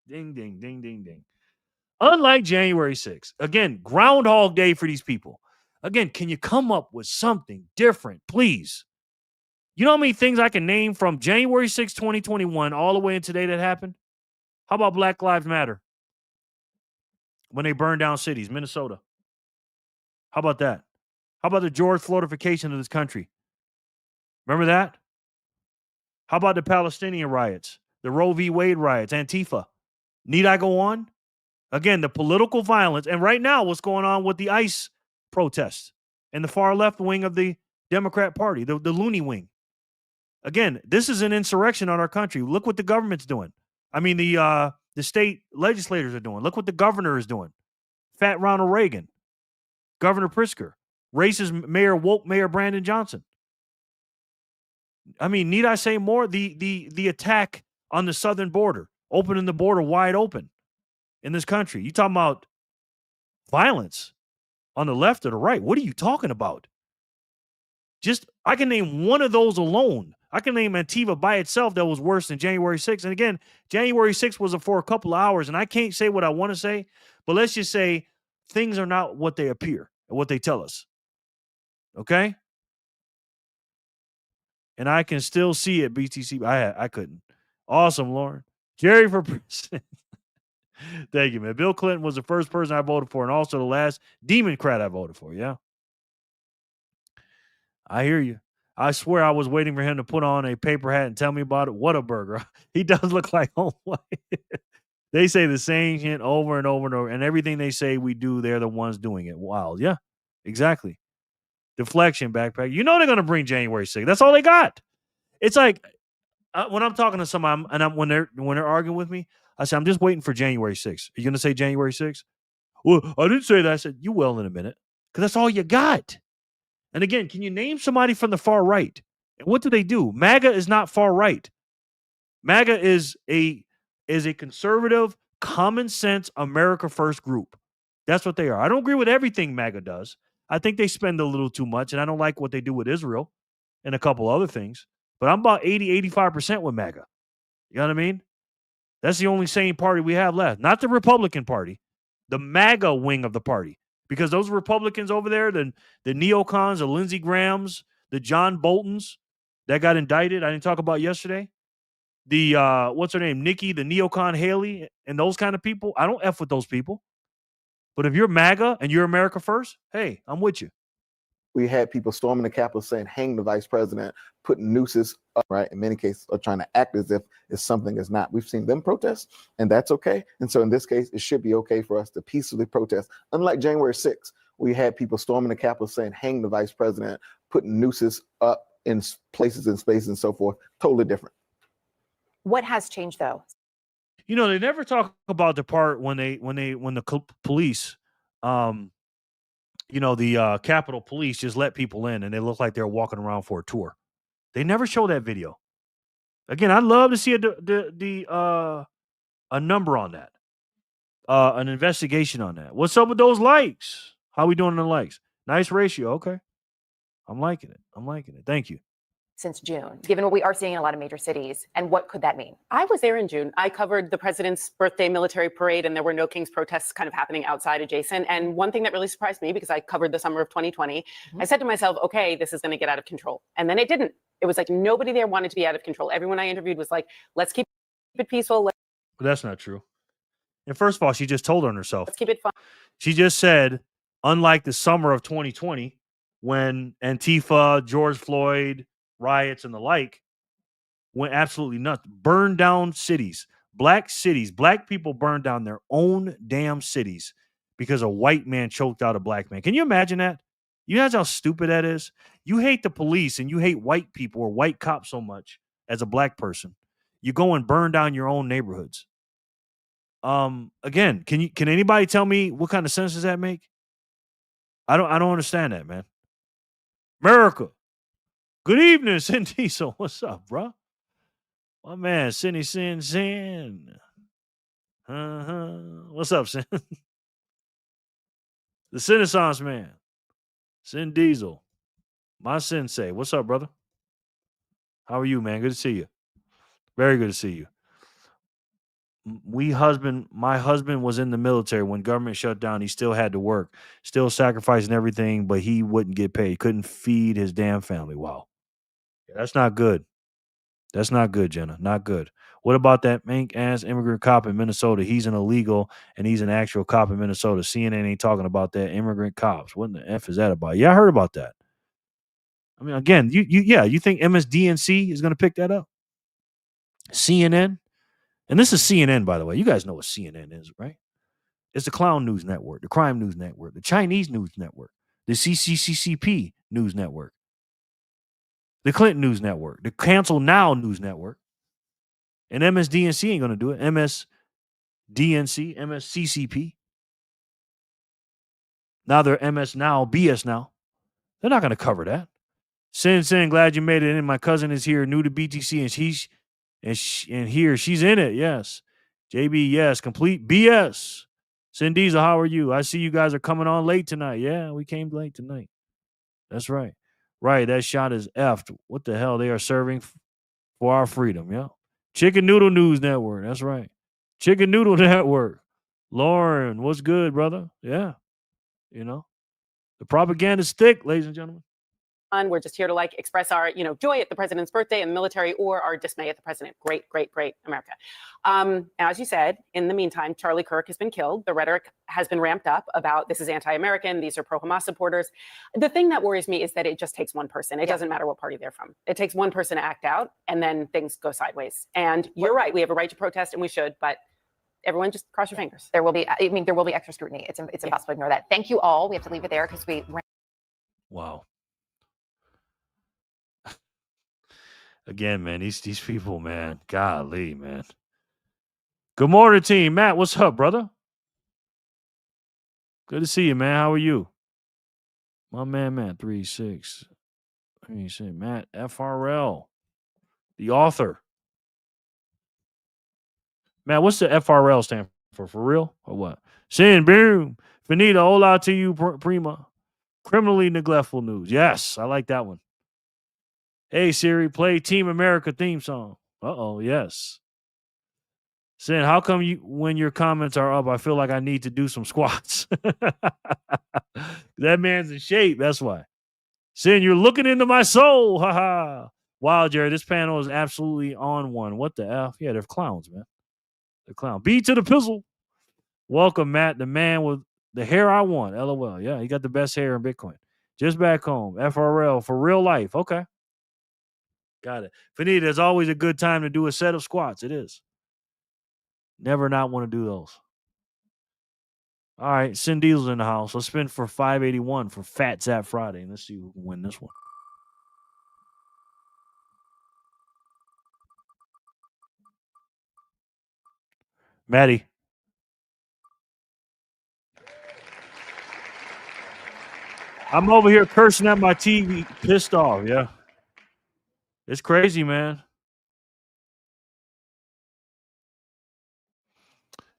Ding, ding, ding, ding, ding. Unlike January 6th. Again, Groundhog Day for these people. Again, can you come up with something different, please? You know how many things I can name from January 6, 2021 all the way in today that happened? How about Black Lives Matter? When they burned down cities, Minnesota. How about that? How about the George Floydification of this country? Remember that? How about the Palestinian riots, the Roe v. Wade riots, Antifa? Need I go on? Again, the political violence. And right now, what's going on with the ICE protests and the far left wing of the Democrat Party, the loony wing. Again, this is an insurrection on our country. Look what the government's doing. I mean, the state legislators are doing. Look what the governor is doing. Fat Ronald Reagan, Governor Pritzker, racist woke Mayor Brandon Johnson. I mean, need I say more? The attack on the southern border, opening the border wide open in this country. You talking about violence on the left or the right? What are you talking about? I can name one of those alone. I can name Antifa by itself that was worse than January 6th. And again, January 6th was for a couple of hours, and I can't say what I want to say, but let's just say things are not what they appear and what they tell us. Okay? and I can still see it. BTC. I couldn't. Awesome, Lauren. Jerry for president. Thank you, man. Bill Clinton was the first person I voted for, and also the last Democrat I voted for. Yeah, I hear you. I swear I was waiting for him to put on a paper hat and tell me about it. What a burger. He does look like home white. They say the same shit over and over and over, and everything they say we do, they're the ones doing it. Wow. Yeah, exactly. Deflection, backpack. You know they're going to bring January 6th. That's all they got. It's like when I'm talking to somebody, when they're arguing with me, I say, I'm just waiting for January 6th. Are you going to say January 6th? Well, I didn't say that. I said, you will in a minute, because that's all you got. And again, can you name somebody from the far right? And what do? MAGA is not far right. MAGA is a conservative, common sense, America first group. That's what they are. I don't agree with everything MAGA does. I think they spend a little too much, and I don't like what they do with Israel and a couple other things. But I'm about 85% with MAGA. You know what I mean? That's the only sane party we have left. Not the Republican Party, the MAGA wing of the party. Because those Republicans over there, the neocons, the Lindsey Grahams, the John Boltons that got indicted, I didn't talk about yesterday. The, what's her name? Nikki, the neocon Haley, and those kind of people. I don't F with those people. But if you're MAGA and you're America first, hey, I'm with you. We had people storming the Capitol saying, hang the vice president, putting nooses up, right? In many cases, are trying to act as if it's something is not. We've seen them protest, and that's okay. And so in this case, it should be okay for us to peacefully protest. Unlike January 6th, we had people storming the Capitol saying, hang the vice president, putting nooses up in places and spaces and so forth. Totally different. What has changed, though? You know, they never talk about the part when the police, the Capitol Police just let people in and they look like they're walking around for a tour. They never show that video. Again, I'd love to see a number on that, an investigation on that. What's up with those likes? How we doing on the likes? Nice ratio. Okay, I'm liking it. Thank you. Since June, given what we are seeing in a lot of major cities, and what could that mean? I was there in June. I covered the president's birthday military parade, and there were no Kings protests kind of happening outside adjacent. And one thing that really surprised me, because I covered the summer of 2020, I said to myself, okay, this is going to get out of control. And then it didn't. It was like nobody there wanted to be out of control. Everyone I interviewed was like, let's keep it peaceful. But that's not true. And first of all, she just told on herself. Let's keep it fun. She just said, unlike the summer of 2020, when Antifa, George Floyd, riots and the like went absolutely nuts, burned down cities, black people burned down their own damn cities because a white man choked out a black man. Can you imagine that? You know how stupid that is? You hate the police and you hate white people or white cops so much as a black person. You go and burn down your own neighborhoods. Again, can anybody tell me what kind of sense does that make? I don't understand that, man. America. Good evening, Sin Diesel. What's up, bro? My man, Sin. What's up, Sin? The Renaissance man. Sin Diesel. My sensei. What's up, brother? How are you, man? Good to see you. Very good to see you. My husband was in the military when government shut down. He still had to work, still sacrificing everything, but he wouldn't get paid. Couldn't feed his damn family. Wow. That's not good. That's not good, Jenna. Not good. What about that mank-ass immigrant cop in Minnesota? He's an illegal, and he's an actual cop in Minnesota. CNN ain't talking about that. Immigrant cops. What in the F is that about? Yeah, I heard about that. I mean, again, you think MSDNC is going to pick that up? CNN? And this is CNN, by the way. You guys know what CNN is, right? It's the Clown News Network, the Crime News Network, the Chinese News Network, the CCCCP News Network, the Clinton News Network, the Cancel Now News Network, and MSDNC ain't going to do it. MSDNC, MSCCP. Now they're MS Now, BS Now. They're not going to cover that. Sin, glad you made it in. My cousin is here, new to BTC, and she's in it. Yes. JB, yes. Complete BS. Sin Diesel, how are you? I see you guys are coming on late tonight. Yeah, we came late tonight. That's right. Right, that shot is effed. What the hell? They are serving for our freedom, yeah. Chicken Noodle News Network, that's right. Chicken Noodle Network. Lauren, what's good, brother? Yeah, the propaganda's thick, ladies and gentlemen. fun. We're just here to like express our, joy at the president's birthday and the military, or our dismay at the president. Great, great, great, America. As you said, in the meantime, Charlie Kirk has been killed. The rhetoric has been ramped up about this is anti-American. These are pro-Hamas supporters. The thing that worries me is that it just takes one person. It doesn't matter what party they're from. It takes one person to act out, and then things go sideways. And you're right. We have a right to protest, and we should, but everyone just cross your fingers. There will be extra scrutiny. It's impossible to ignore that. Thank you all. We have to leave it there because we ran. Wow. Again, man, these people, man, golly, man. Good morning, team. Matt, what's up, brother? Good to see you, man. How are you? My man, Matt, 36. Matt, FRL, the author. Matt, what's the FRL stand for? For real or what? Sin, boom. Finita, hola to you, prima. Criminally neglectful news. Yes, I like that one. Hey, Siri, play Team America theme song. Uh-oh, yes. Sin, how come when your comments are up, I feel like I need to do some squats? That man's in shape. That's why. Sin, you're looking into my soul. Ha ha. Wow, Jerry, this panel is absolutely on one. What the F? Yeah, they're clowns, man. They're clowns. B to the pizzle. Welcome, Matt, the man with the hair I want. LOL. Yeah, he got the best hair in Bitcoin. Just back home. FRL for real life. Okay. Got it. Finita, there's always a good time to do a set of squats. It is. Never not want to do those. All right, Sin Diesel's in the house. Let's spin for 581 for Phat Zap Friday. And let's see who can win this one. Maddie. I'm over here cursing at my TV, pissed off, yeah. It's crazy, man.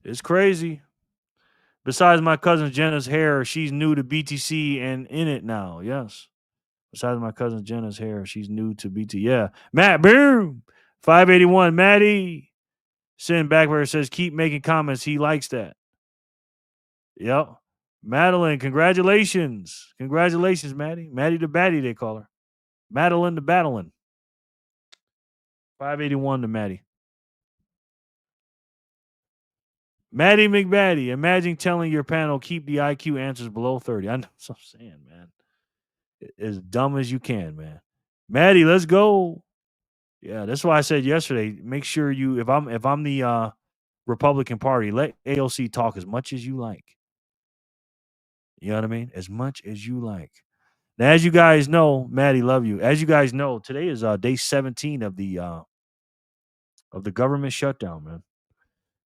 It's crazy. Besides my cousin Jenna's hair, she's new to BTC and in it now. Yes. Besides my cousin Jenna's hair, she's new to BT. Yeah. Matt, boom. 581. Maddie. Sin Backburner says, keep making comments. He likes that. Yep. Madeline, congratulations. Congratulations, Maddie. Maddie the Baddie, they call her. Madeline the Battling. 581 to Maddie. Maddie McBaddy, imagine telling your panel keep the IQ answers below 30. I know what I'm saying, man. As dumb as you can, man. Maddie, let's go. Yeah, that's why I said yesterday, make sure you, if I'm the Republican Party, let AOC talk as much as you like. You know what I mean? As much as you like. Now, as you guys know, Maddie, love you. As you guys know, today is day 17 of the government shutdown, man.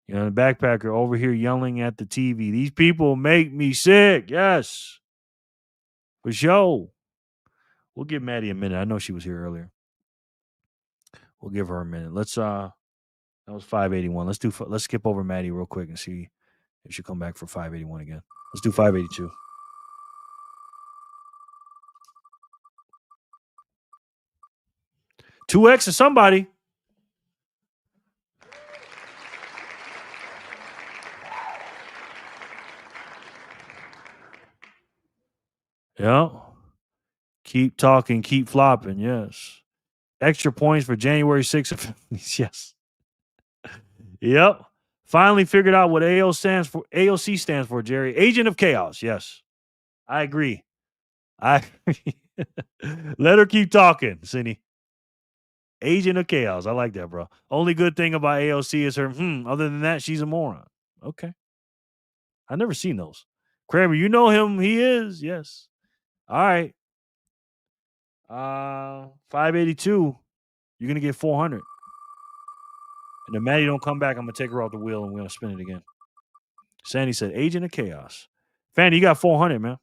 You know, the backpacker over here yelling at the TV. These people make me sick. Yes. For sure. We'll give Maddie a minute. I know she was here earlier. We'll give her a minute. Let's that was 581. Let's skip over Maddie real quick and see if she'll come back for 581 again. Let's do 582. Two X to somebody. Yeah. Keep talking, keep flopping. Yes. Extra points for January 6th. Yes. Yep. Finally figured out what AOC stands for, Jerry. Agent of Chaos. Yes. I agree. Let her keep talking, Cindy. Agent of Chaos. I like that, bro. Only good thing about AOC is her, other than that, she's a moron. Okay. I've never seen those. Kramer, you know him. He is. Yes. All right. 582. You're going to get 400. And if Maddie don't come back, I'm going to take her off the wheel and we're going to spin it again. Sandy said, Agent of Chaos. Fanny, you got 400, man.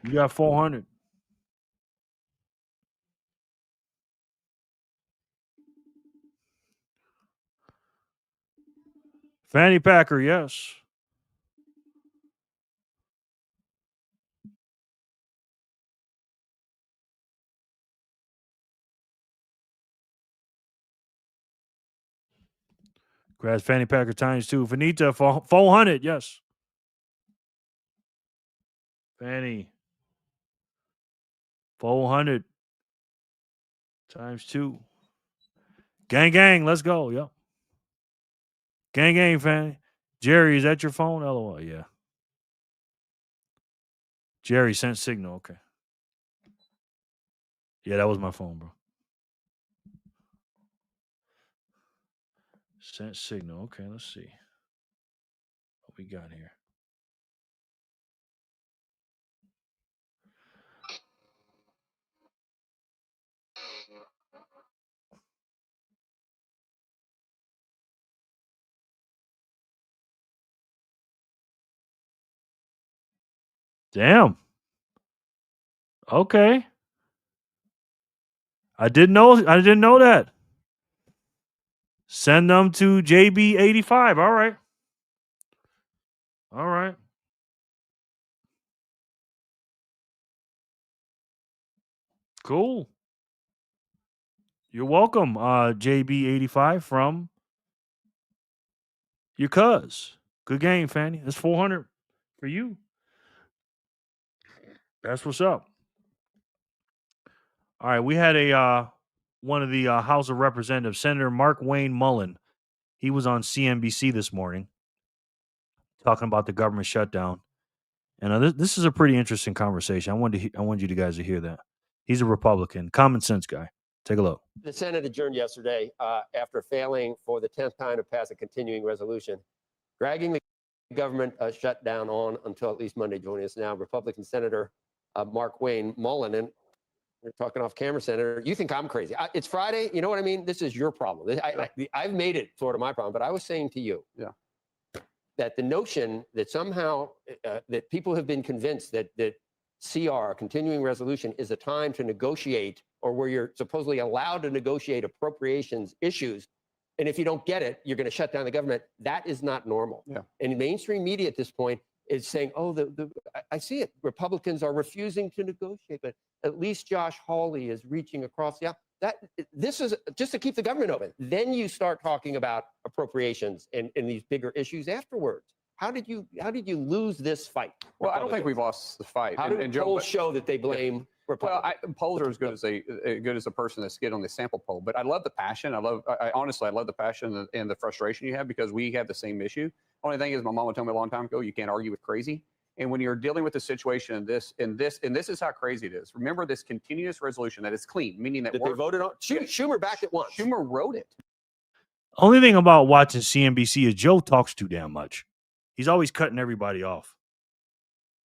You got 400. Fanny Packer, yes. Grass Fanny Packer times 2. Finita, 400. Yes. Fanny. 400 times 2. Gang, gang. Let's go. Yep. Gang, gang, Fanny. Jerry, is that your phone? LOL. Yeah. Jerry sent signal. Okay. Yeah, that was my phone, bro. Sent signal. Okay, let's see what we got here. Damn. Okay. I didn't know that. Send them to JB85. All right. All right. Cool. You're welcome, JB85 from your cuz. Good game, Fanny. That's 400 for you. That's what's up. All right, we had a one of the House of Representatives, Senator Mark Wayne Mullen. He was on CNBC this morning talking about the government shutdown, and this is a pretty interesting conversation. I wanted you guys to hear that. He's a Republican, common sense guy. Take a look. The Senate adjourned yesterday after failing for the 10th time to pass a continuing resolution, dragging the government shutdown on until at least Monday. Joining us now, Republican Senator Mark Wayne Mullen. And we're talking off camera, Senator. You think I'm crazy. It's Friday. You know what I mean? This is your problem. I've made it sort of my problem. But I was saying to you that the notion that somehow that people have been convinced that CR, continuing resolution, is a time to negotiate, or where you're supposedly allowed to negotiate appropriations issues, and if you don't get it, you're going to shut down the government. That is not normal. Yeah. And mainstream media at this point is saying, oh, I see it. Republicans are refusing to negotiate, but at least Josh Hawley is reaching across the aisle. This is just to keep the government open. Then you start talking about appropriations and these bigger issues afterwards. How did you lose this fight? Well, I don't think we've lost the fight. How did polls show that they blame Republicans? Well, polls are as good as a person that's get on the sample poll. But I love the passion. I honestly love the passion and the frustration you have, because we have the same issue. Only thing is, my mama told me a long time ago, you can't argue with crazy. And when you're dealing with a situation and this is how crazy it is. Remember this continuous resolution that is clean, meaning that they voted on. Schumer backed it once. Schumer wrote it. Only thing about watching CNBC is Joe talks too damn much. He's always cutting everybody off.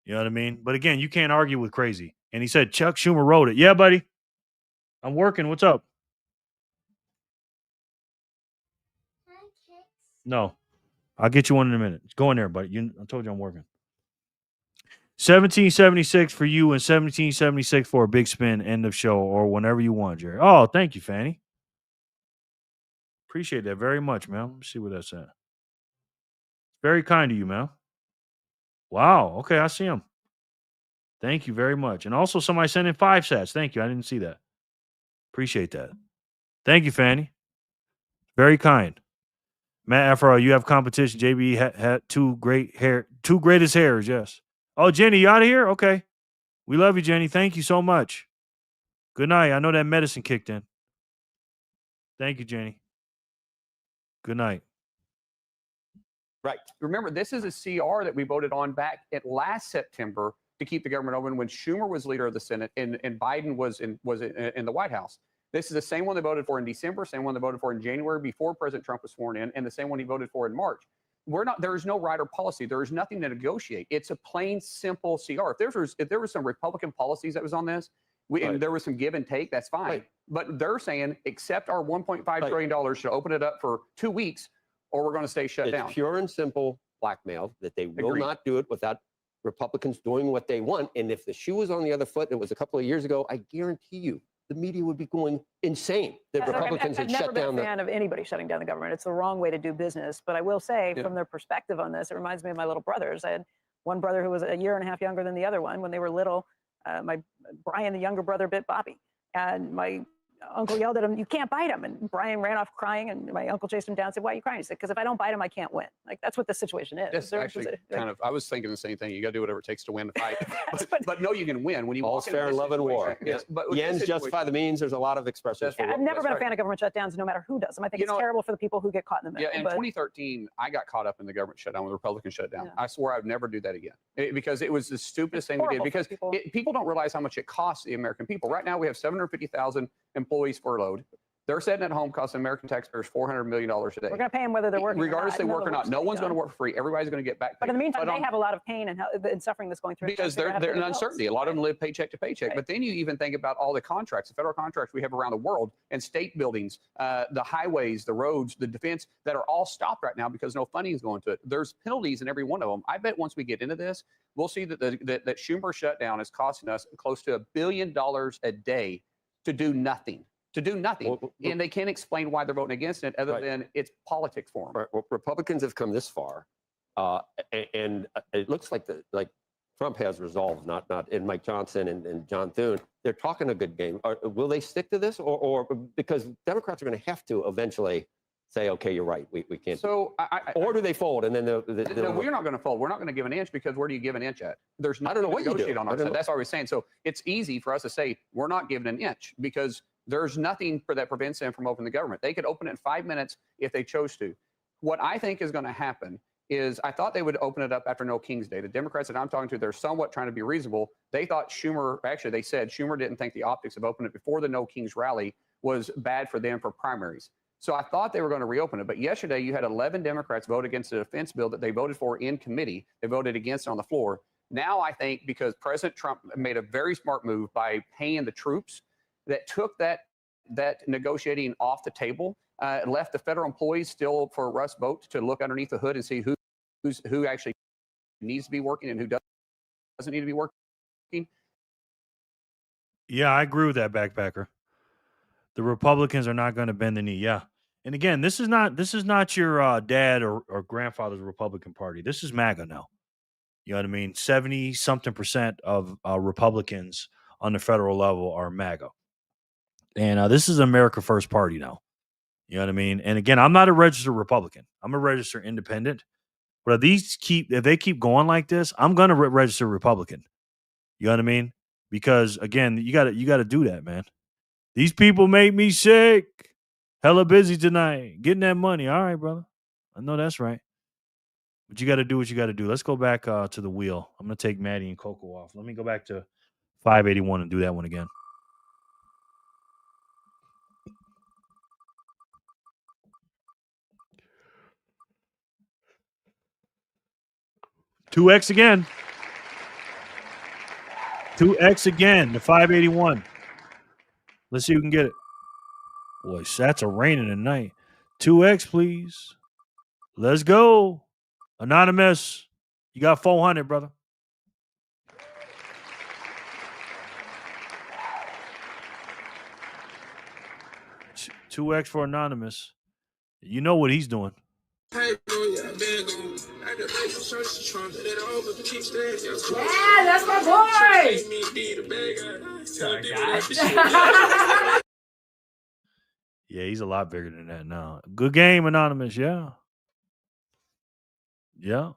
You know what I mean? But again, you can't argue with crazy. And he said, Chuck Schumer wrote it. Yeah, buddy. I'm working. What's up? No. I'll get you one in a minute. Go in there, buddy. I told you I'm working. 1776 for you and 1776 for a big spin, end of show, or whenever you want, Jerry. Oh, thank you, Fanny. Appreciate that very much, man. Let me see where that's at. Very kind of you, man. Wow. Okay, I see him. Thank you very much. And also somebody sent in 5 sats. Thank you. I didn't see that. Appreciate that. Thank you, Fanny. Very kind. Matt Afro, you have competition. JB had two greatest hairs, yes. Oh, Jenny, you out of here? Okay. We love you, Jenny. Thank you so much. Good night. I know that medicine kicked in. Thank you, Jenny. Good night. Right. Remember, this is a CR that we voted on back at last September to keep the government open when Schumer was leader of the Senate and Biden was in the White House. This is the same one they voted for in December, same one they voted for in January before President Trump was sworn in, and the same one he voted for in March. There is no right or policy. There is nothing to negotiate. It's a plain, simple CR. If there was some Republican policies that was on this, and there was some give and take, that's fine. Right. But they're saying, accept our $1.5 trillion to open it up for 2 weeks, or we're going to stay shut down. It's pure and simple blackmail that they will Agreed. not do it without Republicans doing what they want. And if the shoe was on the other foot, and it was a couple of years ago, I guarantee you the media would be going insane that Republicans had shut down I've never been a fan of anybody shutting down the government. It's the wrong way to do business. But I will say, from their perspective on this, it reminds me of my little brothers. I had one brother who was a year and a half younger than the other one. When they were little, Brian, the younger brother, bit Bobby. And my uncle yelled at him, "You can't bite him." And Brian ran off crying, and my uncle chased him down and said, "Why are you crying?" He said, "Because if I don't bite him, I can't win." Like, that's what the situation is. That's actually kind of, I was thinking the same thing. You got to do whatever it takes to win the fight. but no, you can win when you All's walk into fair in this love and war. situation. Yes, but with The this ends justify the means. There's a lot of expressions. for I've what- never that's been a right. fan of government shutdowns, no matter who does them. I think You it's know, terrible for the people who get caught in the Yeah, middle. in but 2013, I got caught up in the government shutdown, when the Republican shutdown. Yeah. I swore I would never do that again because it was the stupidest thing we did. horrible for Because people. people don't realize how much it costs the American people. Right now, we have 750,000 employees furloughed. They're sitting at home costing American taxpayers $400 million a day. we're going to pay them whether they're working Regardless or if not. they work or not. No one's going to work for free. Everybody's going to get back But pay. in the meantime, But they have a lot of pain and suffering that's going through. because they're in uncertainty. A lot of them live paycheck to paycheck. Right. But then you even think about all the contracts, the federal contracts we have around the world, and state buildings, the highways, the roads, the defense, that are all stopped right now because no funding is going to it. There's penalties in every one of them. I bet once we get into this, we'll see that that Schumer shutdown is costing us close to $1 billion a day to do nothing. To do nothing. And they can't explain why they're voting against it other than it's politics for them. Right. Well, Republicans have come this far, and it looks like Trump has resolve, not and Mike Johnson and John Thune. They're talking a good game. Will they stick to this, or because Democrats are going to have to eventually say, okay, you're right, we can't. So, or do they fold and then no, we're not going to fold. We're not going to give an inch because where do you give an inch at? There's nothing I don't know what to you do. negotiate on I our don't side. know. That's what I was saying. So it's easy for us to say we're not giving an inch because there's nothing that prevents them from opening the government. They could open it in 5 minutes if they chose to. What I think is going to happen is I thought they would open it up after No King's Day. The Democrats that I'm talking to, they're somewhat trying to be reasonable. They thought actually they said Schumer didn't think the optics of opening it before the No King's rally was bad for them for primaries. So I thought they were going to reopen it. But yesterday you had 11 Democrats vote against the defense bill that they voted for in committee. They voted against it on the floor. Now I think because President Trump made a very smart move by paying the troops, that took that negotiating off the table, left the federal employees still for Russ Vought to look underneath the hood and see who actually needs to be working and who doesn't need to be working. Yeah, I agree with that, backpacker. The Republicans are not going to bend the knee. Yeah, and again, this is not your dad or grandfather's Republican Party. This is MAGA now. You know what I mean? 70-something% of Republicans on the federal level are MAGA. And this is America First Party now. You know what I mean? And again, I'm not a registered Republican. I'm a registered independent. But if they keep going like this, I'm gonna register Republican. You know what I mean? Because again, you gotta do that, man. These people make me sick. Hella busy tonight, getting that money. All right, brother. I know that's right. But you got to do what you got to do. Let's go back to the wheel. I'm gonna take Maddie and Coco off. Let me go back to 581 and do that one again. $2X again. 2X again. The 581. Let's see who can get it. Boy, that's a raining tonight. 2X, please. Let's go. Anonymous. You got 400, brother. T- 2X for Anonymous. You know what he's doing. Yeah, that's my boy. Sorry, guys. Yeah, he's a lot bigger than that now. Good game, Anonymous. Yeah. Yeah.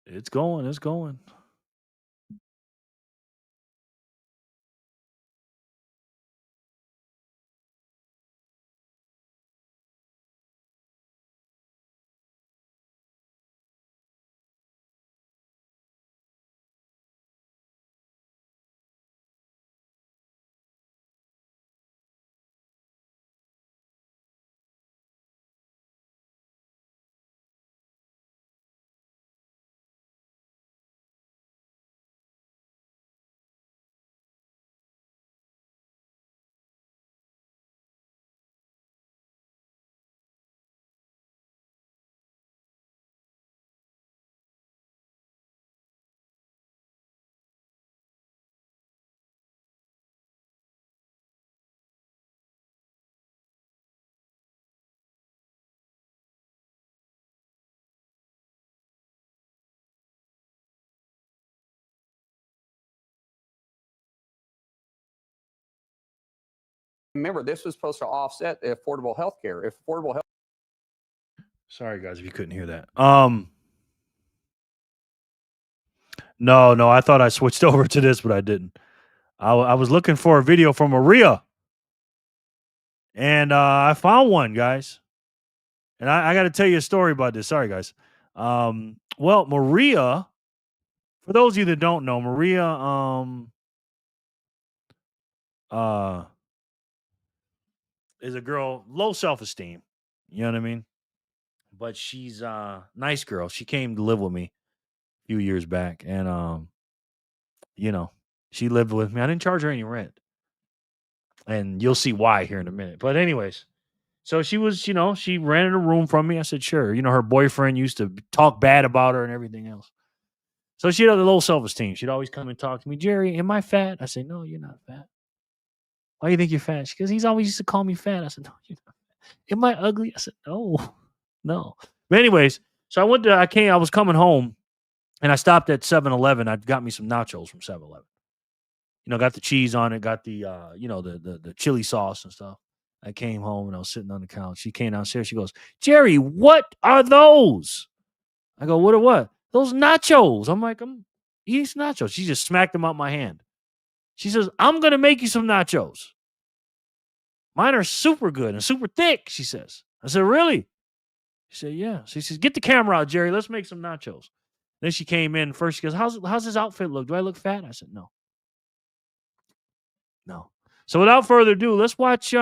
It's going. It's going. remember, this was supposed to offset the affordable health care. If affordable health. Sorry, guys, if you couldn't hear that. No, I thought I switched over to this, but I didn't. I was looking for a video from Maria, and I found one, guys. And I got to tell you a story about this. Sorry, guys. Well, Maria, for those of you that don't know, Maria is a girl, low self-esteem. You know what I mean? But she's a nice girl. She came to live with me a few years back, and you know, she lived with me. I didn't charge her any rent, and you'll see why here in a minute. But anyways, so she was, she rented a room from me. I said, sure. Her boyfriend used to talk bad about her and everything else. So she had a low self-esteem. She'd always come and talk to me, Jerry, am I fat? I said, no, you're not fat. Why do you think you're fat? Because he's always used to call me fat. I said, no, you're not fat. Am I ugly? I said, no. But anyways, so I was coming home, and I stopped at 7-Eleven. I got me some nachos from 7-Eleven. Got the cheese on it, got the, the chili sauce and stuff. I came home, and I was sitting on the couch. She came downstairs. She goes, Jerry, what are those? I go, what are what? Those nachos. I'm like, I'm eating some nachos. She just smacked them out my hand. She says, I'm going to make you some nachos. Mine are super good and super thick, she says. I said, really? She said, yeah. She says, get the camera out, Jerry. Let's make some nachos. Then she came in first. She goes, how's this outfit look? Do I look fat? I said, no. So without further ado, let's watch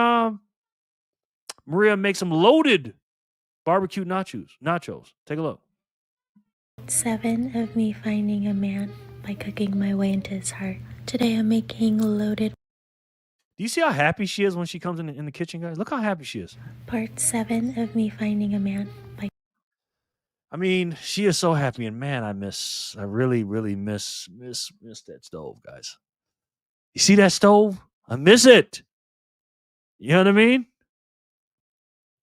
Maria make some loaded barbecue nachos. Take a look. 7 of me finding a man by cooking my way into his heart. Today I'm making loaded. Do you see how happy she is when she comes in the kitchen, guys? Look how happy she is. Part 7 of me finding a man by. I mean, she is so happy, and man, I really, really miss that stove, guys. You see that stove? I miss it. You know what I mean?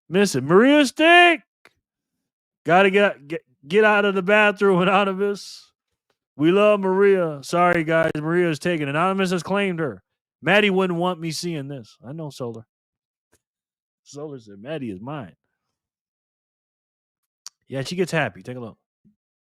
Miss it. Maria Stick. Gotta get out of the bathroom, Anonymous. We love Maria. Sorry, guys. Maria is taken. Anonymous has claimed her. Maddie wouldn't want me seeing this. I know Solar. Solar said, Maddie is mine. Yeah, she gets happy. Take a look.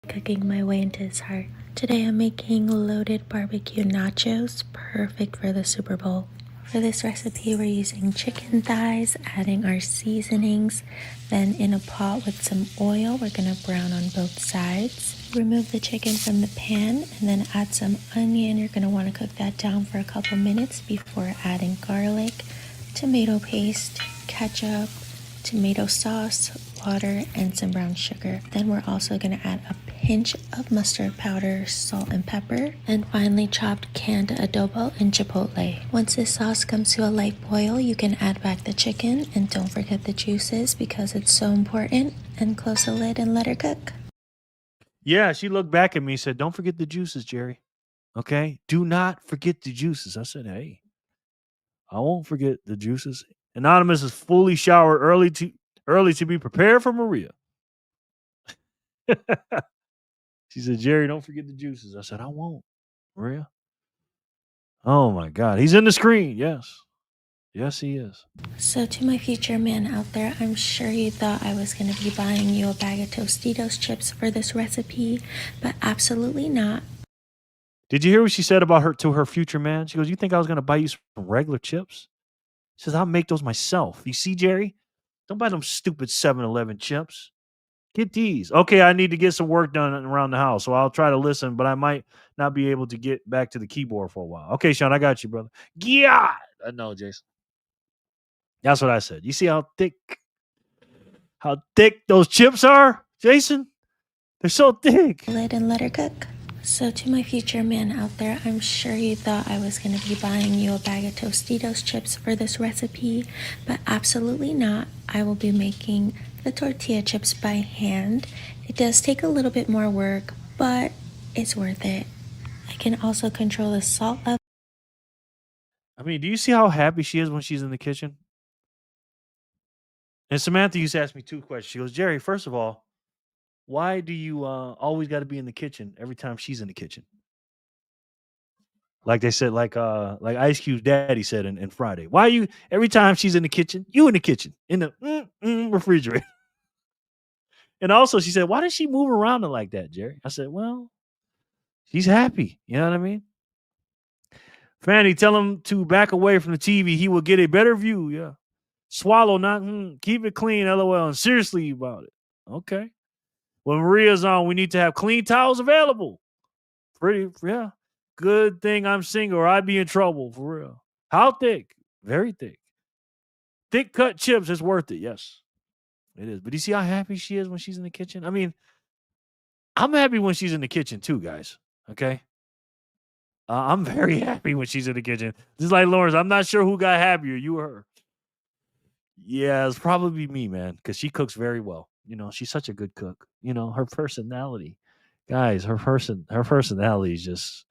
Cooking my way into his heart. Today I'm making loaded barbecue nachos, perfect for the Super Bowl. For this recipe, we're using chicken thighs, adding our seasonings. Then in a pot with some oil, we're gonna brown on both sides. Remove the chicken from the pan and then add some onion. You're gonna wanna cook that down for a couple minutes before adding garlic, tomato paste, ketchup, tomato sauce, water, and some brown sugar. Then we're also going to add a pinch of mustard powder, salt and pepper, and finally chopped canned adobo and chipotle. Once this sauce comes to a light boil, you can add back the chicken, and don't forget the juices because it's so important, and close the lid and let her cook. Yeah, she looked back at me and said, don't forget the juices, Jerry. Okay? Do not forget the juices. I said, hey, I won't forget the juices. Anonymous is fully showered early to be prepared for Maria. She said, Jerry, don't forget the juices. I said, I won't, Maria. Oh, my God. He's in the screen. Yes. Yes, he is. So to my future man out there, I'm sure you thought I was going to be buying you a bag of Tostitos chips for this recipe, but absolutely not. Did you hear what she said about her future man? She goes, you think I was going to buy you some regular chips? She says, I'll make those myself. You see, Jerry? Don't buy them stupid 7-Eleven chips. Get these. Okay, I need to get some work done around the house, so I'll try to listen, but I might not be able to get back to the keyboard for a while. Okay, Sean, I got you, brother. Yeah. I know, Jason. That's what I said. You see how thick those chips are, Jason? They're so thick. Lid and let her cook. So to my future man out there, I'm sure you thought I was going to be buying you a bag of Tostitos chips for this recipe, but absolutely not. I will be making the tortilla chips by hand. It does take a little bit more work, but it's worth it. I can also control the salt level. I mean, do you see how happy she is when she's in the kitchen? And Samantha used to ask me 2 questions. She goes, Jerry, first of all, why do you always got to be in the kitchen every time she's in the kitchen? Like they said, like Ice Cube's daddy said in Friday. Why you every time she's in the kitchen, you in the kitchen, in the refrigerator. And also she said, why does she move around like that, Jerry? I said, well, she's happy. You know what I mean? Fanny, tell him to back away from the TV. He will get a better view. Yeah. Swallow, not keep it clean, LOL, and seriously about it. Okay. When Maria's on, we need to have clean towels available. Yeah. Good thing I'm single or I'd be in trouble, for real. How thick? Very thick. Thick cut chips is worth it. Yes, it is. But you see how happy she is when she's in the kitchen? I mean, I'm happy when she's in the kitchen too, guys. Okay. I'm very happy when she's in the kitchen. Just like Lawrence, I'm not sure who got happier, you or her. Yeah, it's probably me, man, because she cooks very well. You know, she's such a good cook. You know, her personality, guys, her personality is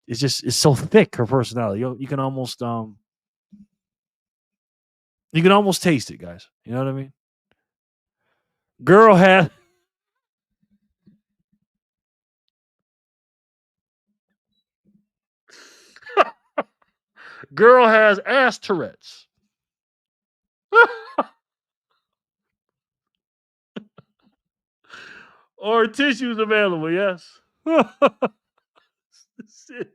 it's so thick. Her personality, you can almost taste it, guys. You know what I mean? Girl has girl has ass Tourette's. Or tissues available, yes. Shit.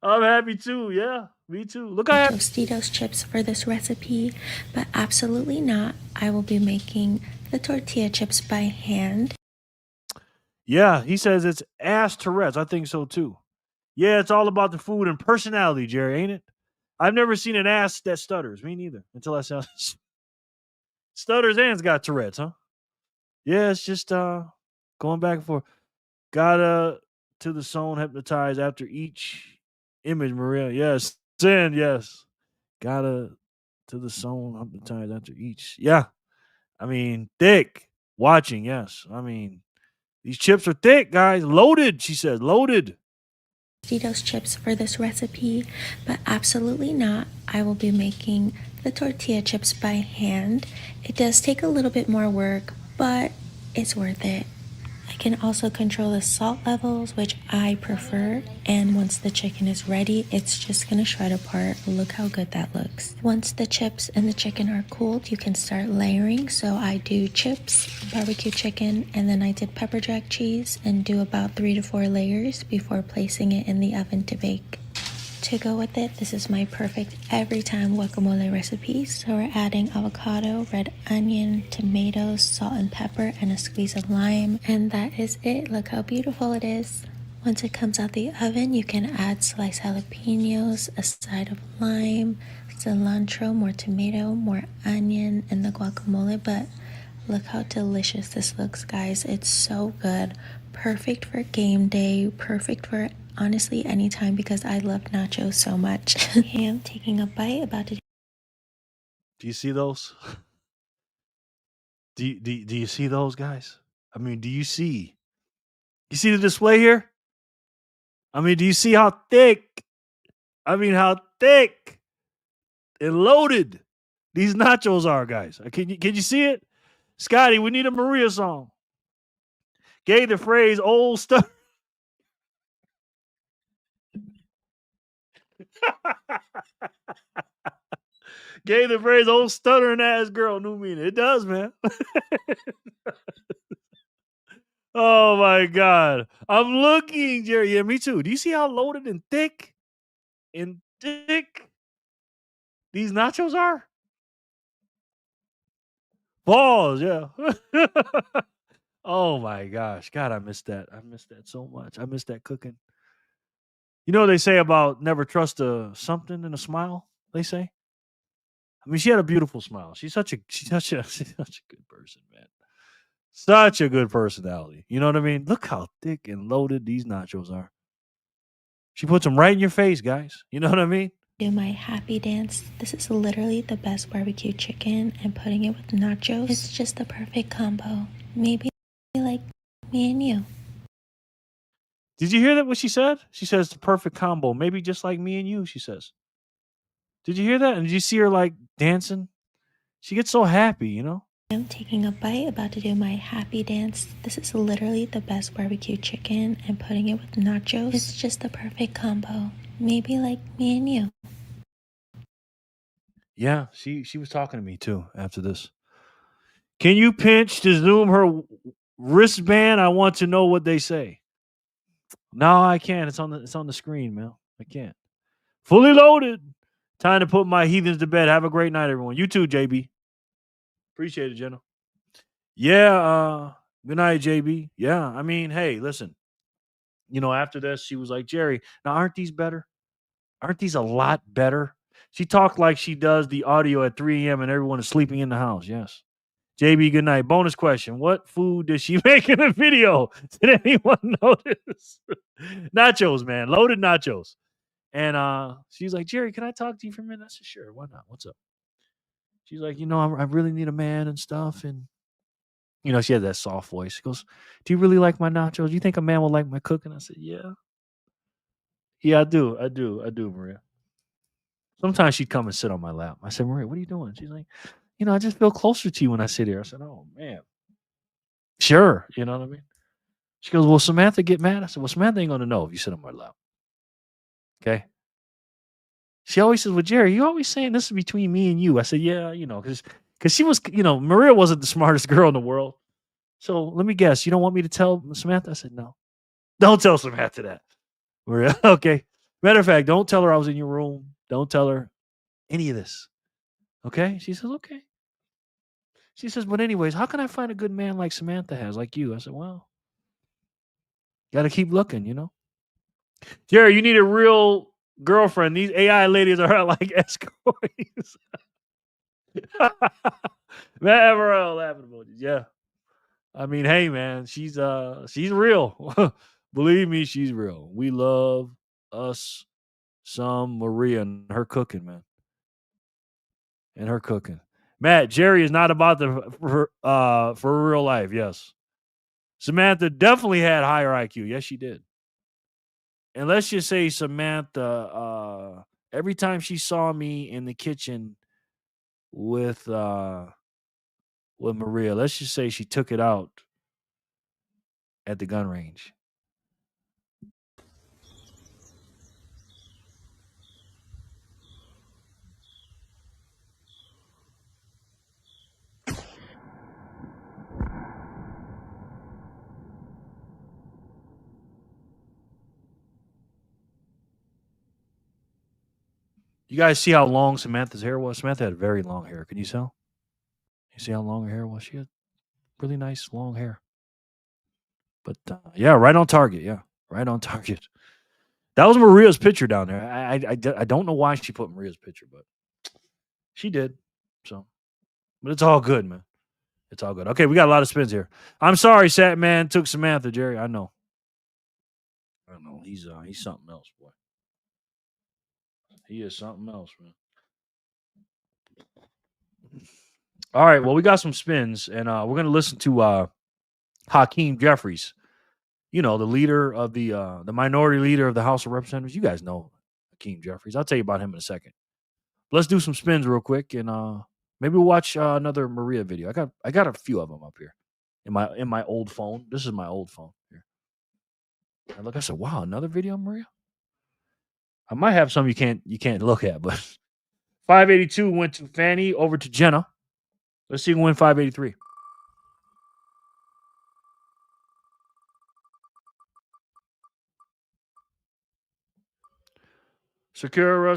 I'm happy too, yeah. Me too. Look at Tostitos chips for this recipe, but absolutely not. I will be making the tortilla chips by hand. Yeah, he says it's ass Tourette's. I think so too. Yeah, it's all about the food and personality, Jerry, ain't it? I've never seen an ass that stutters. Me neither. Until I saw stutters and's got Tourette's, huh? Yeah, it's just going back and forth. Gotta to the zone hypnotized after each image, Maria. Yes. Sin, yes. Gotta to the zone hypnotized after each. Yeah. I mean, thick. Watching, yes. I mean, these chips are thick, guys. Loaded, she says. Loaded. Tostitos chips for this recipe, but absolutely not. I will be making the tortilla chips by hand. It does take a little bit more work, but it's worth it. I can also control the salt levels, which I prefer, and once the chicken is ready, it's just gonna shred apart. Look how good that looks. Once the chips and the chicken are cooled, you can start layering. So I do chips, barbecue chicken, and then I did pepper jack cheese and do about 3 to 4 layers before placing it in the oven to bake. To go with it, this is my perfect every time guacamole recipe. So we're adding avocado, red onion, tomatoes, salt and pepper, and a squeeze of lime. And that is it. Look how beautiful it is. Once it comes out the oven, you can add sliced jalapenos, a side of lime, cilantro, more tomato, more onion, and the guacamole. But look how delicious this looks, guys. It's so good. Perfect for game day, perfect for honestly anytime because I love nachos so much. I'm taking a bite, about to. Do you see those? Do you see those, guys? I mean, do you see? You see the display here? I mean, do you see how thick? I mean, how thick and loaded these nachos are, guys? Can you see it? Scotty, we need a Maria song. Gave the phrase old stuff. Gave the phrase old stuttering ass girl new meaning. It does, man. Oh my God. I'm looking, Jerry. Yeah, me too. Do you see how loaded and thick these nachos are? Balls, yeah. Oh my gosh. God, I missed that. I missed that so much. I missed that cooking. You know what they say about never trust a something in a smile, they say? I mean, she had a beautiful smile. She's such a good person, man. Such a good personality. You know what I mean? Look how thick and loaded these nachos are. She puts them right in your face, guys. You know what I mean? Do my happy dance. This is literally the best barbecue chicken, and putting it with nachos, it's just the perfect combo. Maybe like me and you. Did you hear that what she said? She says the perfect combo. Maybe just like me and you, she says. Did you hear that? And did you see her like dancing? She gets so happy, you know? I'm taking a bite, about to do my happy dance. This is literally the best barbecue chicken, and putting it with nachos, it's just the perfect combo. Maybe like me and you. Yeah, she was talking to me too after this. Can you pinch to zoom her wristband? I want to know what they say. No, I can't. It's on the screen, man. I can't. Fully loaded. Time to put my heathens to bed. Have a great night, everyone. You too, JB. Appreciate it, Jenna. Yeah, good night, JB. Yeah, I mean, hey, listen. After this, she was like, Jerry, now aren't these better? Aren't these a lot better? She talked like she does the audio at 3 a.m. and everyone is sleeping in the house. Yes. JB, good night. Bonus question. What food does she make in the video? Did anyone notice? Nachos, man. Loaded nachos. And she's like, Jerry, can I talk to you for a minute? I said, sure. Why not? What's up? She's like, I really need a man and stuff. And, she had that soft voice. She goes, do you really like my nachos? Do you think a man will like my cooking? I said, yeah. Yeah, I do. I do, Maria. Sometimes she'd come and sit on my lap. I said, Maria, what are you doing? She's like, I just feel closer to you when I sit here. I said, oh, man. Sure. You know what I mean? She goes, will Samantha get mad? I said, well, Samantha ain't going to know if you sit on my lap. Okay? She always says, well, Jerry, you always saying this is between me and you. I said, yeah, because she was, Maria wasn't the smartest girl in the world. So let me guess. You don't want me to tell Samantha? I said, no. Don't tell Samantha that. Maria, okay. Matter of fact, don't tell her I was in your room. Don't tell her any of this. Okay? She says, okay. She says, but anyways, how can I find a good man like Samantha has, like you? I said, well, got to keep looking. Jerry, you need a real girlfriend. These AI ladies are like escorts. Referral laughing emojis. Yeah. I mean, hey man, she's real. Believe me, she's real. We love us some Maria and her cooking, man. And her cooking. Matt, Jerry is not about for real life, yes. Samantha definitely had higher IQ. Yes, she did. And let's just say Samantha, every time she saw me in the kitchen with Maria, let's just say she took it out at the gun range. You guys see how long Samantha's hair was? Samantha had very long hair. Can you tell? You see how long her hair was? She had really nice long hair. But yeah, right on target. Yeah, right on target. That was Maria's picture down there. I don't know why she put Maria's picture, but she did. So, but it's all good, man. It's all good. Okay, we got a lot of spins here. I'm sorry, Sat Man took Samantha, Jerry. I know. He's something else, boy. He is something else, man. All right, well, we got some spins, and we're gonna listen to Hakeem Jeffries. The leader of the minority leader of the House of Representatives. You guys know Hakeem Jeffries. I'll tell you about him in a second. Let's do some spins real quick, and maybe we'll watch another Maria video. I got a few of them up here in my old phone. This is my old phone here. And look, I said, wow, another video, Maria. I might have some you can't look at, but 582 went to Fanny, over to Jenna. Let's see who win 583. Sakura.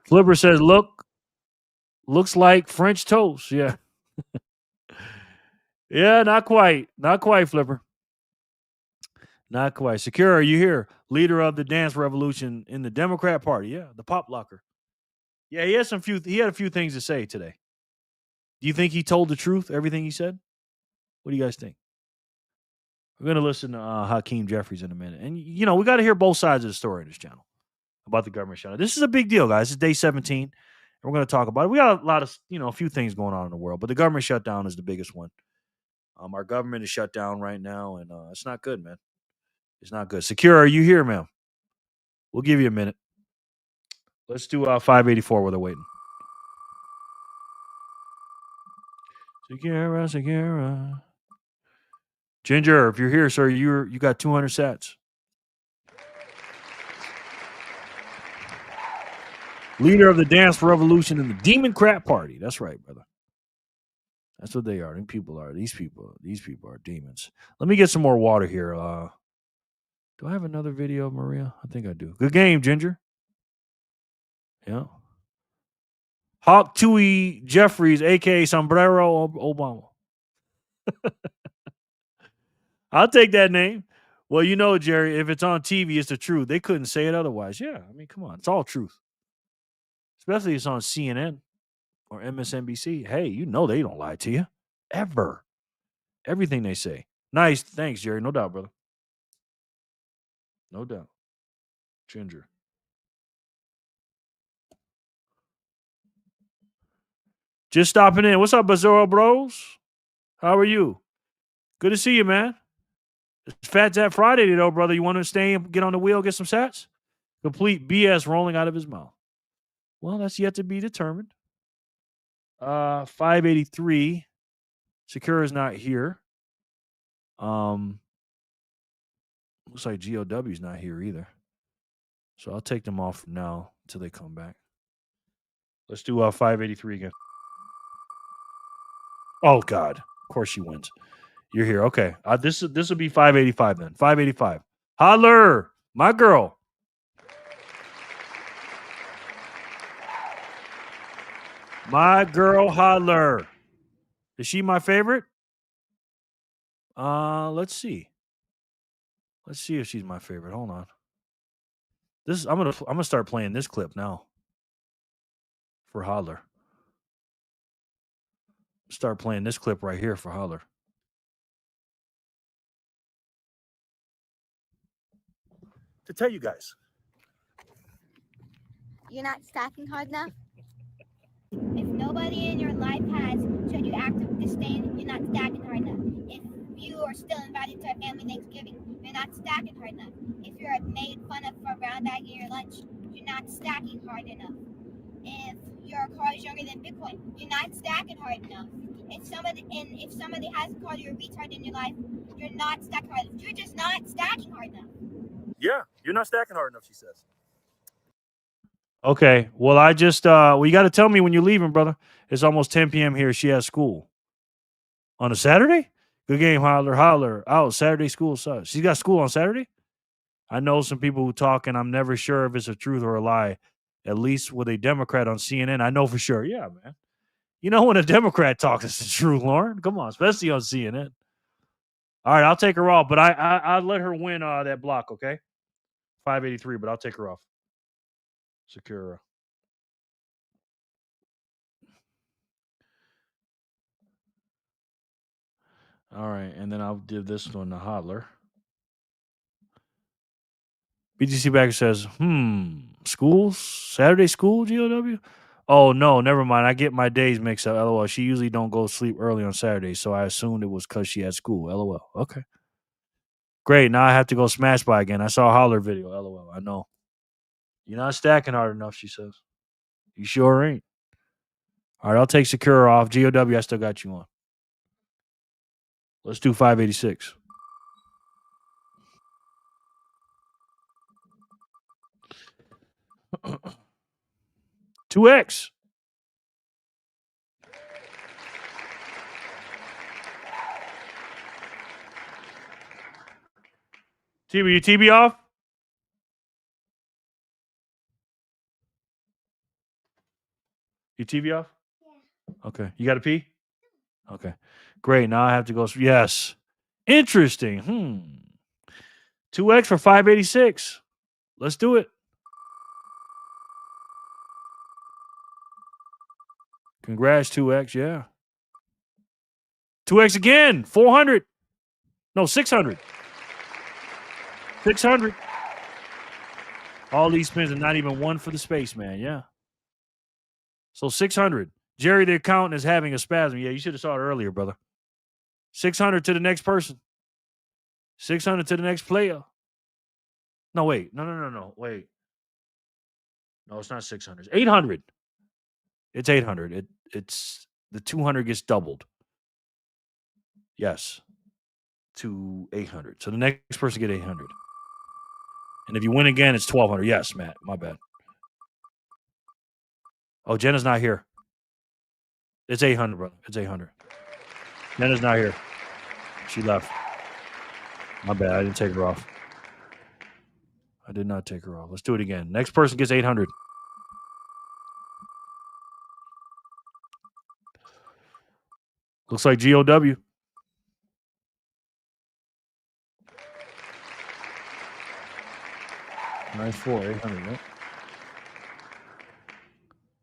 Flipper says, looks like French toast. Yeah. Yeah, not quite. Not quite, Flipper. Not quite. Sakura, are you here? Leader of the dance revolution in the Democrat Party. Yeah, the pop locker. Yeah, he had a few things to say today. Do you think he told the truth, everything he said? What do you guys think? We're going to listen to Hakeem Jeffries in a minute. And, we got to hear both sides of the story in this channel about the government shutdown. This is a big deal, guys. It's day 17, and we're going to talk about it. We got a lot of, a few things going on in the world, but the government shutdown is the biggest one. Our government is shut down right now, and it's not good, man. It's not good. Secure, are you here, ma'am? We'll give you a minute. Let's do 584 while they're waiting. Segura. Ginger, if you're here, sir, you got 200 sats. Leader of the dance revolution in the demon crap party. That's right, brother. That's what they are. These people are. These people are demons. Let me get some more water here. Do I have another video of Maria? I think I do. Good game, Ginger. Yeah. Hawk Tui Jeffries, aka Sombrero Obama. I'll take that name. Well, you know, Jerry, if it's on TV, it's the truth. They couldn't say it otherwise. Yeah, I mean, come on. It's all truth. Especially if it's on CNN or MSNBC. Hey, you know they don't lie to you. Ever. Everything they say. Nice. Thanks, Jerry. No doubt, brother. No doubt. Ginger. Just stopping in. What's up, Bizarro Bros? How are you? Good to see you, man. It's Phat Zap Friday, though, brother. You want to stay and get on the wheel, get some sats? Complete BS rolling out of his mouth. Well, that's yet to be determined. 583. Sakura's not here. Looks like GOW's not here either. So I'll take them off for now until they come back. Let's do 583 again. Oh God! Of course she wins. You're here. Okay. This will be 585 then. 585. Holler, my girl. My girl Holler. Is she my favorite? Let's see. Let's see if she's my favorite. Hold on. I'm gonna start playing this clip now. For Holler. Start playing this clip right here for Holler. To tell you guys. You're not stacking hard enough? If nobody in your life has showed you active disdain, you're not stacking hard enough. If you are still invited to a family Thanksgiving, you're not stacking hard enough. If you're made fun of for a brown bag in your lunch, you're not stacking hard enough. If your car is younger than Bitcoin, you're not stacking hard enough. If somebody hasn't called you a retard in your life, you're not stacking hard enough. You're just not stacking hard enough. Yeah, you're not stacking hard enough, she says. Okay. Well, I just you got to tell me when you're leaving, brother. It's almost 10 p.m. here. She has school on a Saturday. Good game, Holler. Holler. Oh, Saturday school sucks. She's got school on Saturday. I know some people who talk, and I'm never sure if it's a truth or a lie. At least with a Democrat on CNN, I know for sure. Yeah, man. You know when a Democrat talks, it's the truth, Lauren. Come on, especially on CNN. All right, I'll take her off, but I'll let her win that block. Okay, 583, but I'll take her off. Sakura. All right, and then I'll give this one to Hodler. BTC Backer says, schools? Saturday school, GOW? Oh, no, never mind. I get my days mixed up, LOL. She usually don't go to sleep early on Saturdays, so I assumed it was because she had school, LOL. Okay. Great, now I have to go smash by again. I saw a Holler video, LOL. I know. You're not stacking hard enough, she says. You sure ain't. All right, I'll take Sakura off. GOW, I still got you on. Let's do 586. $2X. TB, you TB off? You TV off? Yeah. Okay. You got to pee? Okay. Great. Now I have to go. Yes. Interesting. 2X for 586. Let's do it. Congrats, 2X. Yeah. 2X again. 400. No, 600. 600. All these spins and not even one for the spaceman. Yeah. So 600. Jerry, the accountant, is having a spasm. Yeah, you should have saw it earlier, brother. 600 to the next person. 600 to the next player. No, wait. No. Wait. No, it's not 600. It's 800. It's 800. It's the 200 gets doubled. Yes, to 800. So the next person get 800. And if you win again, it's 1200. Yes, Matt. My bad. Oh, Jenna's not here. It's 800, brother. It's 800. Jenna's not here. She left. My bad. I didn't take her off. I did not take her off. Let's do it again. Next person gets 800. Looks like GOW. Nice 800, right?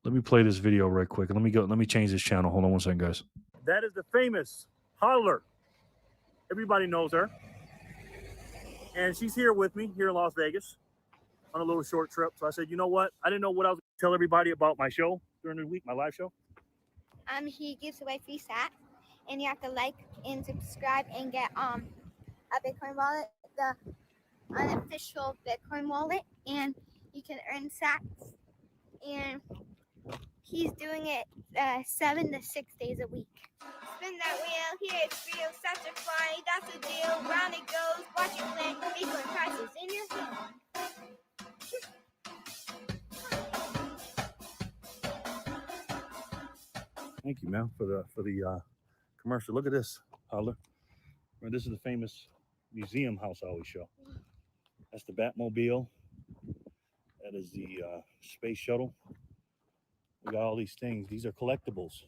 Let me play this video right quick. Let me change this channel. Hold on 1 second, guys. That is the famous Holler. Everybody knows her. And she's here with me here in Las Vegas on a little short trip. So I said, you know what? I didn't know what I was going to tell everybody about my show during the week, my live show. He gives away free sats, and you have to like and subscribe and get a Bitcoin wallet, the unofficial Bitcoin wallet, and you can earn sats. And he's doing it 7 to 6 days a week. Spin that wheel, here it's real, sats are flying, that's the deal. Round it goes, watch it land, Bitcoin prices in your hand. Thank you, man, for the commercial. Look at this, Holler. This is the famous museum house I always show. That's the Batmobile. That is the space shuttle. We got all these things. These are collectibles,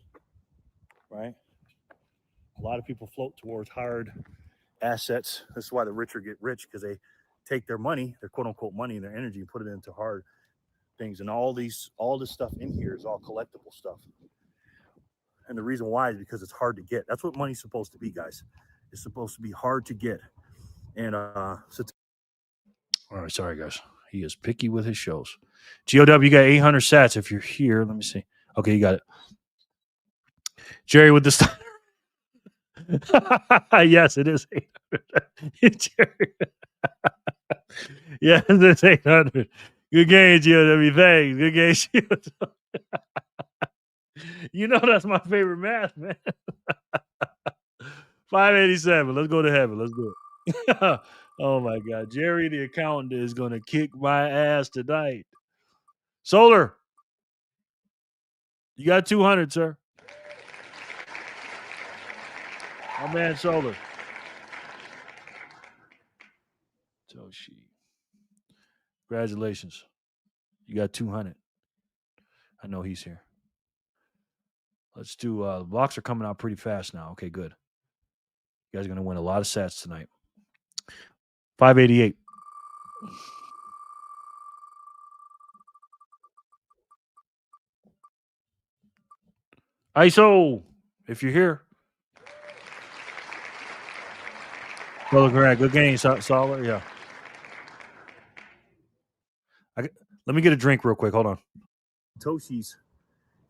right? A lot of people float towards hard assets. This is why the richer get rich, because they take their money, their quote unquote money and their energy, and put it into hard things. And all this stuff in here is all collectible stuff. And the reason why is because it's hard to get. That's what money's supposed to be, guys. It's supposed to be hard to get. And all right, sorry guys. He is picky with his shows. GOW, you got 800 sats if you're here. Let me see. Okay, you got it. Jerry with the yes, it is 800. Jerry. Yes, it's 800. Good game, GOW. Thanks. Good game, GOW. You know that's my favorite math, man. 587. Let's go to heaven. Let's do it. Oh my God. Jerry the accountant is gonna kick my ass tonight. Solar. You got 200, sir. My man Solar. Satoshi. Congratulations. You got 200. I know he's here. Let's do the blocks are coming out pretty fast now. Okay, good. You guys are gonna win a lot of sats tonight. 588. ISO, if you're here. Well, correct. Good game, Solid. Yeah. Let me get a drink real quick. Hold on. Satoshi's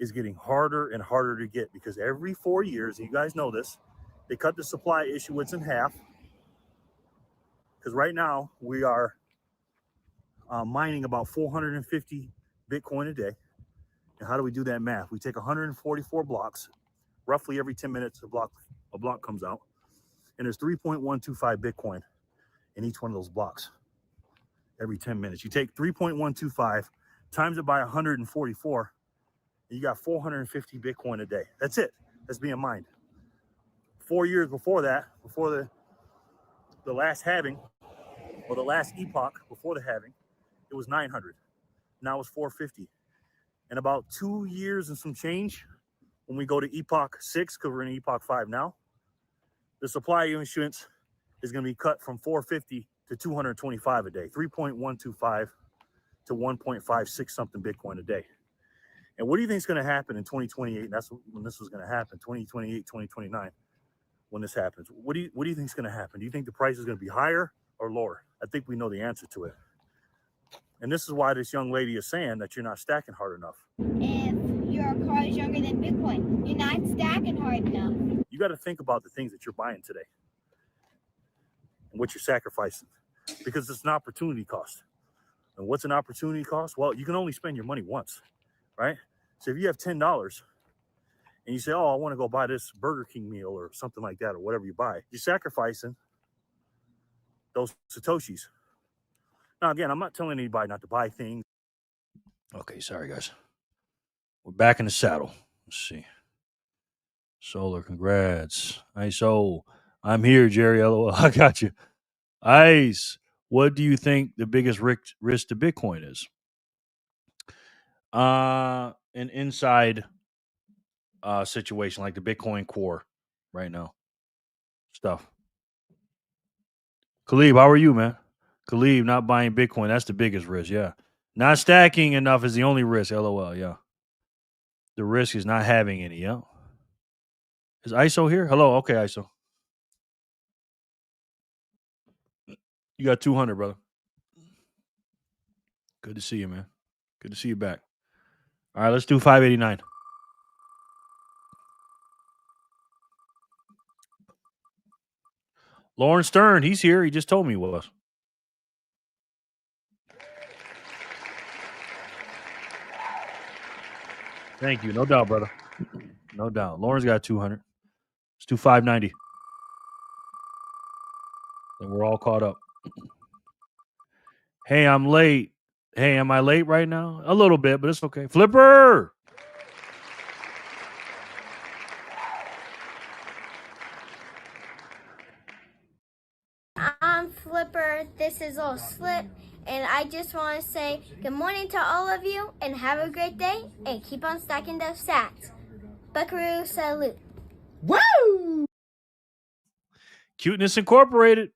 is getting harder and harder to get because every 4 years, you guys know this, they cut the supply issuance in half. Because right now we are mining about 450 Bitcoin a day. And how do we do that math? We take 144 blocks, roughly every 10 minutes a block comes out. And there's 3.125 Bitcoin in each one of those blocks every 10 minutes. You take 3.125, times it by 144, and you got 450 Bitcoin a day. That's it. That's being mined. 4 years before that, before the last halving, or the last epoch before the halving, it was 900. Now it's 450. In about 2 years and some change, when we go to epoch 6, because we're in epoch 5 now, the supply issuance is going to be cut from 450 to 225 a day, 3.125 to 1.56 something Bitcoin a day. And what do you think is going to happen in 2028? That's when this was going to happen, 2028, 2029, when this happens. What do you think is going to happen? Do you think the price is going to be higher or lower? I think we know the answer to it. And this is why this young lady is saying that you're not stacking hard enough. If your car is younger than Bitcoin, you're not stacking hard enough. You got to think about the things that you're buying today and what you're sacrificing, because it's an opportunity cost. And what's an opportunity cost? Well, you can only spend your money once, right? So if you have $10 and you say, oh, I want to go buy this Burger King meal or something like that, or whatever you buy, you're sacrificing those Satoshis. Now, again, I'm not telling anybody not to buy things. Okay, sorry, guys. We're back in the saddle. Let's see. Solar, congrats. ISO, I'm here, Jerry. LOL. I got you. Ice, what do you think the biggest risk to Bitcoin is? An inside situation like the Bitcoin core right now. Stuff. Khalib, how are you, man? Khalib, not buying Bitcoin. That's the biggest risk, yeah. Not stacking enough is the only risk, LOL, yeah. The risk is not having any, yeah. Is ISO here? Hello, okay, ISO. You got 200, brother. Good to see you, man. Good to see you back. All right, let's do 589. Lauren Stern, he's here. He just told me he was. Thank you. No doubt, brother. No doubt. Lauren's got 200. Let's do 590. And we're all caught up. Hey, I'm late. Hey, am I late right now? A little bit, but it's okay. Flipper! I'm Flipper. This is Old Slip. And I just want to say good morning to all of you and have a great day and keep on stacking those sats. Buckaroo salute. Woo! Cuteness Incorporated.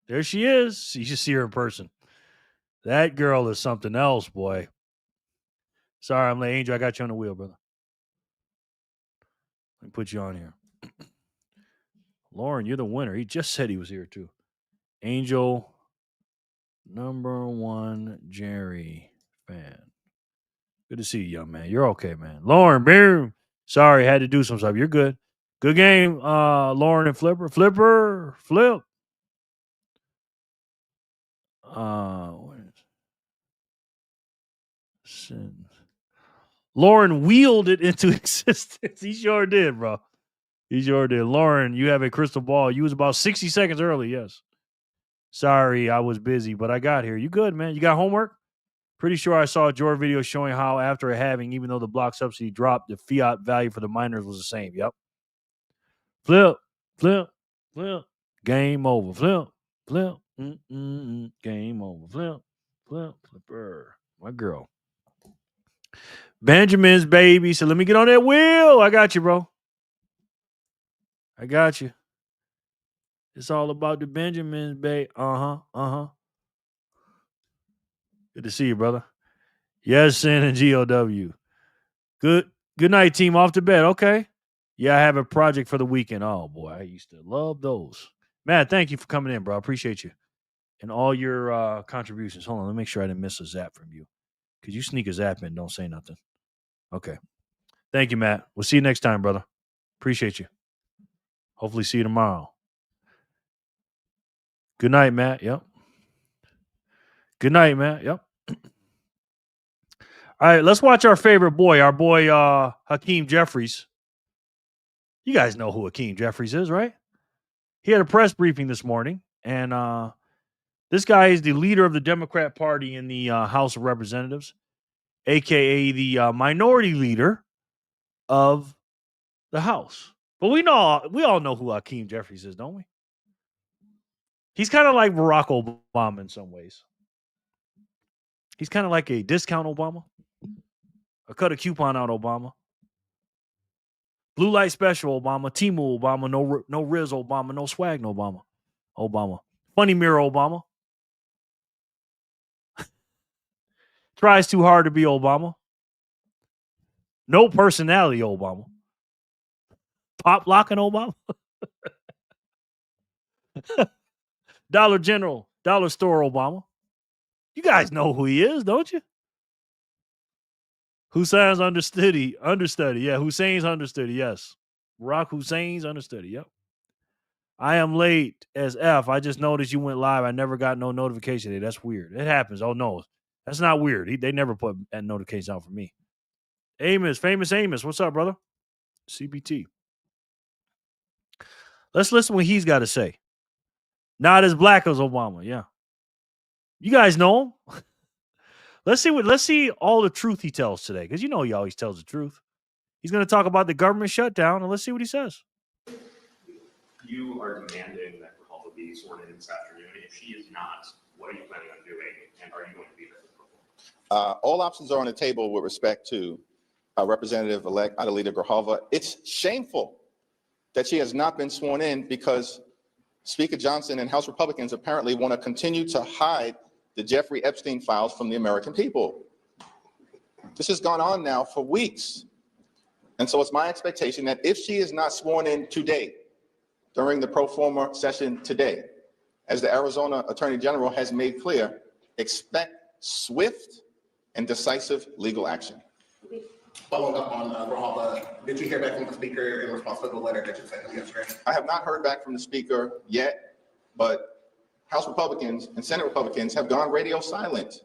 There she is. You should see her in person. That girl is something else, boy. Sorry, I'm late. Angel, I got you on the wheel, brother. Let me put you on here. Lauren, you're the winner. He just said he was here, too. Angel, #1 Jerry fan. Good to see you, young man. You're okay, man. Lauren, boom. Sorry, had to do some stuff. You're good. Good game, Lauren and Flipper. Flipper, flip. Lauren wheeled it into existence. He sure did, bro. He sure did. Lauren, you have a crystal ball. You was about 60 seconds early, yes. Sorry, I was busy, but I got here. You good, man? You got homework? Pretty sure I saw your video showing how after a halving, even though the block subsidy dropped, the fiat value for the miners was the same. Yep. Flip, flip, flip. Game over. Flip, flip. Game over. Flip, flip, flipper. My girl. Benjamin's baby. So let me get on that wheel. I got you, bro. I got you. It's all about the Benjamins, babe. Uh-huh. Good to see you, brother. Yes, Sin and GOW. Good night, team. Off to bed. Okay. Yeah, I have a project for the weekend. Oh, boy. I used to love those. Matt, thank you for coming in, bro. I appreciate you. And all your contributions. Hold on. Let me make sure I didn't miss a zap from you. Could you sneak a zap in? Don't say nothing. Okay. Thank you, Matt. We'll see you next time, brother. Appreciate you. Hopefully see you tomorrow. Good night, Matt. Yep. Good night, Matt. Yep. All right, let's watch our favorite boy, Hakeem Jeffries. You guys know who Hakeem Jeffries is, right? He had a press briefing this morning, and this guy is the leader of the Democrat Party in the House of Representatives, a.k.a. the minority leader of the House. But we all know who Hakeem Jeffries is, don't we? He's kind of like Barack Obama in some ways. He's kind of like a discount Obama. A cut a coupon out Obama. Blue light special Obama. Timu Obama. No Riz Obama. No swag no Obama. Obama. Funny mirror Obama. Tries too hard to be Obama. No personality Obama. Pop locking Obama. Dollar General. Dollar Store Obama. You guys know who he is, don't you? Hussein's understudy. Yeah, Hussein's understudy. Yes. Barack Hussein's understudy. Yep. I am late as F. I just noticed you went live. I never got no notification. That's weird. It happens. Oh, no. That's not weird. They never put that notification out for me. Amos, famous Amos. What's up, brother? CBT. Let's listen to what he's got to say. Not as black as Obama. Yeah. You guys know him. Let's see all the truth he tells today, because you know he always tells the truth. He's going to talk about the government shutdown, and let's see what he says. You are demanding that Referral be sworn in this afternoon. If she is not, what are you planning on doing, and are you going to be there? All options are on the table with respect to Representative-elect Adelita Grijalva. It's shameful that she has not been sworn in because Speaker Johnson and House Republicans apparently want to continue to hide the Jeffrey Epstein files from the American people. This has gone on now for weeks. And so it's my expectation that if she is not sworn in today, during the pro forma session today, as the Arizona Attorney General has made clear, expect swift and decisive legal action. Following up on Grijalva, did you hear back from the Speaker in response to the letter that you sent yesterday? I have not heard back from the Speaker yet, but House Republicans and Senate Republicans have gone radio silent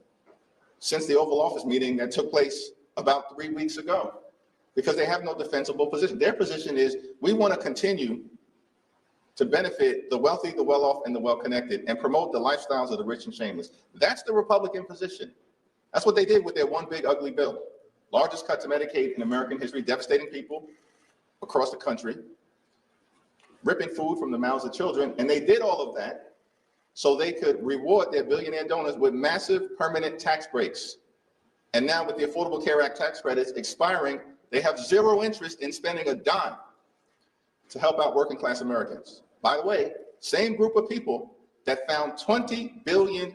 since the Oval Office meeting that took place about 3 weeks ago, because they have no defensible position. Their position is, we want to continue to benefit the wealthy, the well-off, and the well-connected, and promote the lifestyles of the rich and shameless. That's the Republican position. That's what they did with their one big ugly bill. Largest cut to Medicaid in American history, devastating people across the country, ripping food from the mouths of children. And they did all of that so they could reward their billionaire donors with massive permanent tax breaks. And now with the Affordable Care Act tax credits expiring, they have zero interest in spending a dime to help out working class Americans. By the way, same group of people that found $20 billion,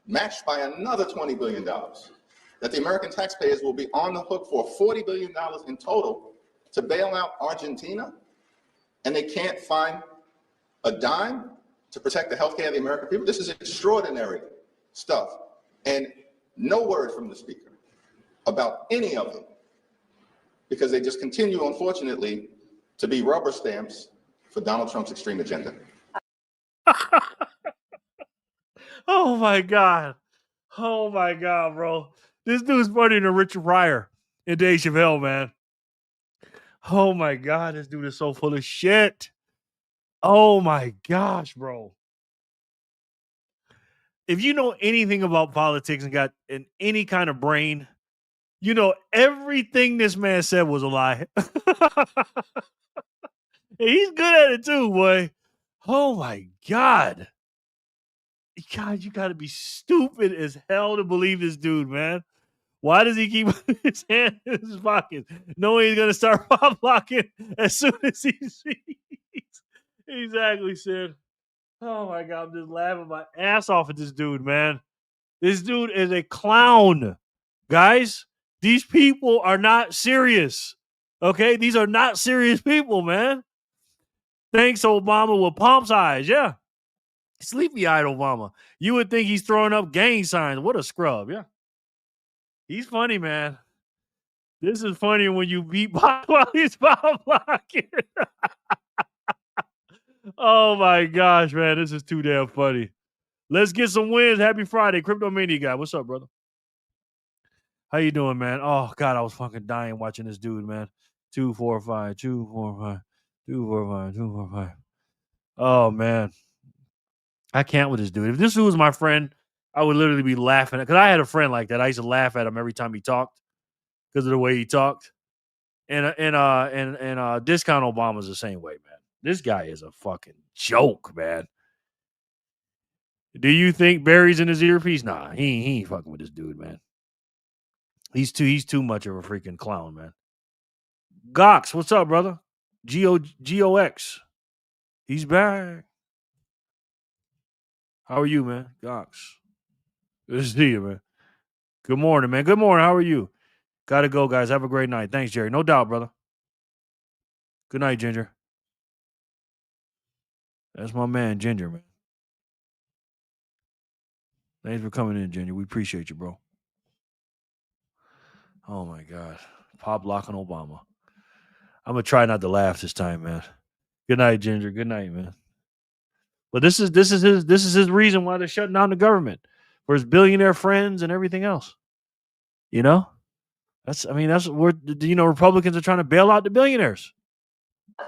matched by another $20 billion, that the American taxpayers will be on the hook for $40 billion in total to bail out Argentina, and they can't find a dime to protect the healthcare of the American people. This is extraordinary stuff. And no word from the Speaker about any of it, because they just continue, unfortunately, to be rubber stamps for Donald Trump's extreme agenda. Oh my God. Oh my God, bro. This dude's funnier than Richard Pryor in Dave Chappelle, man. Oh my God, this dude is so full of shit. Oh my gosh, bro. If you know anything about politics and got any kind of brain, you know everything this man said was a lie. He's good at it too, boy. Oh my God. God, you gotta be stupid as hell to believe this dude, man. Why does he keep his hand in his pocket, knowing he's gonna start pop locking as soon as he sees? Exactly, Sid. Oh my God, I'm just laughing my ass off at this dude, man. This dude is a clown. Guys, these people are not serious. Okay? These are not serious people, man. Thanks, Obama, with Pomp's eyes. Yeah. Sleepy-eyed Obama. You would think he's throwing up gang signs. What a scrub. Yeah. He's funny, man. This is funny when you beat Pop while he's pop blocking. Oh my gosh, man. This is too damn funny. Let's get some wins. Happy Friday. Crypto Mania guy. What's up, brother? How you doing, man? Oh God, I was fucking dying watching this dude, man. 245, 245, 245, 245. Oh man. I can't with this dude. If this dude was my friend, I would literally be laughing. Because I had a friend like that. I used to laugh at him every time he talked because of the way he talked. And Discount Obama's the same way, man. This guy is a fucking joke, man. Do you think Barry's in his earpiece? Nah, he ain't fucking with this dude, man. He's too much of a freaking clown, man. Gox, what's up, brother? GOX. He's back. How are you, man? Gox. Good to see you, man. Good morning, man. Good morning. How are you? Gotta go, guys. Have a great night. Thanks, Jerry. No doubt, brother. Good night, Ginger. That's my man, Ginger, man. Thanks for coming in, Ginger. We appreciate you, bro. Oh my God. Pop locking Obama. I'm gonna try not to laugh this time, man. Good night, Ginger. Good night, man. But this is his reason why they're shutting down the government. for his billionaire friends and everything else. You know, that's where Republicans are trying to bail out the billionaires.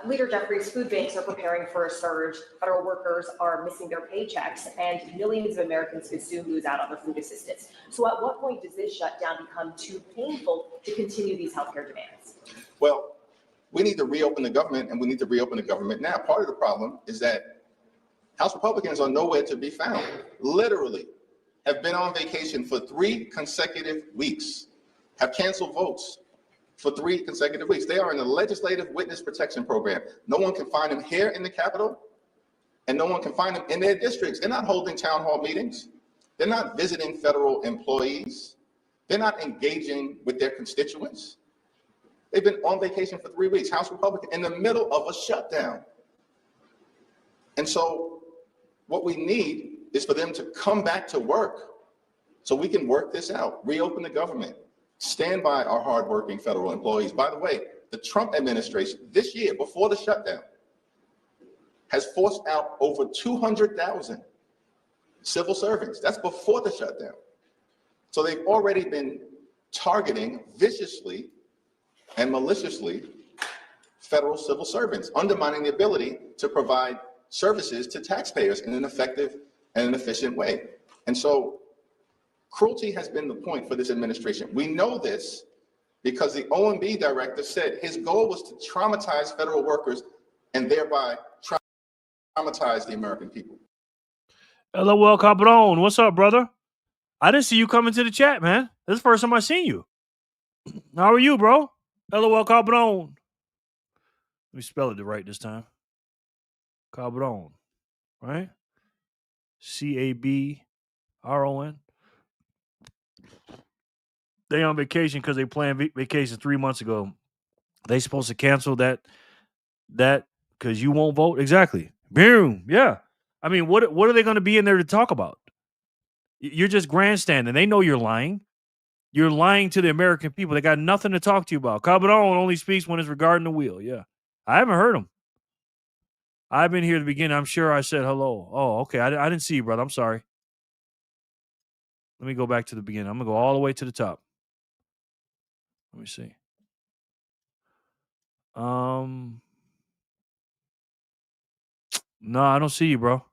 Leader Jeffries, food banks are preparing for a surge. Federal workers are missing their paychecks, and millions of Americans could soon lose out on their food assistance. So at what point does this shutdown become too painful to continue these healthcare demands? Well, we need to reopen the government, and we need to reopen the government now. Part of the problem is that House Republicans are nowhere to be found. Literally have been on vacation for 3 consecutive weeks, have canceled votes for 3 consecutive weeks. They are in the Legislative Witness Protection Program. No one can find them here in the Capitol, and no one can find them in their districts. They're not holding town hall meetings. They're not visiting federal employees. They're not engaging with their constituents. They've been on vacation for 3 weeks, House Republican, in the middle of a shutdown. And so what we need is for them to come back to work so we can work this out, reopen the government, stand by our hardworking federal employees. By the way, the Trump administration this year, before the shutdown, has forced out over 200,000 civil servants. That's before the shutdown. So they've already been targeting viciously and maliciously federal civil servants, undermining the ability to provide services to taxpayers in an effective and an efficient way. And so cruelty has been the point for this administration. We know this because the OMB director said his goal was to traumatize federal workers and thereby traumatize the American people. LOL Cabron, what's up, brother? I didn't see you come into the chat, man. This is the first time I seen you. How are you, bro? LOL Cabron. Let me spell it right this time. Cabron, right? CABRON. They on vacation because they planned vacation 3 months ago. They supposed to cancel that because you won't vote? Exactly. Boom. Yeah. I mean, what are they going to be in there to talk about? You're just grandstanding. They know you're lying. You're lying to the American people. They got nothing to talk to you about. Cabron only speaks when it's regarding the wheel. Yeah. I haven't heard him. I've been here at the beginning. I'm sure I said hello. Oh, okay. I didn't see you, brother. I'm sorry. Let me go back to the beginning. I'm going to go all the way to the top. Let me see. No, I don't see you, bro.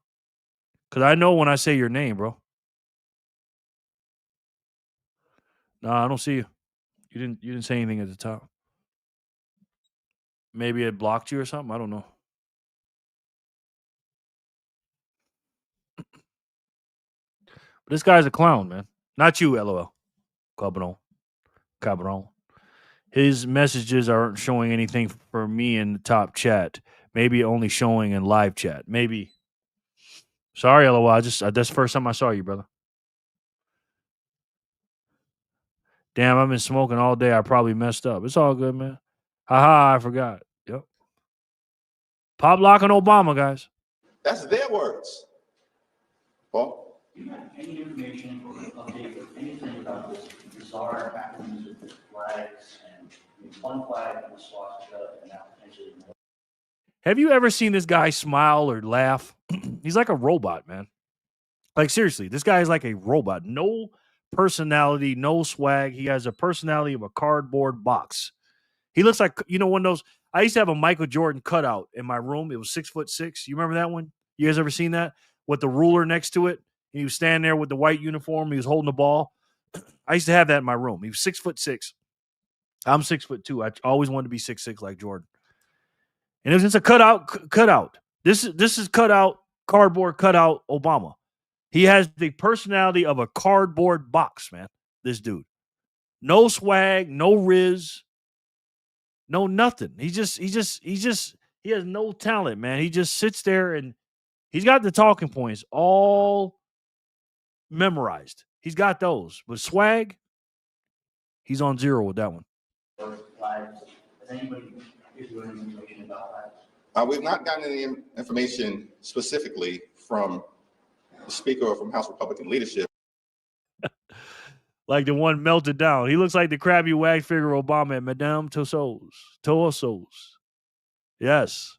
Because I know when I say your name, bro. No, I don't see you. You didn't say anything at the top. Maybe it blocked you or something. I don't know. But this guy's a clown, man. Not you, LOL. Cabron. His messages aren't showing anything for me in the top chat. Maybe only showing in live chat. Maybe. Sorry, LOL. That's the first time I saw you, brother. Damn, I've been smoking all day. I probably messed up. It's all good, man. Haha, I forgot. Yep. Pop lock on Obama, guys. That's their words. Paul? Do you have any information or update or anything about this bizarre happenings with the flags and one flag and the swastika and now potentially more? Have you ever seen this guy smile or laugh? He's like a robot, man. Like, seriously, this guy is like a robot. No personality, no swag. He has a personality of a cardboard box. He looks like, one of those. I used to have a Michael Jordan cutout in my room. It was 6'6". You remember that one? You guys ever seen that? With the ruler next to it? And he was standing there with the white uniform. He was holding the ball. I used to have that in my room. He was 6'6". I'm 6'2". I always wanted to be 6'6" like Jordan. And it was just a cutout. This is cardboard cutout Obama. He has the personality of a cardboard box, man. This dude. No swag, no riz, no nothing. He has no talent, man. He just sits there and he's got the talking points all memorized. He's got those. But swag, he's on zero with that one. We've not gotten any information specifically from the Speaker or from House Republican leadership. Like the one melted down. He looks like the crabby wag figure Obama at Madame Tussauds. Yes.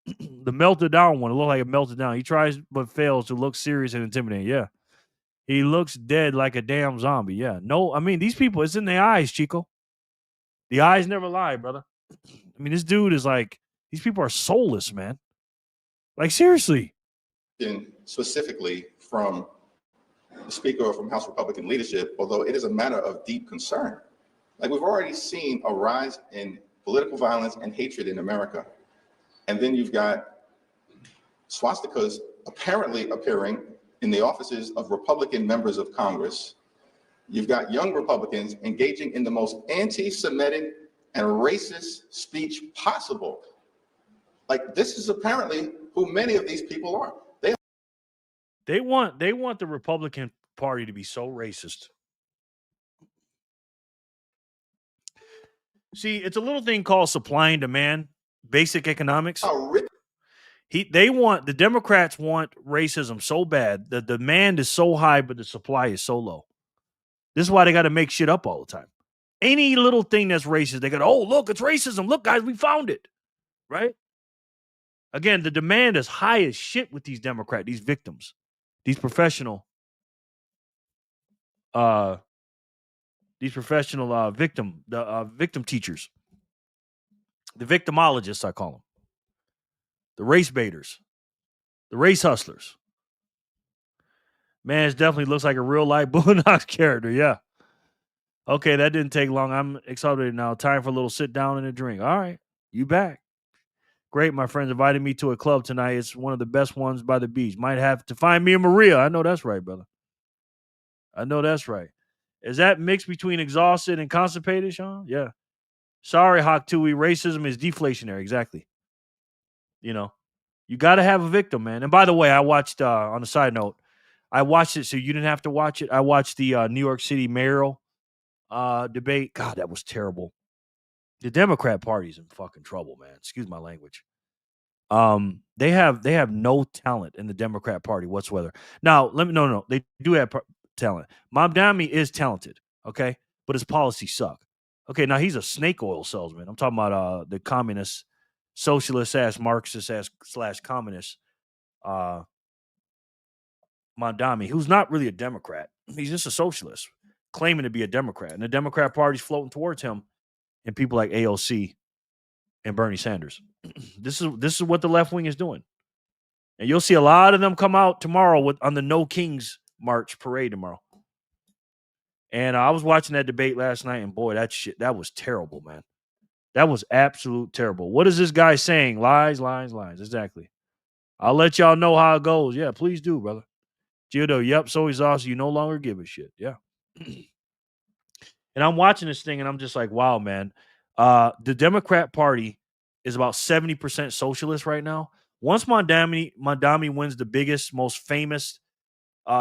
The melted down one. It looked like it melted down. He tries but fails to look serious and intimidating. Yeah. He looks dead like a damn zombie. Yeah. No, I mean, these people, it's in their eyes, Chico. The eyes never lie, brother. I mean, this dude is like, these people are soulless, man. Like, seriously. Specifically from the Speaker or from House Republican leadership, although it is a matter of deep concern. Like, we've already seen a rise in political violence and hatred in America. And then you've got swastikas apparently appearing in the offices of Republican members of Congress. You've got young Republicans engaging in the most anti-Semitic and racist speech possible. Like, this is apparently who many of these people are. They want the Republican Party to be so racist. See, it's a little thing called supply and demand, basic economics. The Democrats want racism so bad. The demand is so high, but the supply is so low. This is why they got to make shit up all the time. Any little thing that's racist, they go, oh, look, it's racism. Look, guys, we found it. Right? Again, the demand is high as shit with these Democrats, these victims, these professional victim teachers, the victimologists, I call them, the race baiters, the race hustlers. Man, it definitely looks like a real life Boondocks character. Yeah. Okay, that didn't take long. I'm excited now. Time for a little sit down and a drink. All right, you back. Great, my friends invited me to a club tonight. It's one of the best ones by the beach. Might have to find me and Maria. I know that's right, brother. I know that's right. Is that mixed between exhausted and constipated, Sean? Yeah. Sorry, Hawk Tui. Racism is deflationary. Exactly. You know, you got to have a victim, man. And by the way, I watched, on a side note, I watched it so you didn't have to watch it. I watched the New York City mayoral debate. God, that was terrible. The Democrat Party's in fucking trouble, man. Excuse my language. They have no talent in the Democrat Party whatsoever. Now, no, they do have talent. Mamdani is talented, okay, but his policies suck. Okay, now he's a snake oil salesman. I'm talking about the communist, socialist ass, Marxist ass / communist Mamdani, who's not really a Democrat. He's just a socialist claiming to be a Democrat, and the Democrat Party's floating towards him, and people like AOC and Bernie Sanders. This is what the left wing is doing, and you'll see a lot of them come out tomorrow on the No Kings March parade tomorrow. And I was watching that debate last night, and boy, that was terrible, man. That was absolute terrible. What is this guy saying? Lies, lies, lies. Exactly. I'll let y'all know how it goes. Yeah, please do, brother. Gildo, yep, so exhausted, you no longer give a shit. Yeah. And I'm watching this thing, and I'm just like, wow, man. The Democrat Party is about 70% socialist right now. Once Mamdani wins the biggest, most famous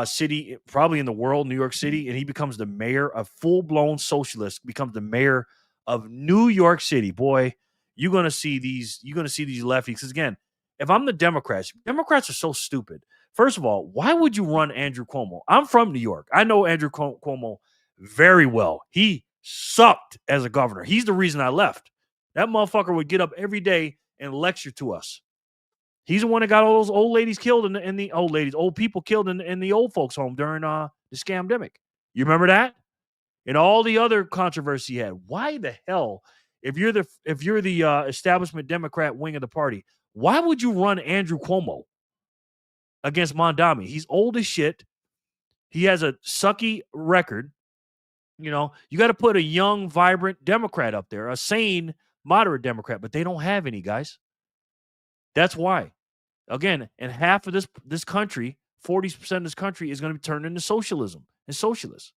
city probably in the world, New York City, and he becomes the mayor, a full-blown socialist, becomes the mayor of New York City. Boy, you're gonna see these lefties. Because again, if I'm the Democrats are so stupid. First of all, why would you run Andrew Cuomo? I'm from New York. I know Andrew Cuomo very well. He sucked as a governor. He's the reason I left. That motherfucker would get up every day and lecture to us. He's the one that got all those old ladies killed old people killed in the old folks home during the scamdemic. You remember that? And all the other controversy he had. Why the hell, if you're the establishment Democrat wing of the party, why would you run Andrew Cuomo against Mamdani? He's old as shit. He has a sucky record. You know, you got to put a young, vibrant Democrat up there, a sane, moderate Democrat, but they don't have any, guys. That's why. Again, and half of this country, 40% of this country is going to be turned into socialism and socialists.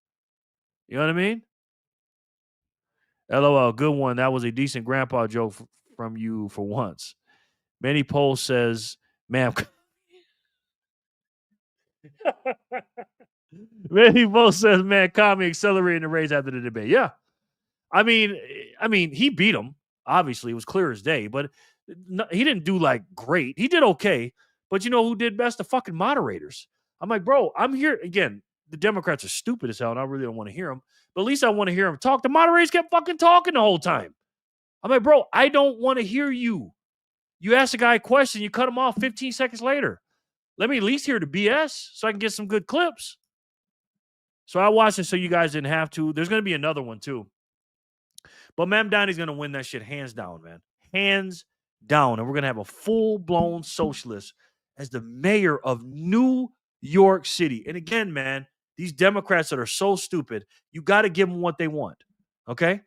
You know what I mean? LOL, good one. That was a decent grandpa joke from you for once. Manny Pohl says, ma'am. Manny Pohl says, man, Kami accelerating the race after the debate. Yeah. I mean, he beat him. Obviously, it was clear as day, but he didn't do like great. He did okay, but you know who did best? The fucking moderators. I'm like, bro, I'm here again. The Democrats are stupid as hell, and I really don't want to hear them. But at least I want to hear them talk. The moderators kept fucking talking the whole time. I'm like, bro, I don't want to hear you. You ask a guy a question, you cut him off 15 seconds later. Let me at least hear the BS so I can get some good clips. So I watched it so you guys didn't have to. There's going to be another one too. But Mamdani's going to win that shit hands down, man. Hands down. And we're going to have a full-blown socialist as the mayor of New York City. And again, man, these Democrats that are so stupid, you got to give them what they want. Okay?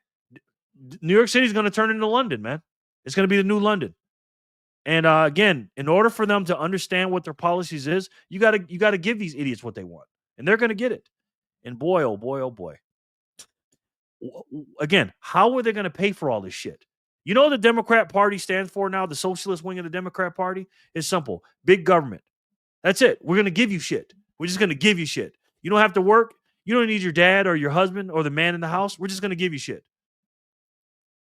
New York City is going to turn into London, man. It's going to be the new London. And again, in order for them to understand what their policies is, you got to give these idiots what they want. And they're going to get it. And boy, oh boy, oh boy. Again, how are they going to pay for all this shit? You know what the Democrat Party stands for now? The socialist wing of the Democrat Party is simple. Big government. That's it. We're going to give you shit. We're just going to give you shit. You don't have to work. You don't need your dad or your husband or the man in the house. We're just going to give you shit.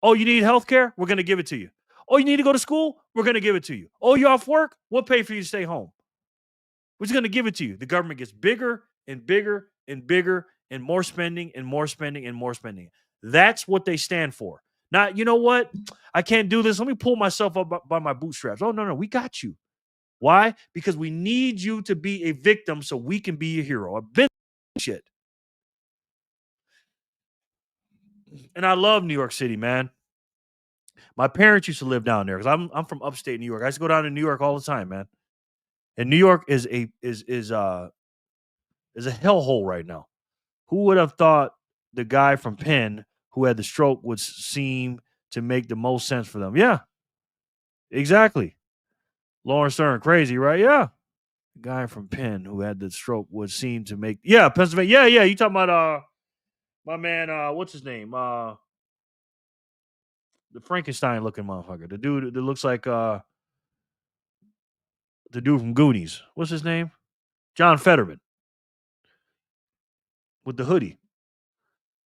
Oh, you need health care? We're going to give it to you. Oh, you need to go to school? We're going to give it to you. Oh, you're off work? We'll pay for you to stay home. We're just going to give it to you. The government gets bigger and bigger and bigger and more spending and more spending and more spending. That's what they stand for. Not, you know what? I can't do this. Let me pull myself up by my bootstraps. Oh, no, we got you. Why? Because we need you to be a victim so we can be a hero. I've been shit. And I love New York City, man. My parents used to live down there because I'm from upstate New York. I used to go down to New York all the time, man. And New York is a hellhole right now. Who would have thought the guy from Penn who had the stroke would seem to make the most sense for them? Yeah, exactly. Lawrence Stern, crazy, right? Yeah. The guy from Penn who had the stroke would seem to make, yeah, Pennsylvania. Yeah. You talking about my man, what's his name? The Frankenstein looking motherfucker. The dude that looks like the dude from Goonies. What's his name? John Fetterman. With the hoodie.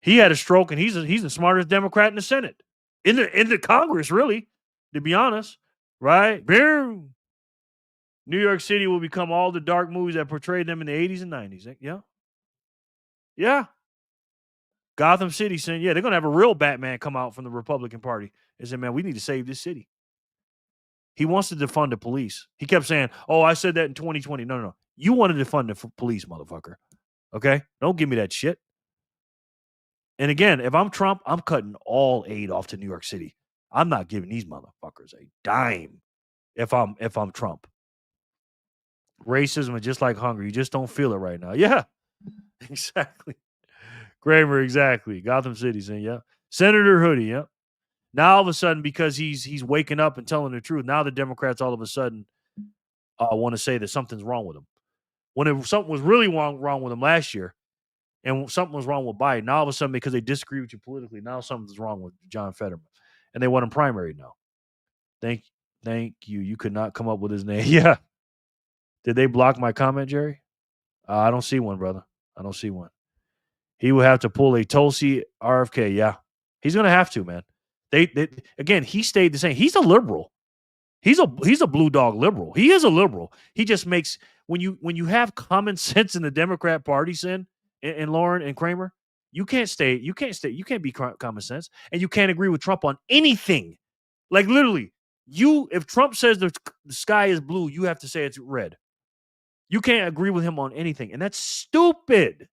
He had a stroke, and he's the smartest Democrat in the Senate. In the Congress, really, to be honest. Right? Boom. New York City will become all the dark movies that portrayed them in the 80s and 90s. Yeah. Yeah. Gotham City saying, yeah, they're going to have a real Batman come out from the Republican Party and say, man, we need to save this city. He wants to defund the police. He kept saying, oh, I said that in 2020. No. You wanted to defund the police, motherfucker. Okay? Don't give me that shit. And again, if I'm Trump, I'm cutting all aid off to New York City. I'm not giving these motherfuckers a dime if I'm Trump. Racism is just like hunger. You just don't feel it right now. Yeah, exactly. Kramer, exactly. Gotham City saying, yeah. Senator Hoodie, yeah. Now all of a sudden, because he's waking up and telling the truth, now the Democrats all of a sudden want to say that something's wrong with him. When something was really wrong with him last year, and something was wrong with Biden, now all of a sudden, because they disagree with you politically, now something's wrong with John Fetterman. And they want him primary now. Thank you. You could not come up with his name. Yeah. Did they block my comment, Jerry? I don't see one, brother. I don't see one. He will have to pull a Tulsi RFK. Yeah. He's going to have to, man. They again, he stayed the same. He's a liberal. He's a blue dog liberal. He is a liberal. He just makes, when you have common sense in the Democrat Party, Sin, and Lauren and Kramer, you can't be common sense, and you can't agree with Trump on anything. Like literally, if Trump says the sky is blue, you have to say it's red. You can't agree with him on anything, and that's stupid.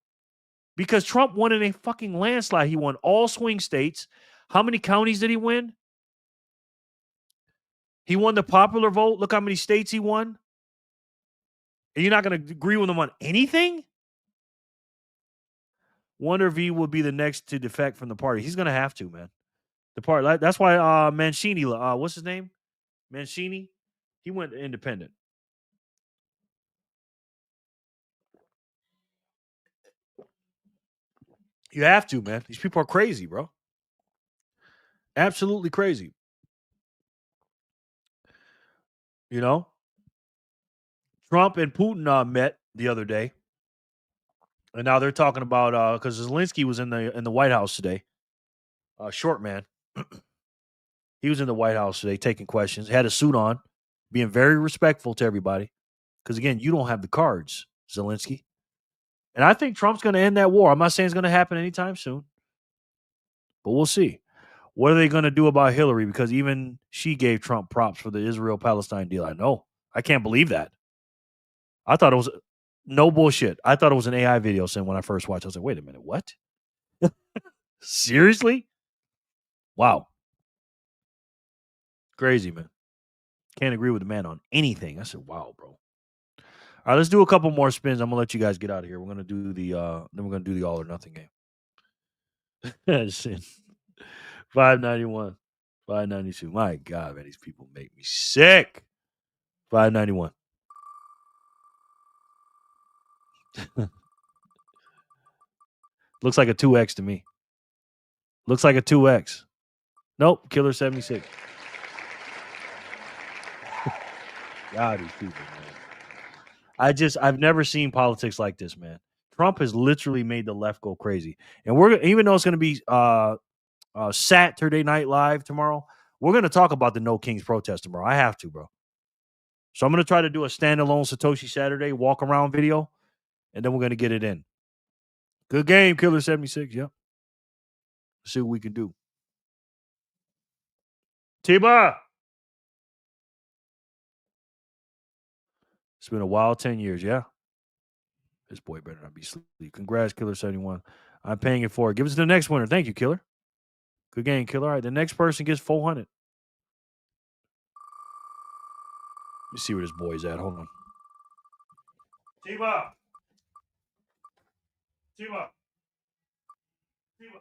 Because Trump won in a fucking landslide. He won all swing states. How many counties did he win? He won the popular vote. Look how many states he won. And you're not going to agree with him on anything? Wonder if he will be the next to defect from the party. He's going to have to, man. The party. That's why Mancini, what's his name? Mancini, he went independent. You have to, man. These people are crazy, bro. Absolutely crazy. You know? Trump and Putin met the other day. And now they're talking about because Zelensky was in the White House today. Short man. He was in the White House today taking questions, had a suit on, being very respectful to everybody. Because again, you don't have the cards, Zelensky. And I think Trump's going to end that war. I'm not saying it's going to happen anytime soon. But we'll see. What are they going to do about Hillary? Because even she gave Trump props for the Israel-Palestine deal. I know. I can't believe that. I thought it was No bullshit. I thought it was an AI video sent when I first watched. I was like, wait a minute, what? Seriously? Wow. Crazy, man. Can't agree with the man on anything. I said, wow, bro. All right, let's do a couple more spins. I'm gonna let you guys get out of here. We're gonna do the then we're gonna do the all or nothing game. Shit. 591. 592. My God, man, these people make me sick. 591. Looks like a 2X to me. Looks like a 2X. Nope, Killer 76. God, these people, man. I've never seen politics like this, man. Trump has literally made the left go crazy. And we're even though it's gonna be Saturday Night Live tomorrow, we're gonna talk about the No Kings protest tomorrow. I have to, bro. So I'm gonna try to do a standalone Satoshi Saturday walk around video, and then we're gonna get it in. Good game, Killer 76. Yep. Let's see what we can do. T-Bar. It's been a wild 10 years, yeah? This boy better not be asleep. Congrats, Killer 71. I'm paying it for it. Give us the next winner. Thank you, Killer. Good game, Killer. All right, the next person gets 400. Let me see where this boy's at. Hold on. T-Bar. T-Bar. T-Bar.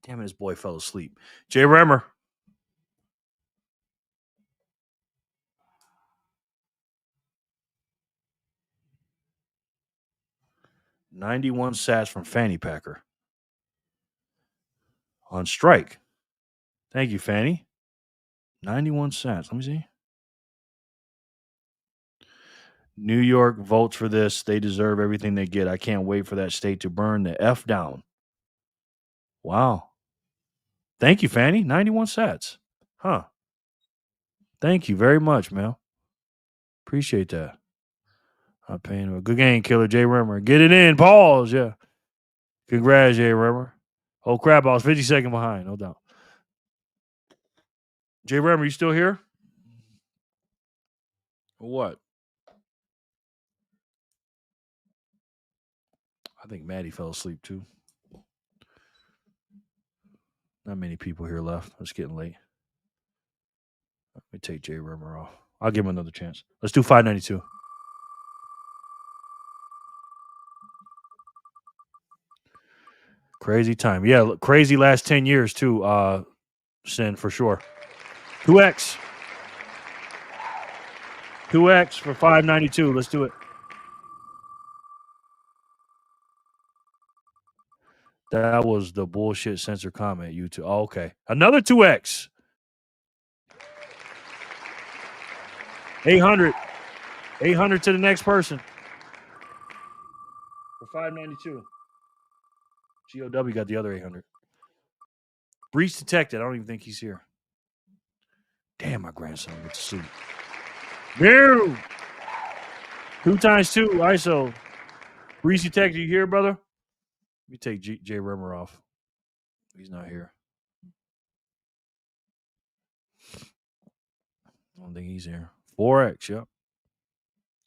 Damn it, this boy fell asleep. Jay Remmer. $91 sats from Fanny Packer. On strike. Thank you, Fanny. 91 cents. Let me see. New York votes for this. They deserve everything they get. I can't wait for that state to burn the F down. Wow. Thank you, Fanny. 91 cents. Huh. Thank you very much, Mel. Appreciate that. I'm paying a good game, Killer Jay Rimmer. Get it in. Pause. Yeah. Congrats, Jay Rimmer. Oh, crap. I was 50 seconds behind. No doubt. Jay Rimmer, you still here? Or what? I think Maddie fell asleep too. Not many people here left. It's getting late. Let me take Jay Rimmer off. I'll give him another chance. Let's do 592. Crazy time. Yeah, crazy last 10 years too, Sin, for sure. 2X. 2X for 592. Let's do it. That was the bullshit censor comment, YouTube. Oh, okay. Another 2X. 800. 800 to the next person. For 592. GOW got the other 800. Breach detected. I don't even think he's here. Damn, my grandson went to sleep. No. 2 times 2. ISO. Breach detected. You here, brother? Let me take Jay Rimmer off. He's not here. I don't think he's here. 4X, yep.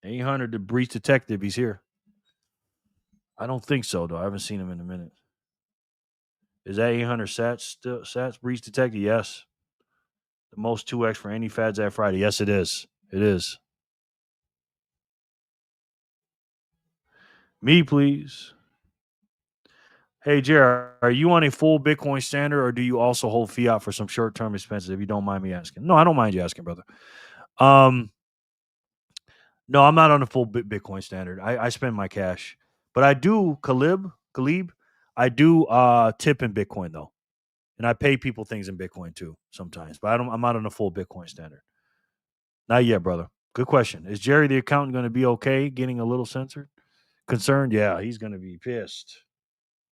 800 to breach detective. He's here. I don't think so, though. I haven't seen him in a minute. Is that 800 sats still? Sats breach detective? Yes. The most 2X for any Phat Zap Friday. Yes, it is. It is. Me, please. Hey, Jared, are you on a full Bitcoin standard, or do you also hold fiat for some short-term expenses? If you don't mind me asking. No, I don't mind you asking, brother. No, I'm not on a full Bitcoin standard. I spend my cash, but I do Khalib. I do tip in Bitcoin though, and I pay people things in Bitcoin too sometimes. But I'm not on a full Bitcoin standard. Not yet, brother. Good question. Is Jerry the accountant going to be okay getting a little concerned? Yeah, he's going to be pissed.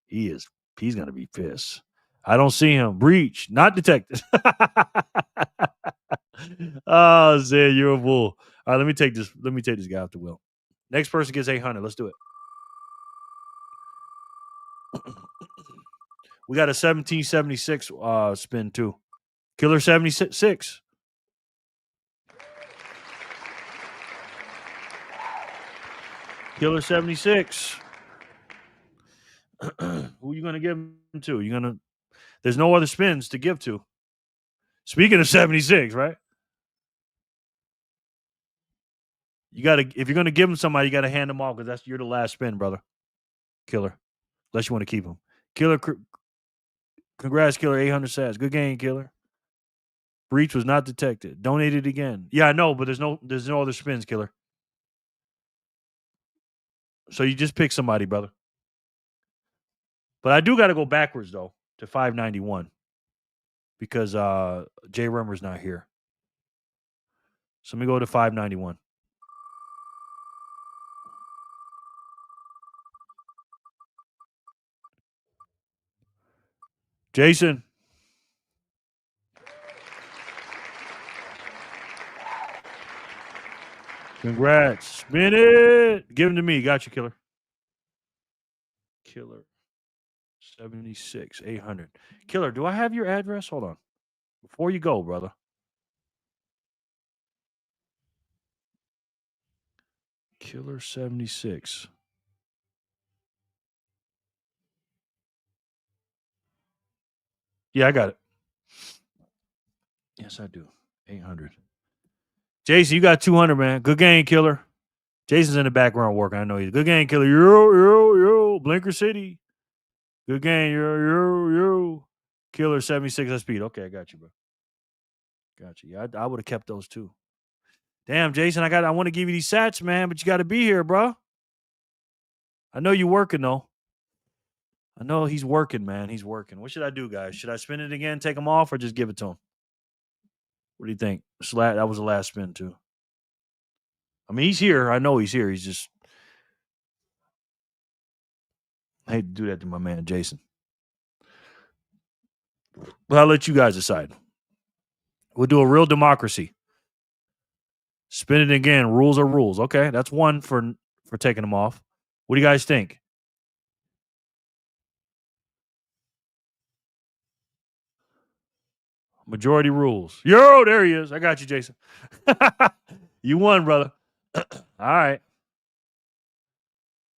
He is. He's going to be pissed. I don't see him. Breach, not detected. Oh, Zed, you're a bull. All right, let me take this guy off the wheel. Next person gets 800. Let's do it. We got a 1776 spin too. Killer 76. Killer 76. Who you gonna give him to? There's no other spins to give to. Speaking of 76, right? If you're gonna give him somebody, you gotta hand them off because you're the last spin, brother. Killer. Unless you want to keep him. Killer, congrats, Killer. 800 sats. Good game, Killer. Breach was not detected. Donated again. Yeah, I know, but there's no other spins, Killer. So you just pick somebody, brother. But I do got to go backwards though to 591 because Jay Rimmer's not here. So let me go to 591. Jason. Congrats. Spin it. Give him to me. Got you, Killer. Killer. 76, 800. Killer, do I have your address? Hold on. Before you go, brother. Killer 76. Yeah, I got it. Yes, I do. 800. Jason, you got 200, man. Good game, Killer. Jason's in the background working. I know he's good game, Killer. Yo. Blinker City. Good game. Yo. Killer 76 at speed. Okay, I got you, bro. Got you. Yeah, I would have kept those too. Damn, Jason, I want to give you these sats, man, but you got to be here, bro. I know you're working though. I know he's working, man. He's working. What should I do, guys? Should I spin it again, take him off, or just give it to him? What do you think? That was the last spin too. I mean, he's here. I know he's here. He's just. I hate to do that to my man, Jason. But I'll let you guys decide. We'll do a real democracy. Spin it again. Rules are rules. Okay, that's one for taking them off. What do you guys think? Majority rules. Yo, there he is. I got you, Jason. You won, brother. All right.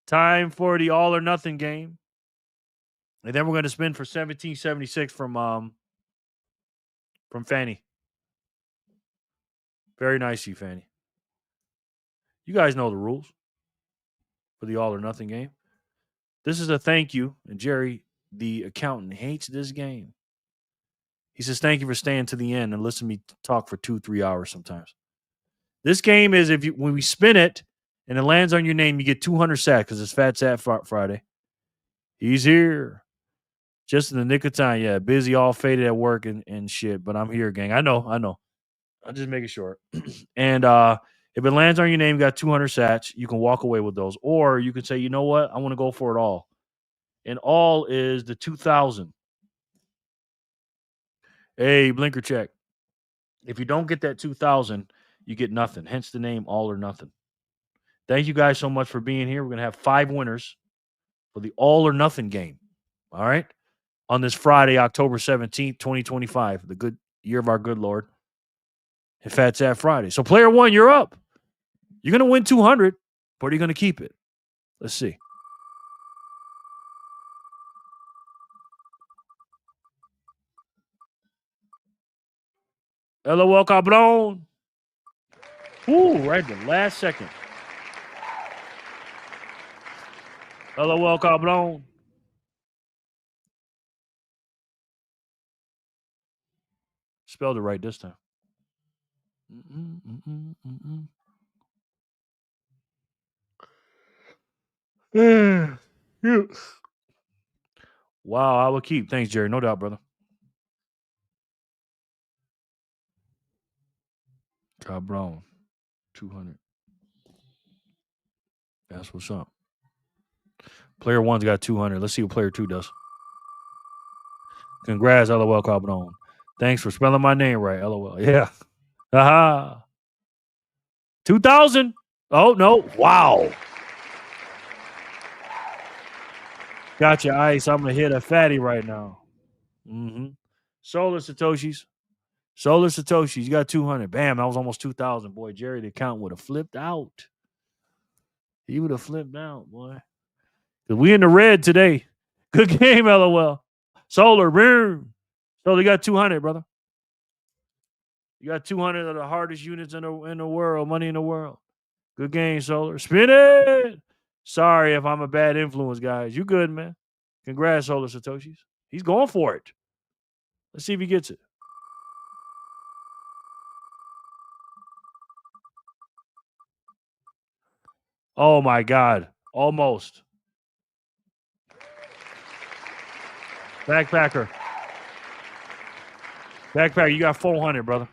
Time for the all or nothing game. And then we're going to spin for 1776 from Fanny. Very nice, you, Fanny. You guys know the rules for the all or nothing game. This is a thank you. And Jerry, the accountant, hates this game. He says, thank you for staying to the end and listen to me talk for 2-3 hours sometimes. This game is when we spin it and it lands on your name, you get 200 sats because it's Phat Zap Friday. He's here. Just in the nick of time. Yeah, busy, all faded at work and shit. But I'm here, gang. I know. I'm just making sure. And if it lands on your name, you got 200 sats. You can walk away with those. Or you can say, you know what? I want to go for it all. And all is the 2,000. Hey, blinker check. If you don't get that 2,000, you get nothing. Hence the name all or nothing. Thank you guys so much for being here. We're going to have 5 winners for the all or nothing game. All right. On this Friday, October 17th, 2025, the good year of our good Lord. And Phat Zap Friday. So player 1, you're up. You're going to win 200, but are you going to keep it? Let's see. LOL Cabron. Ooh, right the last second. LOL Cabron. Spelled it right this time. Wow, I will keep. Thanks, Jerry. No doubt, brother. Cabron. 200. That's what's up. Player 1's got 200. Let's see what player 2 does. Congrats, LOL Cabron. Thanks for spelling my name right, LOL. Yeah. Aha. 2,000. Oh, no. Wow. Got your ice. I'm going to hit a fatty right now. Solar Satoshis. Solar Satoshis. You got 200. Bam. That was almost 2,000. Boy, Jerry, the account would have flipped out. He would have flipped out, boy. Because we in the red today. Good game, LOL. Solar. Boom. So you got 200, brother. You got 200 of the hardest units in the world. Money in the world. Good game, Solar. Spin it. Sorry if I'm a bad influence, guys. You good, man. Congrats, Solar Satoshis. He's going for it. Let's see if he gets it. Oh, my God. Almost. Backpacker. Backpacker, you got 400, brother.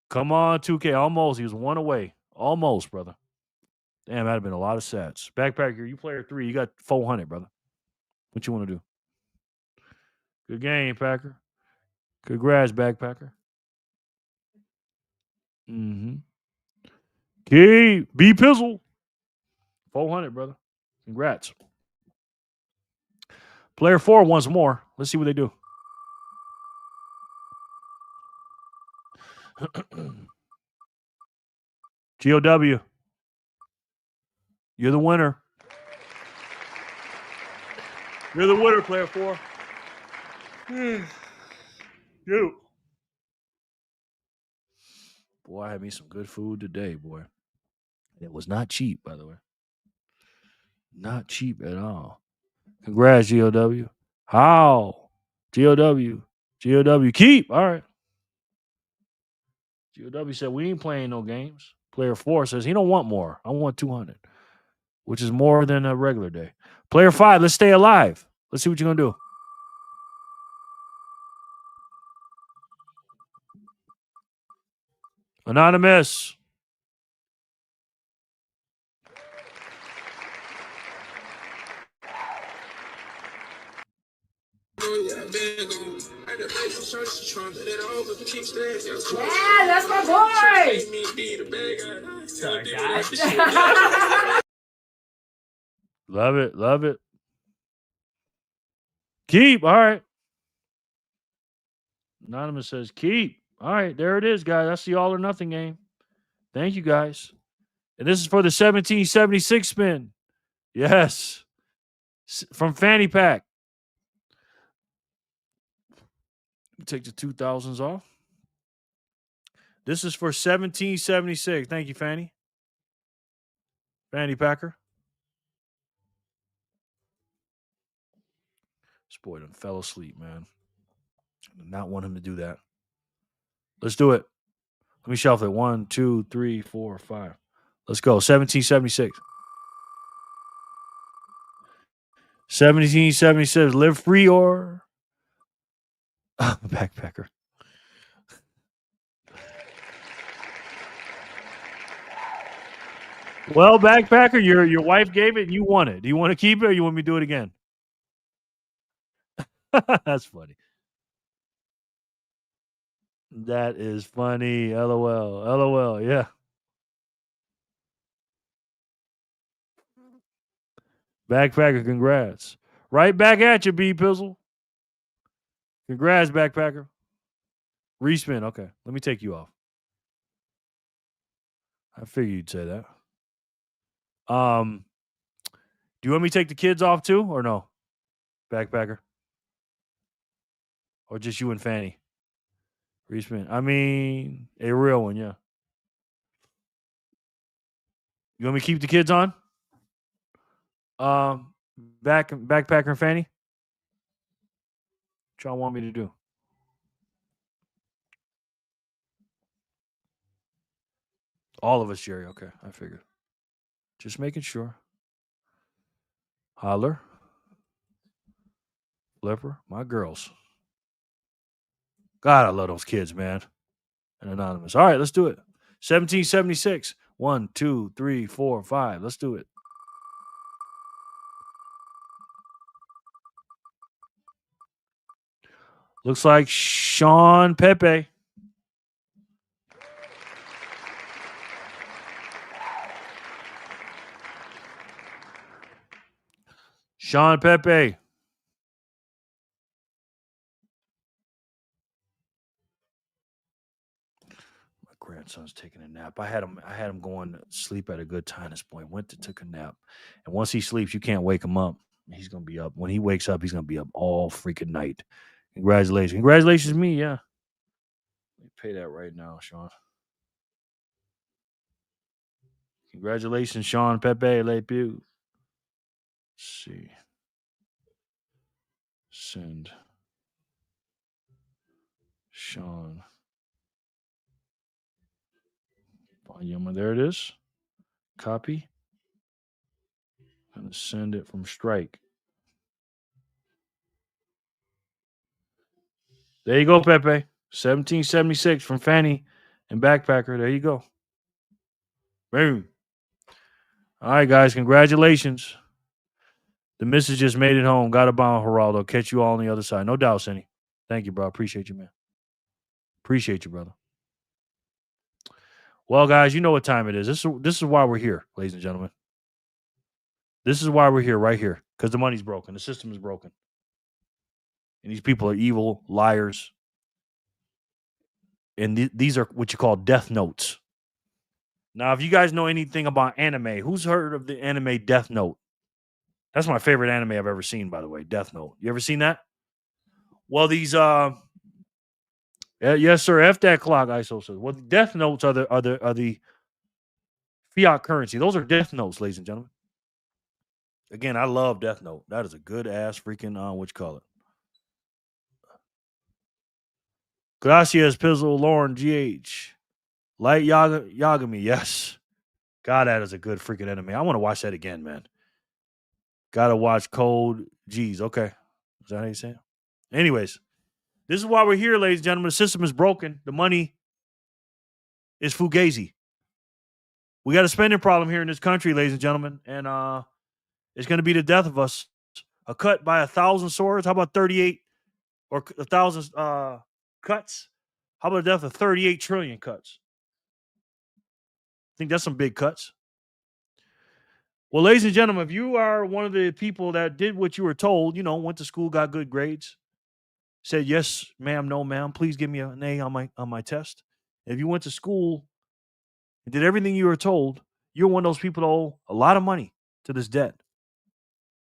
Come on, 2K. Almost. He was one away. Almost, brother. Damn, that'd have been a lot of sats. Backpacker, you player 3. You got 400, brother. What you want to do? Good game, Packer. Congrats, Backpacker. Key. B Pizzle. 400, brother. Congrats. Player 4 once more. Let's see what they do. GOW. You're the winner. You're the winner, player 4. You. Boy, I had me some good food today, boy. It was not cheap, by the way. Not cheap at all. Congrats, GOW. How? GOW. GOW. Keep. All right. GOW said, we ain't playing no games. Player 4 says he don't want more. I want 200, which is more than a regular day. Player 5, let's stay alive. Let's see what you're going to do. Anonymous. Yeah, that's my boy. Sorry, guys. Love it. Love it. Keep. All right. Anonymous says keep. All right. There it is, guys. That's the all or nothing game. Thank you, guys. And this is for the 1776 spin. Yes. From Fanny Pack. Take the 2000s off. This is for 1776. Thank you, Fanny. Fanny Packer. This boy done fell asleep, man. I did not want him to do that. Let's do it. Let me shuffle it. 1, 2, 3, 4, 5. Let's go. 1776. 1776. Live free or backpacker. Well, backpacker, your wife gave it and you won it. Do you want to keep it or you want me to do it again? That's funny. That is funny. LOL. LOL. Yeah. Backpacker, congrats. Right back at you, B Pizzle. Congrats, Backpacker. Respin. Okay. Let me take you off. I figured you'd say that. Do you want me to take the kids off too or no? Backpacker. Or just you and Fanny? Respin. I mean, a real one, yeah. You want me to keep the kids on? Backpacker and Fanny? What y'all want me to do? All of us, Jerry. Okay, I figured. Just making sure. Holler. Flipper. My girls. God, I love those kids, man. And Anonymous. All right, let's do it. 1776. 1, 2, 3, 4, 5. Let's do it. Looks like Sean Pepe. Sean Pepe. My grandson's taking a nap. I had him going to sleep at a good time this point. Went to took a nap. And once he sleeps, you can't wake him up. He's gonna be up. When he wakes up, he's gonna be up all freaking night. Congratulations. Congratulations to me, yeah. Let me pay that right now, Sean. Congratulations, Sean Pepe Le Pew. Let's see. Send. Sean. Volume. There it is. Copy. I'm gonna send it from Strike. There you go, Pepe. 1776 from Fanny and Backpacker. There you go. Boom. All right, guys. Congratulations. The missus just made it home. Got a bound, Geraldo. Catch you all on the other side. No doubt, Cindy. Thank you, bro. Appreciate you, man. Appreciate you, brother. Well, guys, you know what time it is. This is why we're here, ladies and gentlemen. This is why we're here, right here. Because the money's broken. The system is broken. And these people are evil, liars. And these are what you call death notes. Now, if you guys know anything about anime, who's heard of the anime Death Note? That's my favorite anime I've ever seen, by the way, Death Note. You ever seen that? Well, these yes, sir. F that clock, ISO says. Well, Death Notes are the fiat currency. Those are Death Notes, ladies and gentlemen. Again, I love Death Note. That is a good ass freaking what you call it. Gracias, Pizzle, Lauren, GH. Light Yagami, yes. God, that is a good freaking anime. I want to watch that again, man. Gotta watch Cold G's. Okay. Is that how you say it? Anyways, this is why we're here, ladies and gentlemen. The system is broken. The money is fugazi. We got a spending problem here in this country, ladies and gentlemen. And it's going to be the death of us. A cut by 1,000 swords. How about 38 or 1,000 cuts? How about a death of 38 trillion cuts? I think that's some big cuts. Well, ladies and gentlemen, if you are one of the people that did what you were told, went to school, got good grades, said yes, ma'am, no, ma'am, please give me an A on my test. If you went to school and did everything you were told, you're one of those people that owe a lot of money to this debt.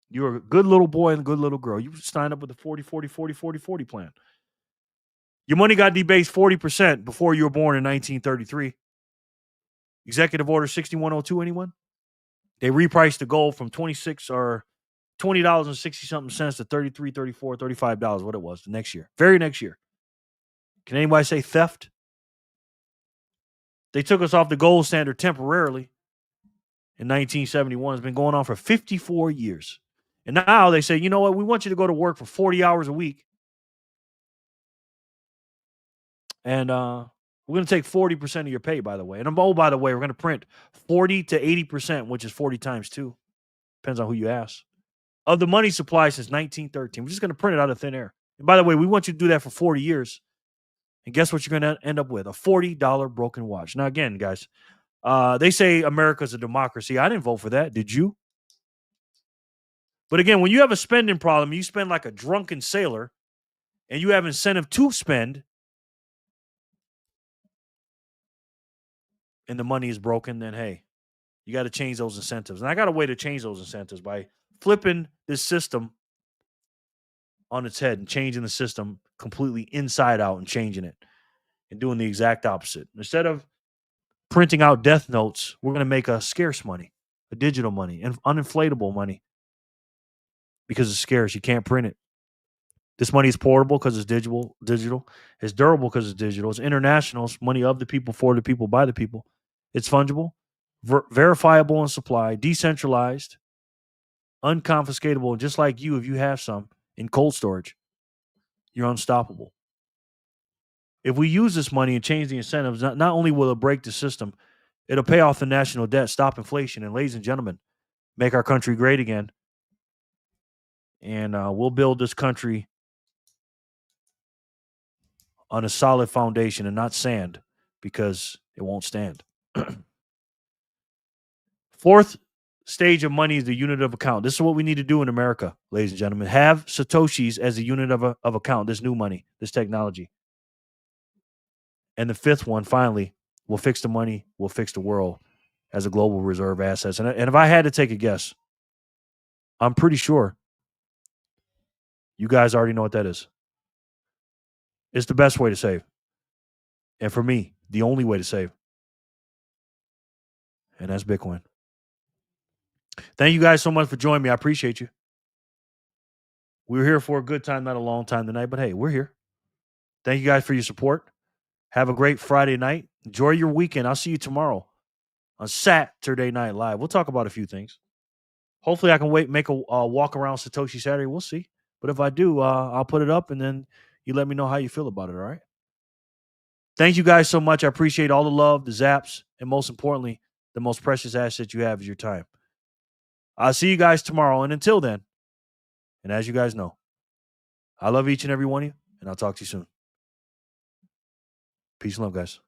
You're a good little boy and a good little girl. You signed up with the 40-40-40-40-40 plan. Your money got debased 40% before you were born in 1933. Executive Order 6102, anyone? They repriced the gold from $26 or $20.60-something cents to $33, $34, $35, what it was the next year. Very next year. Can anybody say theft? They took us off the gold standard temporarily in 1971. It's been going on for 54 years. And now they say, you know what? We want you to go to work for 40 hours a week. And we're going to take 40% of your pay, by the way. And oh, by the way, we're going to print 40 to 80%, which is 40 times 2. Depends on who you ask. Of the money supply since 1913. We're just going to print it out of thin air. And by the way, we want you to do that for 40 years. And guess what you're going to end up with? A $40 broken watch. Now, again, guys, they say America's a democracy. I didn't vote for that. Did you? But again, when you have a spending problem, you spend like a drunken sailor, and you have incentive to spend, and the money is broken, then hey, you got to change those incentives. And I got a way to change those incentives by flipping this system on its head and changing the system completely inside out and changing it and doing the exact opposite. Instead of printing out death notes, we're going to make a scarce money, a digital money, and uninflatable money because it's scarce. You can't print it. This money is portable because it's digital. It's durable because it's digital. It's international. It's money of the people, for the people, by the people. It's fungible, verifiable in supply, decentralized, unconfiscatable. And just like you, if you have some in cold storage, you're unstoppable. If we use this money and change the incentives, not only will it break the system, it'll pay off the national debt, stop inflation, and ladies and gentlemen, make our country great again. And we'll build this country on a solid foundation and not sand, because it won't stand. Fourth stage of money is the unit of account. This is what we need to do in America, ladies and gentlemen. Have Satoshis as a unit of account, this new money, this technology. And the fifth one, finally, will fix the money, will fix the world as a global reserve assets. And if I had to take a guess, I'm pretty sure you guys already know what that is. It's the best way to save. And for me, the only way to save. And that's Bitcoin. Thank you guys so much for joining me. I appreciate you. We were here for a good time, not a long time tonight, but hey, we're here. Thank you guys for your support. Have a great Friday night. Enjoy your weekend. I'll see you tomorrow on Saturday Night Live. We'll talk about a few things. Hopefully I can make a walk around Satoshi Saturday. We'll see. But if I do, I'll put it up and then you let me know how you feel about it, all right? Thank you guys so much. I appreciate all the love, the zaps, and most importantly, the most precious asset you have is your time. I'll see you guys tomorrow. And until then, and as you guys know, I love each and every one of you, and I'll talk to you soon. Peace and love, guys.